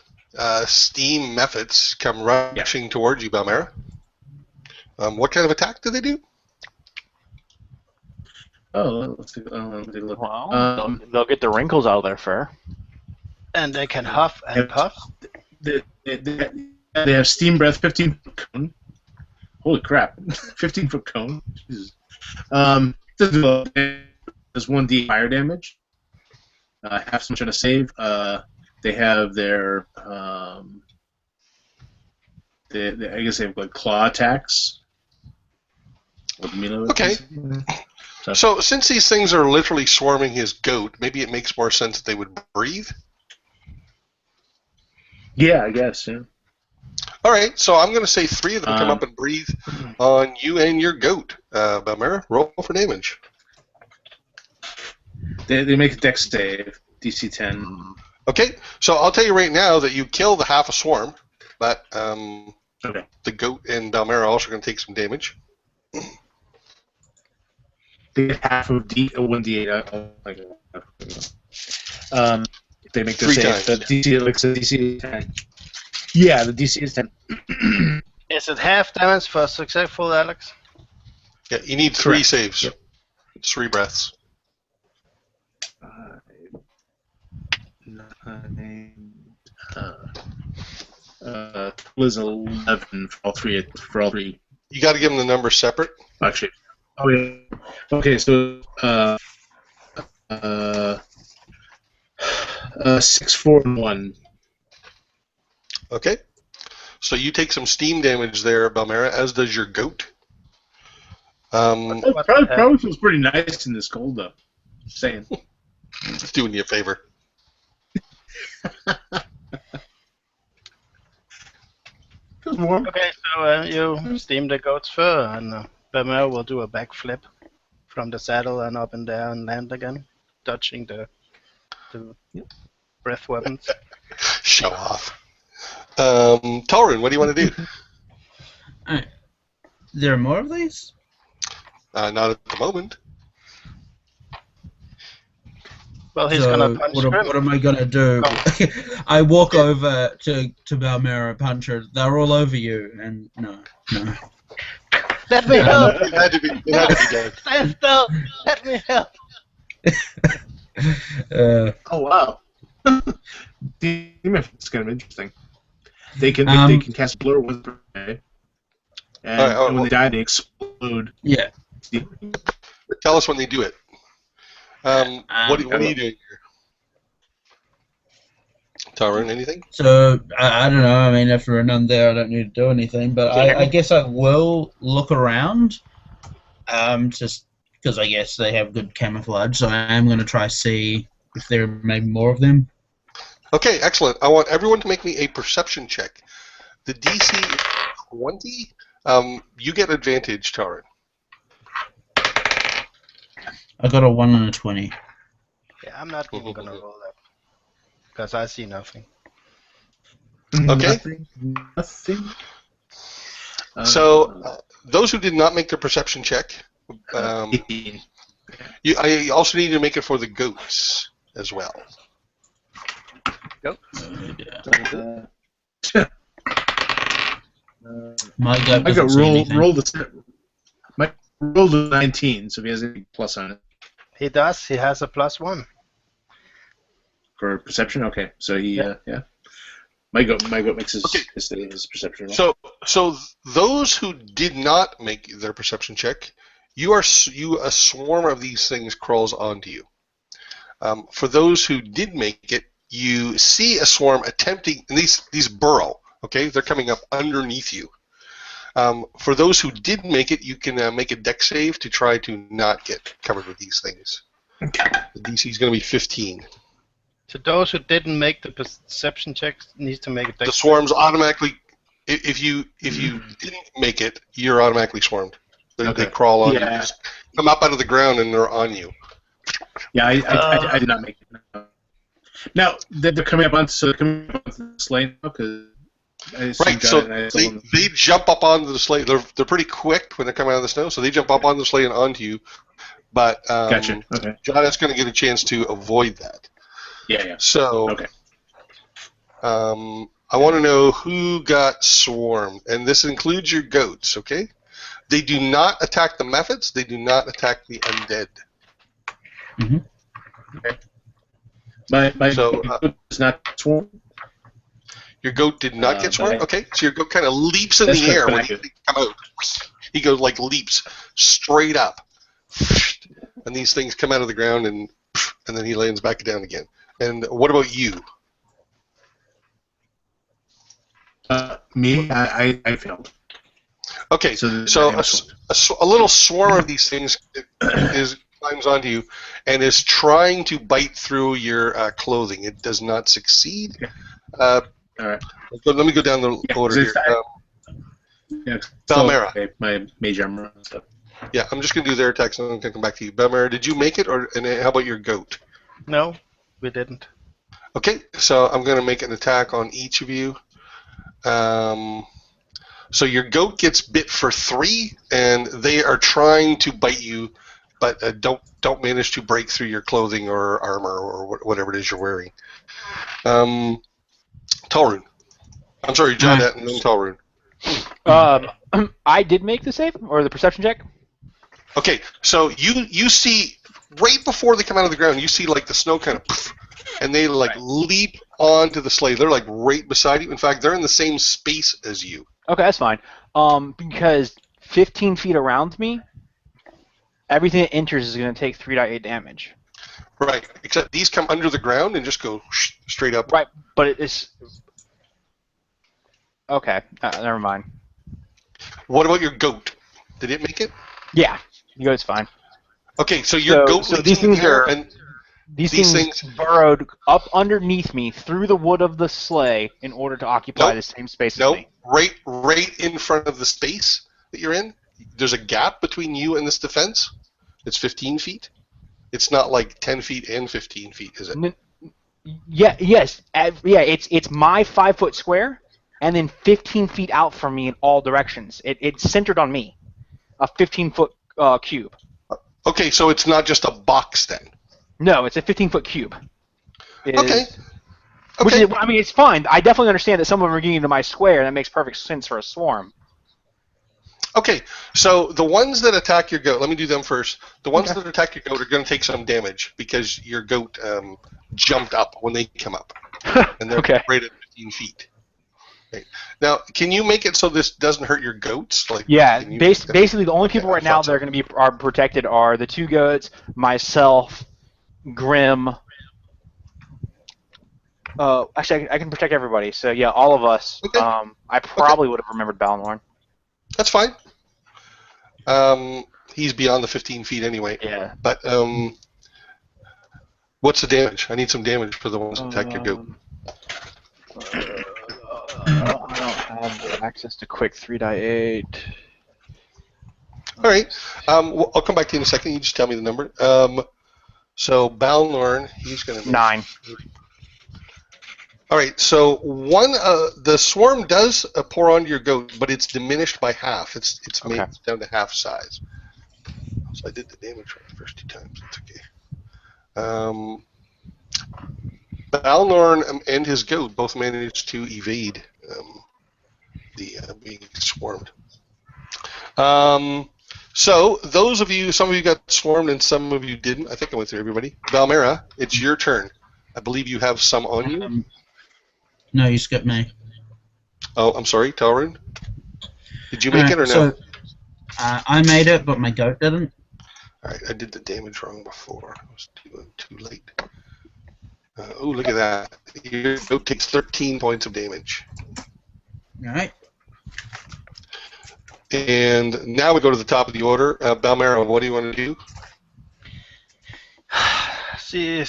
steam methods come rushing towards you, Balmera. What kind of attack do they do? Oh, let's take a look. Well, they'll get the wrinkles out of their fur. And they can huff and puff. They have steam breath, 15-foot cone. Holy crap, 15-foot cone. Jesus. Does 1d fire damage. Half so much on a save. They have their, I guess they have like claw attacks. Okay. So since these things are literally swarming his goat, maybe it makes more sense that they would breathe. Yeah, I guess. Yeah. All right, so I'm going to say 3 of them come up and breathe on you and your goat. Balmera, roll for damage. They make a dex save, DC 10. Okay, so I'll tell you right now that you kill the half a swarm, but Okay. the goat and Balmera are also going to take some damage. They get half of 1d8. They make the 3 save. times. The DC, like the DC is 10. Yeah, the DC is 10. Is it half damage for successful, Alex? Yeah, you need 3 Correct. saves. Yep. 3 breaths. 9, was 11 for all three. You got to give them the number separate. Actually. Oh yeah. Okay, so 6, 4, and 1. Okay. So you take some steam damage there, Balmera, as does your goat. Probably feels pretty nice in this cold though. Just saying. It's doing you a favor. Feels warm. Okay, so you steam the goat's fur, and Balmera will do a backflip from the saddle and up and down and land again, dodging the breath weapons. Show off. Tolraun, what do you want to do? Alright. There are more of these? Not at the moment. Well, he's So gonna punch Grimm. what am I gonna do? I walk over to Balmera and punch her. They're all over you, and no. Let me help! It had to be done. Stand still! Let me help! Oh wow. It's kind of interesting. They can cast blur with and, Alright, and when they die, they explode. Yeah. Tell us when they do it. What are you doing here? Tolraun, anything? So I don't know. I mean, if there are none there, I don't need to do anything. But I guess I will look around, just because I guess they have good camouflage. So I am going to try see if there may be more of them. Okay, excellent. I want everyone to make me a perception check. The DC is 20. You get advantage, Tolraun. I got a 1 and a 20. Yeah, I'm not even gonna roll that. Because I see nothing. Okay. Nothing. So, those who did not make their perception check, 18. I also need to make it for the goats as well. Go. My goat I got doesn't see anything. rolled a 19, so if he has any plus on it He does. He has a +1. for perception. Okay, so he yeah. My goat makes his perception roll. So those who did not make their perception check, a swarm of these things crawls onto you. For those who did make it, you see a swarm attempting, and these burrow. Okay, they're coming up underneath you. For those who did make it, you can make a dex save to try to not get covered with these things. Okay. The DC is going to be 15. So those who didn't make the perception checks needs to make a dex. The swarms automatically, if you didn't make it, you're automatically swarmed. They crawl on you. They just come up out of the ground and they're on you. Yeah, I did not make it. Now they're coming up onto the sleigh now because. Right, so they jump up onto the sleigh. They're pretty quick when they come out of the snow, so they jump up on the sleigh and onto you. But gotcha. Okay. Jawdat's going to get a chance to avoid that. Yeah. So, okay. I want to know who got swarmed, and this includes your goats. Okay, they do not attack the methods. They do not attack the undead. Mm-hmm. Okay. My goat is not swarmed. Your goat did not get swarmed? Okay, so your goat kind of leaps in the air when they come out. He goes like leaps straight up. And these things come out of the ground and then he lands back down again. And what about you? Me, I failed. Okay, so a little swarm of these things climbs onto you and is trying to bite through your clothing. It does not succeed. All right. Let me go down the order here. Balmera. Okay, my mage armor and stuff. Yeah, I'm just going to do their attacks and I'm going to come back to you. Balmera, did you make it, and how about your goat? No, we didn't. Okay, so I'm going to make an attack on each of you. So your goat gets bit for 3, and they are trying to bite you, but don't manage to break through your clothing or armor or whatever it is you're wearing. Tolraun. I'm sorry, Jawdat and then Tolraun. I did make the save, or the perception check. Okay, so you see, right before they come out of the ground, you see like the snow kind of, and they like leap onto the sleigh. They're like right beside you. In fact, they're in the same space as you. Okay, that's fine. Because 15 feet around me, everything that enters is going to take 3.8 damage. Right, except these come under the ground and just go straight up. Right, but it's... Okay, never mind. What about your goat? Did it make it? Yeah, your goat's fine. Okay, so your goat so these things are... And these things burrowed up underneath me through the wood of the sleigh in order to occupy the same space as me. Right in front of the space that you're in. There's a gap between you and this defense. It's 15 feet. It's not like 10 feet and 15 feet, is it? Yes. It's my 5-foot square, and then 15 feet out from me in all directions. It's centered on me, a 15-foot cube. Okay, so it's not just a box then. No, it's a 15-foot cube. Okay. Which is, I mean, it's fine. I definitely understand that some of them are getting into my square, and that makes perfect sense for a swarm. Okay, so the ones that attack your goat, let me do them first. The ones that attack your goat are going to take some damage because your goat jumped up when they come up. And they're right at 15 feet. Okay. Now, can you make it so this doesn't hurt your goats? Like, basically the only people right now that are going to be protected are the 2 goats, myself, Grimm. Actually, I can protect everybody. So yeah, all of us. Okay. I probably would have remembered Balmera. That's fine. He's beyond the 15 feet anyway. Yeah. But what's the damage? I need some damage for the ones that attack your goat. I don't have access to quick 3.8. All right. I'll come back to you in a second. You just tell me the number. So Balmera, he's going to 9. All right, so the swarm does pour onto your goat, but it's diminished by half. It's made down to half size. So I did the damage right the first 2 times. That's okay. Balnorn and his goat both managed to evade the being swarmed. So those of you, some of you got swarmed and some of you didn't. I think I went through everybody. Balmera, it's your turn. I believe you have some on you. No, you skipped me. Oh, I'm sorry, Tolraun. Did you make it or no? So, I made it, but my goat didn't. All right, I did the damage wrong before. I was too late. Oh, look at that. Your goat takes 13 points of damage. All right. And now we go to the top of the order. Balmera, what do you want to do? She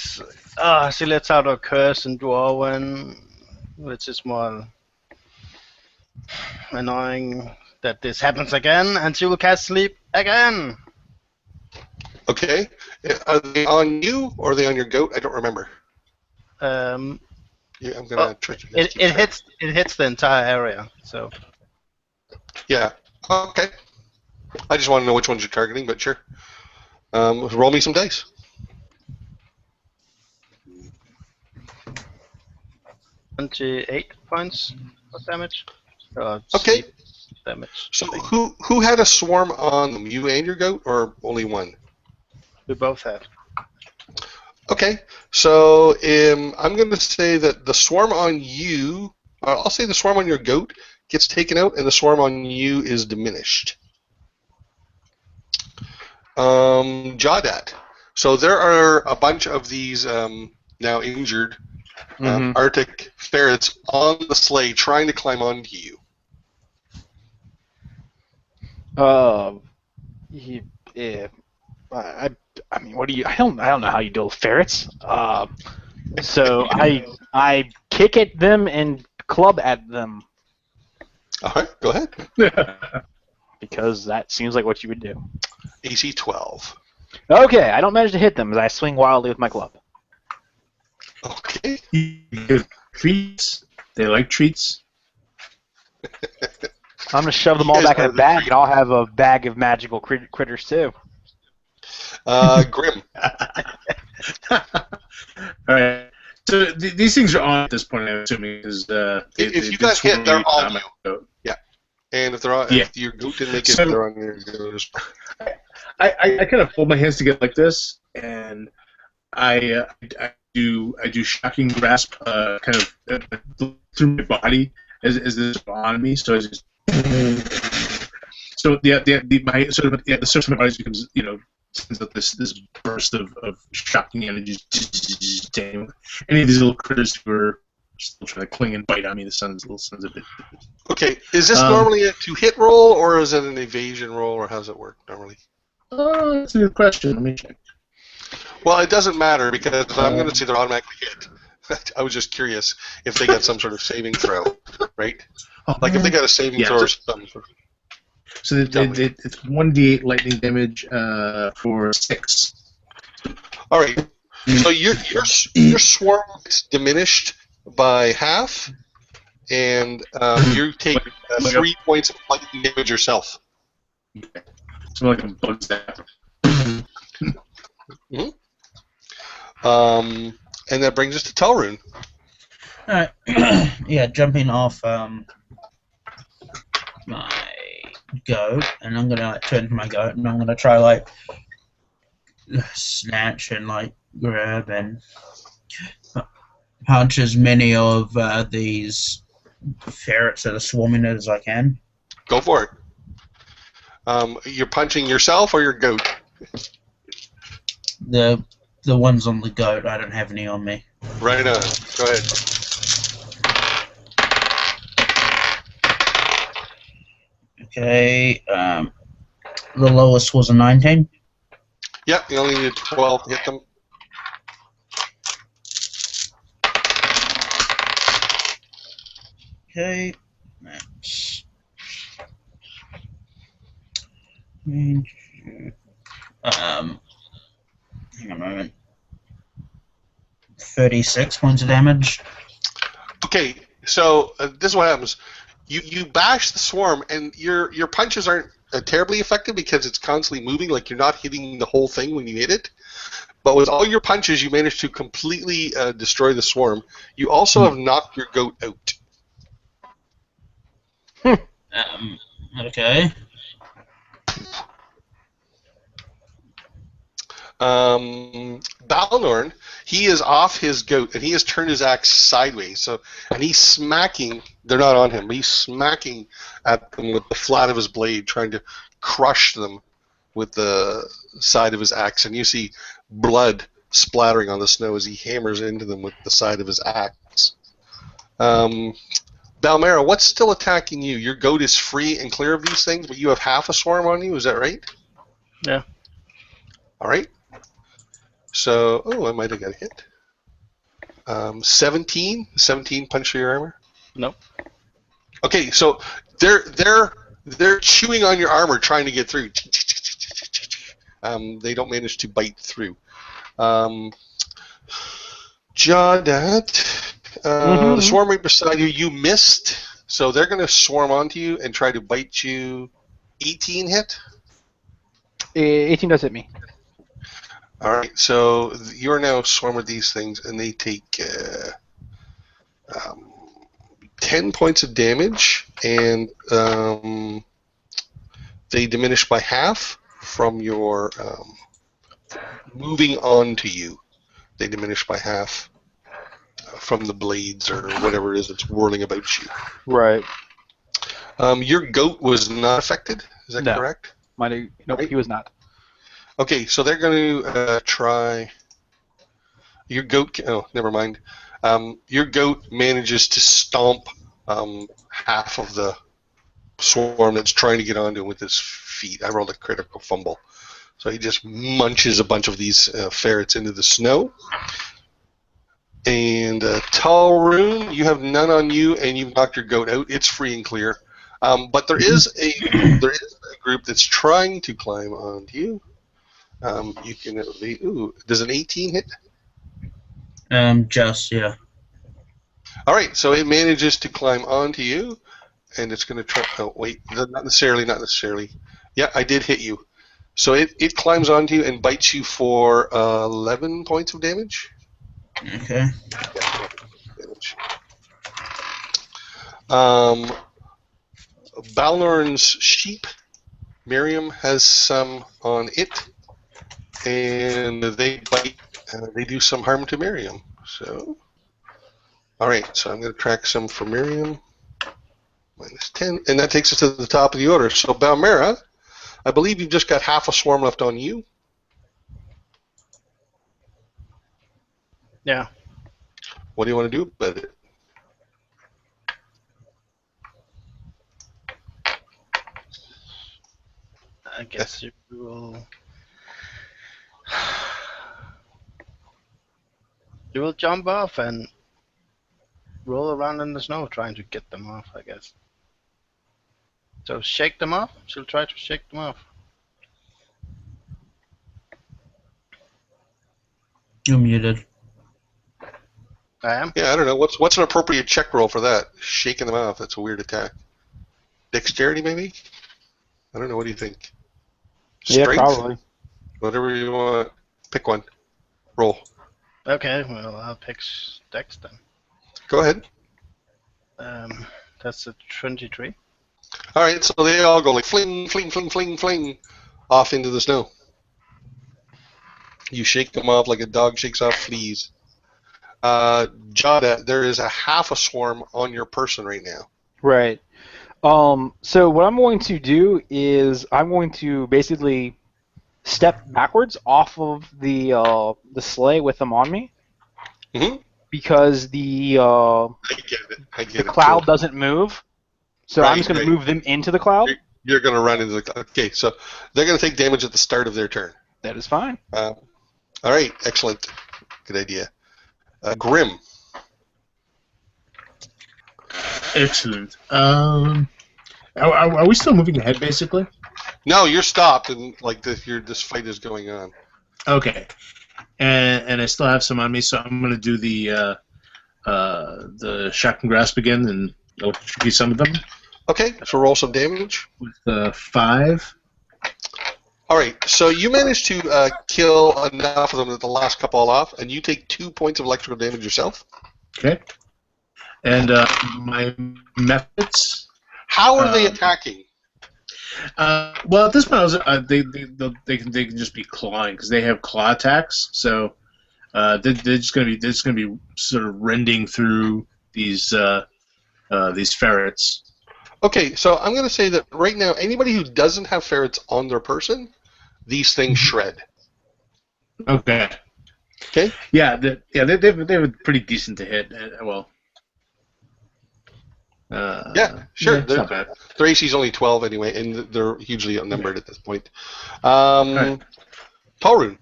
lets out a curse in Dwarven, which is more annoying that this happens again, and she will cast sleep again. Okay. Are they on you or are they on your goat? I don't remember. Yeah, I'm gonna try to. It hits the entire area. So. Yeah. Okay. I just want to know which ones you're targeting, but sure. Roll me some dice. 28 points of damage. Okay. Damage. So who had a swarm on them? You and your goat, or only one? We both had. Okay. So I'm going to say that the swarm on you, I'll say the swarm on your goat gets taken out, and the swarm on you is diminished. Jawdat. So there are a bunch of these now injured Arctic ferrets on the sleigh trying to climb onto you. I mean, what do you? I don't know how you deal with ferrets. So I kick at them and club at them. All right, go ahead. Because that seems like what you would do. AC 12. Okay, I don't manage to hit them as I swing wildly with my club. Okay. Treats. They like treats. I'm gonna shove them all back in a bag, and I'll have a bag of magical critters too. Grimm. All right. So these things are on at this point, I'm assuming, because if you got hit, they're on you. Yeah. And if they're on, if your goat didn't make it, they're on your goat. I kind of hold my hands together like this, and I do shocking grasp, kind of through my body as this is on me. So I just the surface of my body becomes, sends out this burst of shocking energy. Any of these little critters who are still trying to cling and bite on me, the sun's a bit. Okay, is this normally a to-hit roll, or is it an evasion roll, or how does it work normally? Oh, that's a good question. Let me check. Well, it doesn't matter, because I'm going to say they're automatically hit. I was just curious if they got some sort of saving throw, right? Like if they got a saving throw or something. So it's 1d8 lightning damage for 6. All right. So your swarm is diminished by half, and you take 3 points of lightning damage yourself. So like a bug zap. And that brings us to Tolraun. Alright. Yeah, jumping off my goat, and I'm gonna turn to my goat, and I'm gonna try snatch and grab and punch as many of these ferrets that are swarming it as I can. Go for it. You're punching yourself or your goat? The ones on the goat. I don't have any on me. Right on. Go ahead. Okay. The lowest was a 19. Yep, you only need 12 to hit them. Okay. That's... hang on a moment. 36 points of damage. Okay, so this is what happens. You bash the swarm, and your punches aren't terribly effective because it's constantly moving. Like you're not hitting the whole thing when you hit it, But with all your punches, you managed to completely destroy the swarm. You also have knocked your goat out. Okay. Balnorn, he is off his goat, and he has turned his axe sideways. So, and he's smacking. They're not on him. But he's smacking at them with the flat of his blade, trying to crush them with the side of his axe. And you see blood splattering on the snow as he hammers into them with the side of his axe. Balmera, what's still attacking you? Your goat is free and clear of these things, but you have half a swarm on you. Is that right? Yeah. All right. So, I might have got a hit. 17 punch through your armor. Nope. Okay, so they're chewing on your armor, trying to get through. They don't manage to bite through. Jawdat, the swarm right beside you, you missed, so they're going to swarm onto you and try to bite you. 18 hit. 18 does hit me. All right, so you're now swarmed with these things, and they take 10 points of damage, and they diminish by half from your moving on to you. They diminish by half from the blades or whatever it is that's whirling about you. Right. Your goat was not affected, is that correct? Nope, Right? he was not. Okay, so they're going to try. Your goat. Oh, never mind. Your goat manages to stomp half of the swarm that's trying to get onto him with his feet. I rolled a critical fumble, so he just munches a bunch of these ferrets into the snow. And Tolraun, you have none on you, and you've knocked your goat out. It's free and clear. But there is a group that's trying to climb onto you. You can does an 18 hit? Just, yeah. All right, so it manages to climb onto you, and it's going to try. Oh, wait, not necessarily. Yeah, I did hit you. So it climbs onto you and bites you for 11 points of damage. Okay. Yeah, damage. Balnorn's sheep, Miriam, has some on it, and they bite. They do some harm to Miriam. So, all right. So I'm going to track some for Miriam. -10, and that takes us to the top of the order. So Balmera, I believe you've just got half a swarm left on you. Yeah. What do you want to do about it? I guess you will. You will jump off and roll around in the snow trying to get them off, I guess. So shake them off? She'll try to shake them off. You're muted. I am? Yeah, I don't know. What's an appropriate check roll for that? Shaking them off. That's a weird attack. Dexterity, maybe? I don't know. What do you think? Strength? Yeah, probably. Whatever you want. Pick one. Roll. Okay, well, I'll pick Dex then. Go ahead. That's a 23. All right, so they all go like fling, fling, fling, fling, fling off into the snow. You shake them off like a dog shakes off fleas. Jawdat, there is a half a swarm on your person right now. Right. So what I'm going to do is I'm going to basically step backwards off of the sleigh with them on me, because the I get it. cloud Cool. doesn't doesn't move. So Right, I'm just going right. to move them into the cloud. You're going to run into the... Okay, so they're going to take damage at the start of their turn. That is fine. All right, excellent. Good idea. Grimm. Excellent. Are we still moving ahead, basically? No, you're stopped, and like this fight is going on. Okay. And I still have some on me, so I'm going to do the shock and grasp again, and I'll use some of them. Okay, so roll some damage. With 5. All right, so you managed to kill enough of them that the last couple all off, and you take 2 points of electrical damage yourself. Okay. And my methods. How are they attacking? Well, at this point, they can just be clawing because they have claw attacks. So they're just gonna be sort of rending through these ferrets. Okay, so I'm going to say that right now, anybody who doesn't have ferrets on their person, these things shred. Okay. Okay. Yeah. They were pretty decent to hit. Well. Yeah, sure. Yeah, it's not bad. Their AC is only 12 anyway, and they're hugely outnumbered at this point. Right. Tolraun.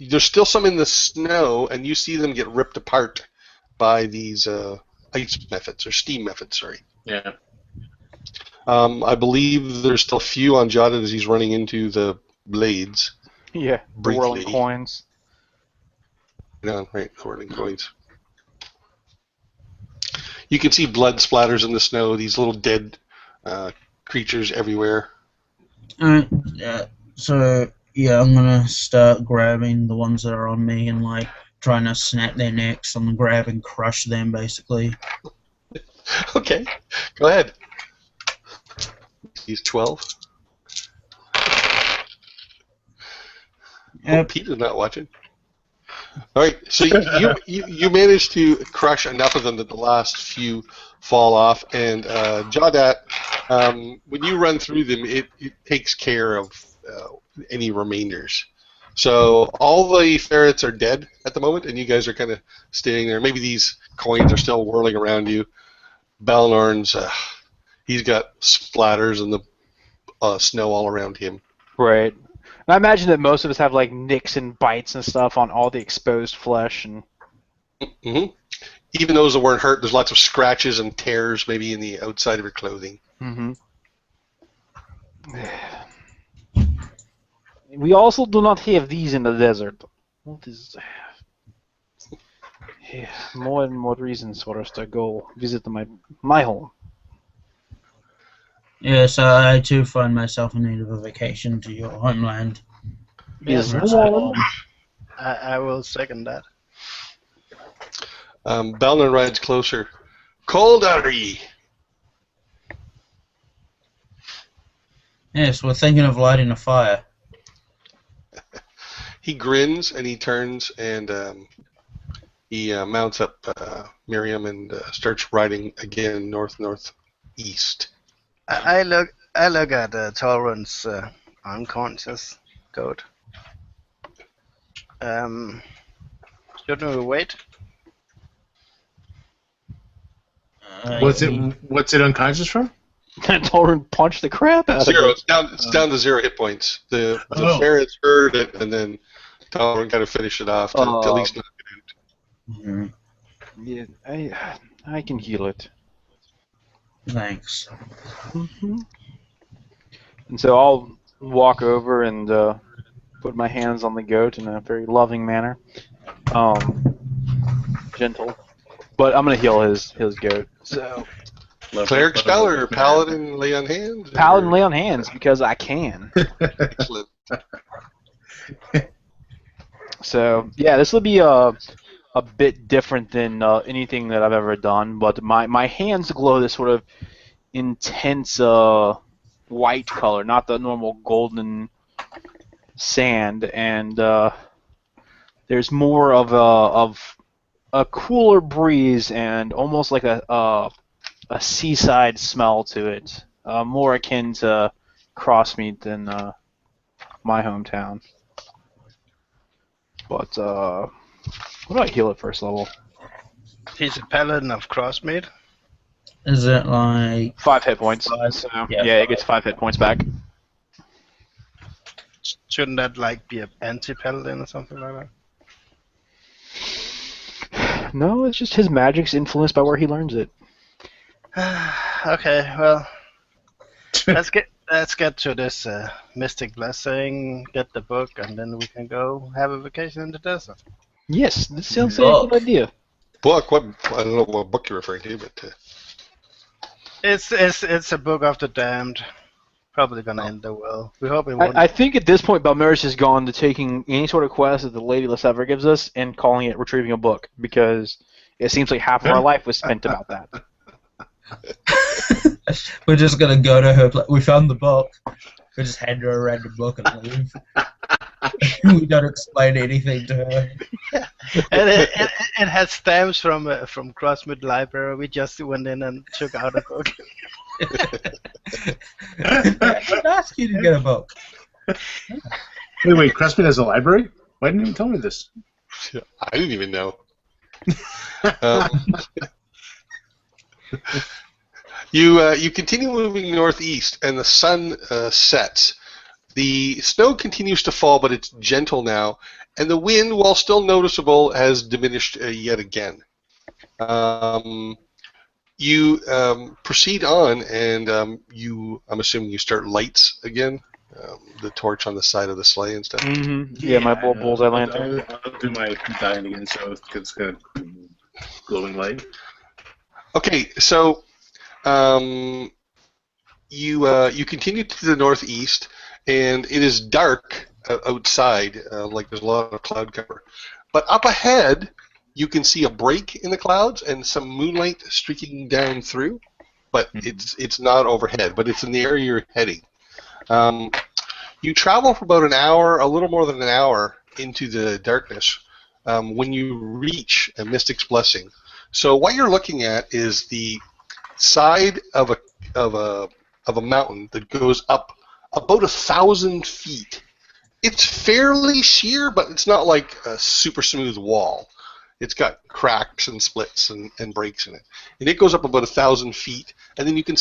There's still some in the snow, and you see them get ripped apart by these ice methods, or steam methods, sorry. Yeah. I believe there's still a few on Jawdat as he's running into the blades. Yeah, the whirling Briefly. coins. No, right, the whirling coins. You can see blood splatters in the snow, these little dead creatures everywhere. Alright, so, yeah, I'm gonna start grabbing the ones that are on me and, like, trying to snap their necks. I'm gonna grab and crush them, basically. Okay, go ahead. He's 12. Oh, Yep. Peter's not watching. All right, so you managed to crush enough of them that the last few fall off, and Jawdat, when you run through them, it takes care of any remainders. So all the ferrets are dead at the moment, and you guys are kind of staying there. Maybe these coins are still whirling around you. Balnorn's, he's got splatters in the snow all around him. Right. And I imagine that most of us have like nicks and bites and stuff on all the exposed flesh and. Mm-hmm. Even those that weren't hurt, there's lots of scratches and tears maybe in the outside of your clothing. Mm-hmm. We also do not have these in the desert. What is? Yeah, more and more reasons for us to go visit my home. Yes, I too find myself in need of a vacation to your homeland. Is Yes, warm. I will second that. Balnorn rides closer. Cold are ye? Yes, we're thinking of lighting a fire. He grins and he turns and he mounts up Miriam and starts riding again northeast. I look at Tolraun's unconscious goat. Shouldn't we wait? What's it unconscious from? Tolraun punched the crap out Zero. of it. It's down to 0 hit points. The Oh. ferrets heard it, and then Tolraun kind of finished it off to at least knock it out. Mhm. Yeah, I can heal it. Thanks. Mm-hmm. And so I'll walk over and put my hands on the goat in a very loving manner, gentle. But I'm gonna heal his goat. So Cleric spell or paladin lay on hands? paladin lay on hands because I can. Excellent. So yeah, this will be a bit different than anything that I've ever done. But my hands glow this sort of intense white color, not the normal golden sand, and there's more of a cooler breeze and almost like a seaside smell to it, more akin to Crossmeet than my hometown. But what do I heal at first level? He's a paladin of Crossmeet. Is it like 5 hit points. Five. So, Yeah, yeah, it gets 5 hit points back. Shouldn't that like be an anti-paladin or something like No, it's just his magic's influenced by where he learns it. that? Okay, well, let's get to this mystic blessing, get the book, and then we can go have a vacation in the desert. Yes, this sounds like a good idea. Book? What? I don't know what book you're referring to, but It's a book of the damned. Probably gonna end there well. We hope it won't. I think at this point, Balmera's has gone to taking any sort of quest that the Lady Ever gives us and calling it retrieving a book, because it seems like half of our life was spent about that. We're just gonna go to her. We found the book. We just hand her a random book and leave. We don't explain anything to her. And it has stamps from Crossmeet Library. We just went in and took out a book. I didn't ask you to get a book. Wait, Crossmeet has a library? Why didn't you tell me this? I didn't even know. You continue moving northeast, and the sun sets. The snow continues to fall, but it's gentle now, and the wind, while still noticeable, has diminished yet again. You proceed on, and I'm assuming you start lights again, the torch on the side of the sleigh and stuff. Mm-hmm. Yeah, my bullseye lantern. I'll do my dying again, so it's got glowing light. Okay, so you continue to the northeast, and it is dark outside, like there's a lot of cloud cover. But up ahead, you can see a break in the clouds and some moonlight streaking down through, but it's not overhead, but it's in the area you're heading. You travel for about an hour, a little more than an hour, into the darkness when you reach a Mystic's Blessing. So what you're looking at is the side of a mountain that goes up about 1,000 feet. It's fairly sheer, but it's not like a super smooth wall. It's got cracks and splits and breaks in it, and it goes up about 1,000 feet, and then you can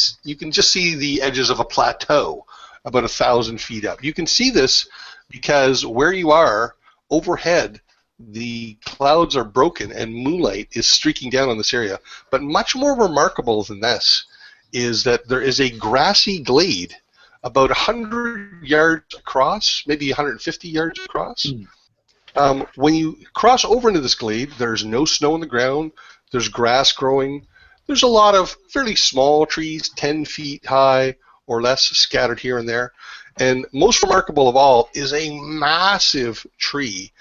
just see the edges of a plateau about 1,000 feet up. You can see this because where you are overhead, the clouds are broken and moonlight is streaking down on this area. But much more remarkable than this is that there is a grassy glade about 100 yards across, maybe 150 yards across. When you cross over into this glade, there's no snow on the ground, there's grass growing, there's a lot of fairly small trees, 10 feet high or less, scattered here and there. And most remarkable of all is a massive tree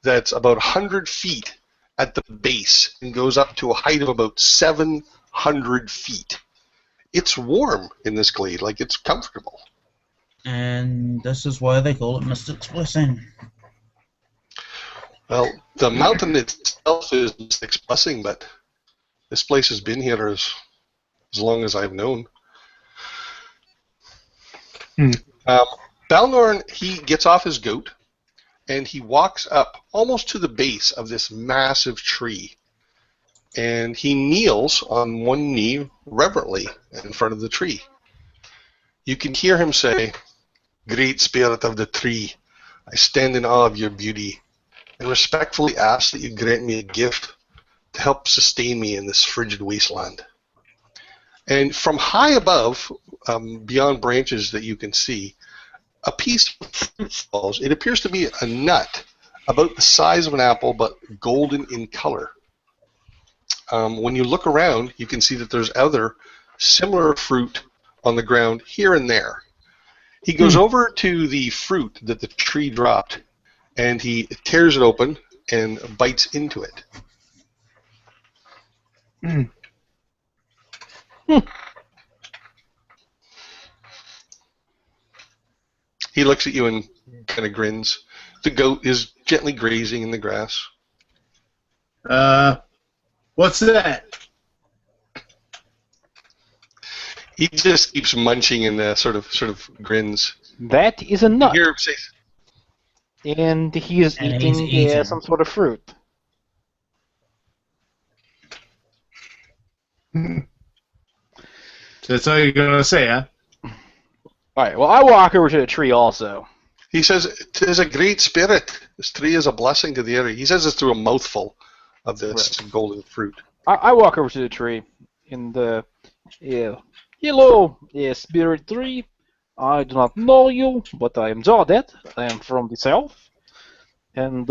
that's about 100 feet at the base and goes up to a height of about 700 feet. It's warm in this glade, like it's comfortable. And this is why they call it Mystic's Blessing. Well, the mountain itself is Mystic's Blessing, but this place has been here as long as I've known. Balnorn, he gets off his goat, and he walks up almost to the base of this massive tree, and he kneels on one knee reverently in front of the tree. You can hear him say, "Great Spirit of the tree, I stand in awe of your beauty, and respectfully ask that you grant me a gift to help sustain me in this frigid wasteland." And from high above, beyond branches that you can see, a piece of fruit falls. It appears to be a nut about the size of an apple, but golden in color. When you look around, you can see that there's other similar fruit on the ground here and there. He goes over to the fruit that the tree dropped, and he tears it open and bites into it. He looks at you and kind of grins. The goat is gently grazing in the grass. What's that? He just keeps munching and sort of grins. That is a nut. You hear him say, And he is And he's eating eating. some sort of fruit. So that's all you're gonna say, huh? Alright, well, I walk over to the tree also. he says, "'Tis a great spirit. This tree is a blessing to the area." He says this through a mouthful of this golden fruit. I walk over to the tree in the hello, spirit tree. I do not know you, but I am Jawdat. I am from the south, and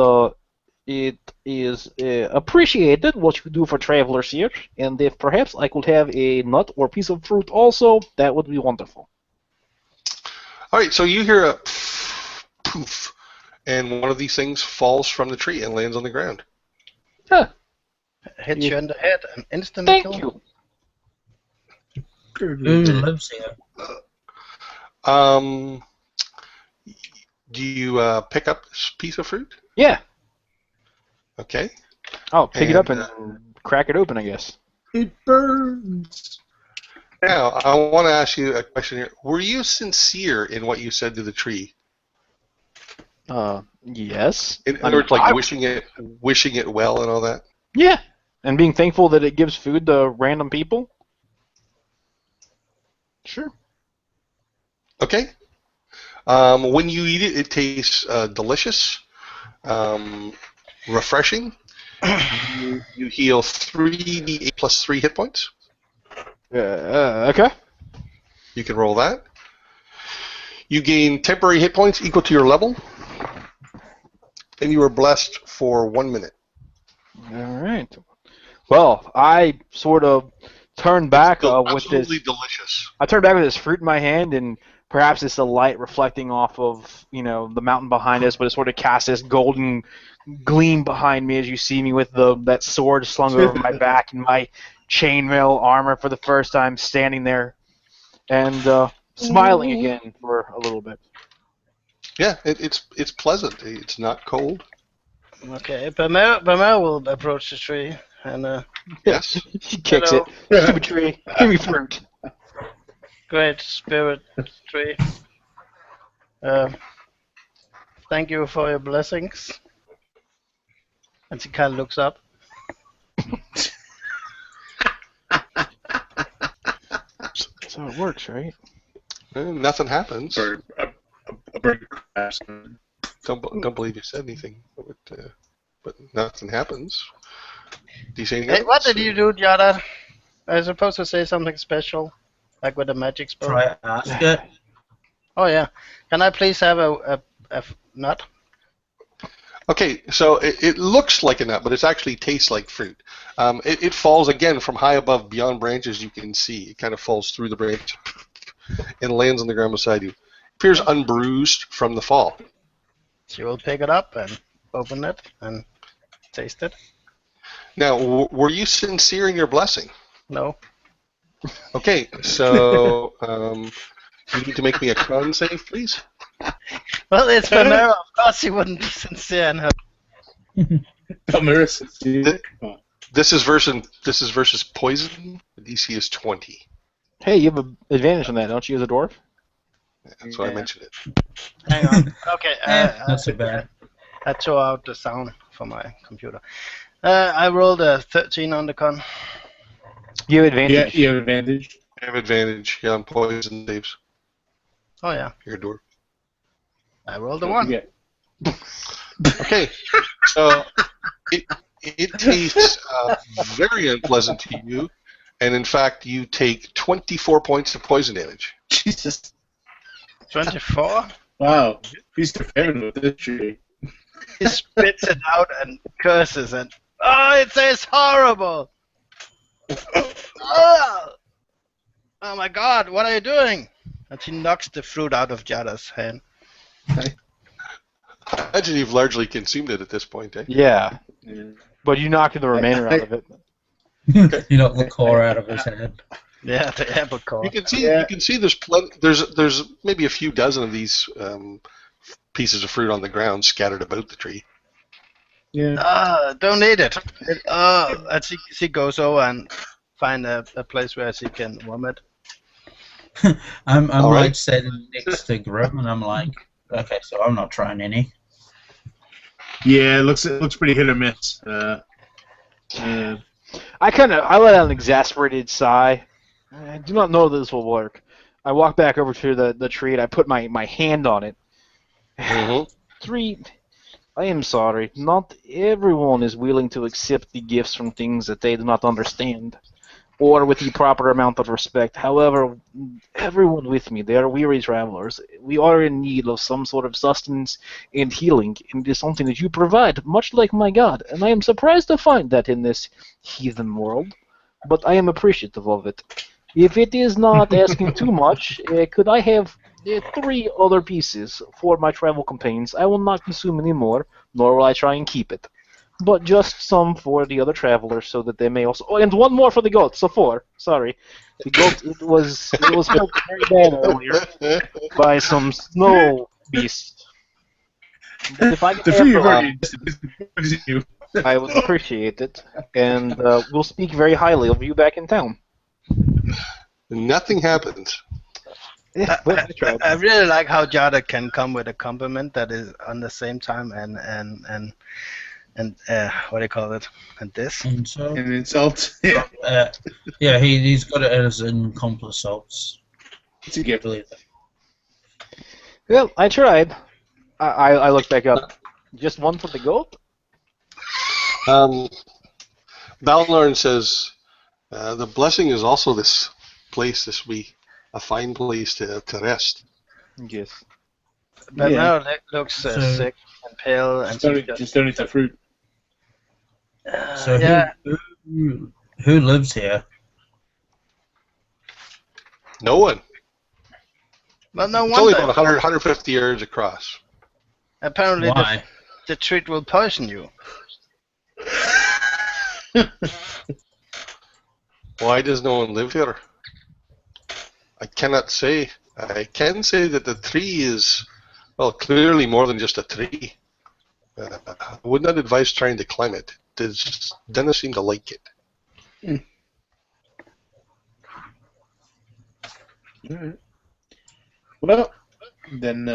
it is appreciated what you do for travelers here. And if perhaps I could have a nut or piece of fruit also, that would be wonderful. All right, so you hear a poof, and one of these things falls from the tree and lands on the ground. Huh. Hit you in the head and instant Thank kill. you. Who lives here? Do you pick up this piece of fruit? Yeah. Okay. I'll pick it up And, and crack it open, I guess. It burns. Now, I want to ask you a question here. Were you sincere in what you said to the tree? Yes. In other words, like wishing it well and all that? Yeah. And being thankful that it gives food to random people? Sure. Okay. When you eat it, it tastes delicious, refreshing. You heal 3d8 plus 3 hit points. Okay. You can roll that. You gain temporary hit points equal to your level, and you are blessed for 1 minute. All right. Well, I sort of turned back with this. Absolutely delicious. I turned back with this fruit in my hand, and perhaps it's the light reflecting off of the mountain behind us, but it sort of casts this golden gleam behind me as you see me with that sword slung over my back and my chainmail armor for the first time, standing there and smiling again for a little bit. Yeah, it's pleasant. It's not cold. Okay, Balmera will approach the tree and Yes. She kicks Hello. it. Stupid tree. Give me fruit. great spirit tree. Thank you for your blessings. And she kind of looks up. That's how it works, right? Nothing happens. Or a bird crash. Don't believe you said anything, but nothing happens. Do you say anything Hey, else? what did you do, Jawdat? I was supposed to say something special, like with a magic spell. Try to ask it. Oh yeah. Can I please have a nut? Okay, so it looks like a nut, but it actually tastes like fruit. It falls again from high above, beyond branches you can see. It kind of falls through the branch and lands on the ground beside you. Appears unbruised from the fall. She will pick it up and open it and taste it. Now, were you sincere in your blessing? No. Okay, so you need to make me a con save, please. Well, it's Balmera. Of course, she wouldn't be sincere in her. Balmera sincere. This is versus poison. The DC is 20. Hey, you have an advantage on that, don't you, as a dwarf? That's why I mentioned it. Hang on. Okay. Not so bad. I tore out the sound for my computer. I rolled a 13 on the con. You have Yeah, advantage. you have advantage. I have advantage on poison saves. Oh yeah. You're a dwarf. I rolled a 1. Yeah. Okay, so it tastes very unpleasant to you, and in fact, you take 24 points of poison damage. Jesus. 24. Wow. Feast of famine with this tree. He spits it out and curses and it tastes horrible. Oh my God! What are you doing? And he knocks the fruit out of Jada's hand. I imagine you've largely consumed it at this point, eh? Yeah, Yeah. but you knocked the remainder out of it. You knock the core out of his head. Yeah, the apple core. You can see there's maybe a few dozen of these pieces of fruit on the ground scattered about the tree. Yeah. Don't eat it. And she goes over and find a place where she can vomit. I'm All like right. sitting next to Grimm, and I'm like, okay, so I'm not trying any. Yeah, it looks pretty hit or miss. I let out an exasperated sigh. I do not know that this will work. I walk back over to the tree and I put my hand on it. Mm-hmm. I am sorry. Not everyone is willing to accept the gifts from things that they do not understand, or with the proper amount of respect. However, everyone with me, they are weary travelers. We are in need of some sort of sustenance and healing, and it is something that you provide, much like my God. And I am surprised to find that in this heathen world, but I am appreciative of it. If it is not asking too much, could I have 3 other pieces for my travel companions. I will not consume any more, nor will I try and keep it. But just some for the other travelers, so that they may also. Oh, and 1 more for the goat. So 4. Sorry, the goat. It was hurt very bad earlier by some snow beasts. But if I The can free have already you. I would appreciate it, and we'll speak very highly of you back in town. Nothing happens. Yeah, well, I tried. I really like how Jawdat can come with a compliment that is on the same time and what do you call it? And this. And so, An insult. Yeah. yeah, he's got it as in complissalts. It's a gift. Believe it. Well, I tried. I looked back up. Just 1 for the goat? Balmera says, the blessing is also this place, a fine place to rest. Yes. But Yeah. now it looks sick and pale and Just don't eat the fruit. So yeah. who lives here? No one. Well, no It's only wonder. about 150 yards across. Apparently Why? the treat will poison you. Why does no one live here? I cannot say. I can say that the tree is, well, clearly more than just a tree. I would not advise trying to climb it. It doesn't seem to like it. Alright. Well, then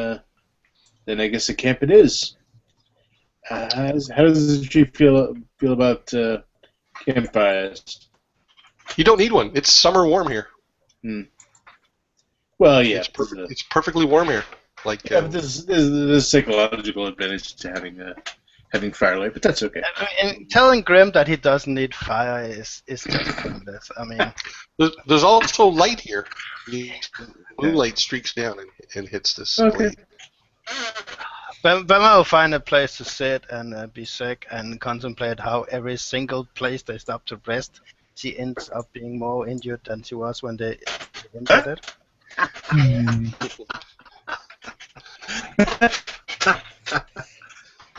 I guess the camp it is. How does the tree feel about campfires? You don't need one. It's summer warm here. Well, yeah. It's perfectly warm here. Like But there's a psychological advantage to having firelight, but that's okay. And telling Grimm that he doesn't need fire is just pointless. I mean, there's also light here. The moonlight streaks down and hits this Okay. glade. Balmera will find a place to sit and be sick and contemplate how every single place they stop to rest, she ends up being more injured than she was when they entered it.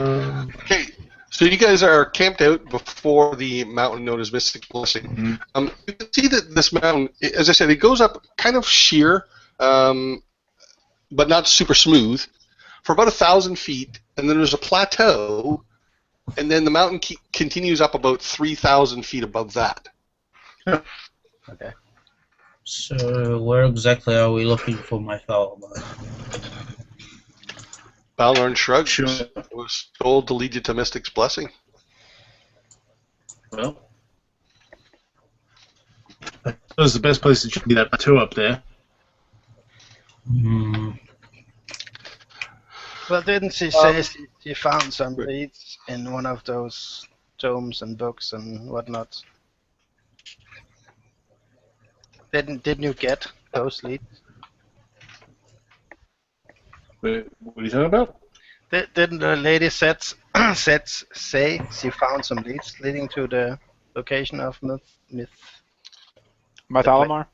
Okay, so you guys are camped out before the mountain known as Mystic Blessing. You can see that this mountain, as I said, it goes up kind of sheer, but not super smooth, for about 1,000 feet, and then there's a plateau, and then the mountain continues up about 3,000 feet above that. Okay. So where exactly are we looking for my fellow? Balmera shrugs. Sure. I was told to lead you to Mystic's Blessing. Well, I suppose the best place should be that plateau up there. Well, didn't she say she found some leads in one of those tomes and books and whatnot? Didn't you get those leads? What are you talking about? Didn't the lady say she found some leads leading to the location of myth? Mythalamar?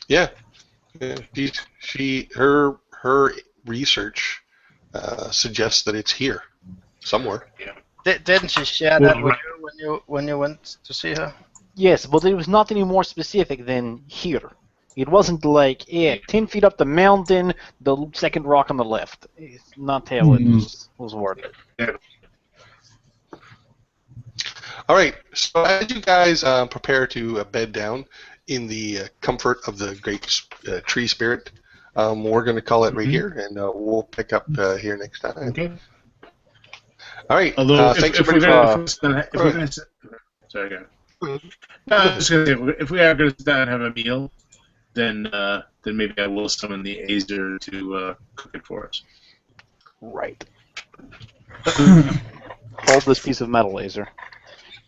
Yeah. Her research suggests that it's here somewhere. Didn't she share that with you when you went to see her? Yes, but it was not any more specific than here. It wasn't like, 10 feet up the mountain, the second rock on the left. It's not how it was working. All right, so as you guys prepare to bed down in the comfort of the great tree spirit, we're going to call it right here, and we'll pick up here next time. Okay. All right. Although, thanks if we're everybody. gonna sorry, go ahead. No, I was just gonna say, if we are gonna sit down and have a meal, then maybe I will summon the Azer to cook it for us. Right. Hold this piece of metal, Laser.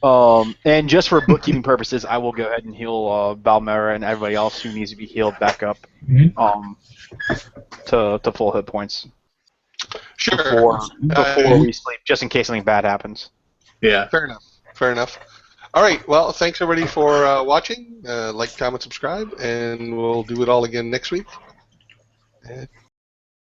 And just for bookkeeping purposes, I will go ahead and heal Balmera and everybody else who needs to be healed back up to full hit points Sure. before we sleep, just in case something bad happens. Yeah. Fair enough. Fair enough. All right. Well, thanks everybody for watching. Like, comment, subscribe, and we'll do it all again next week. It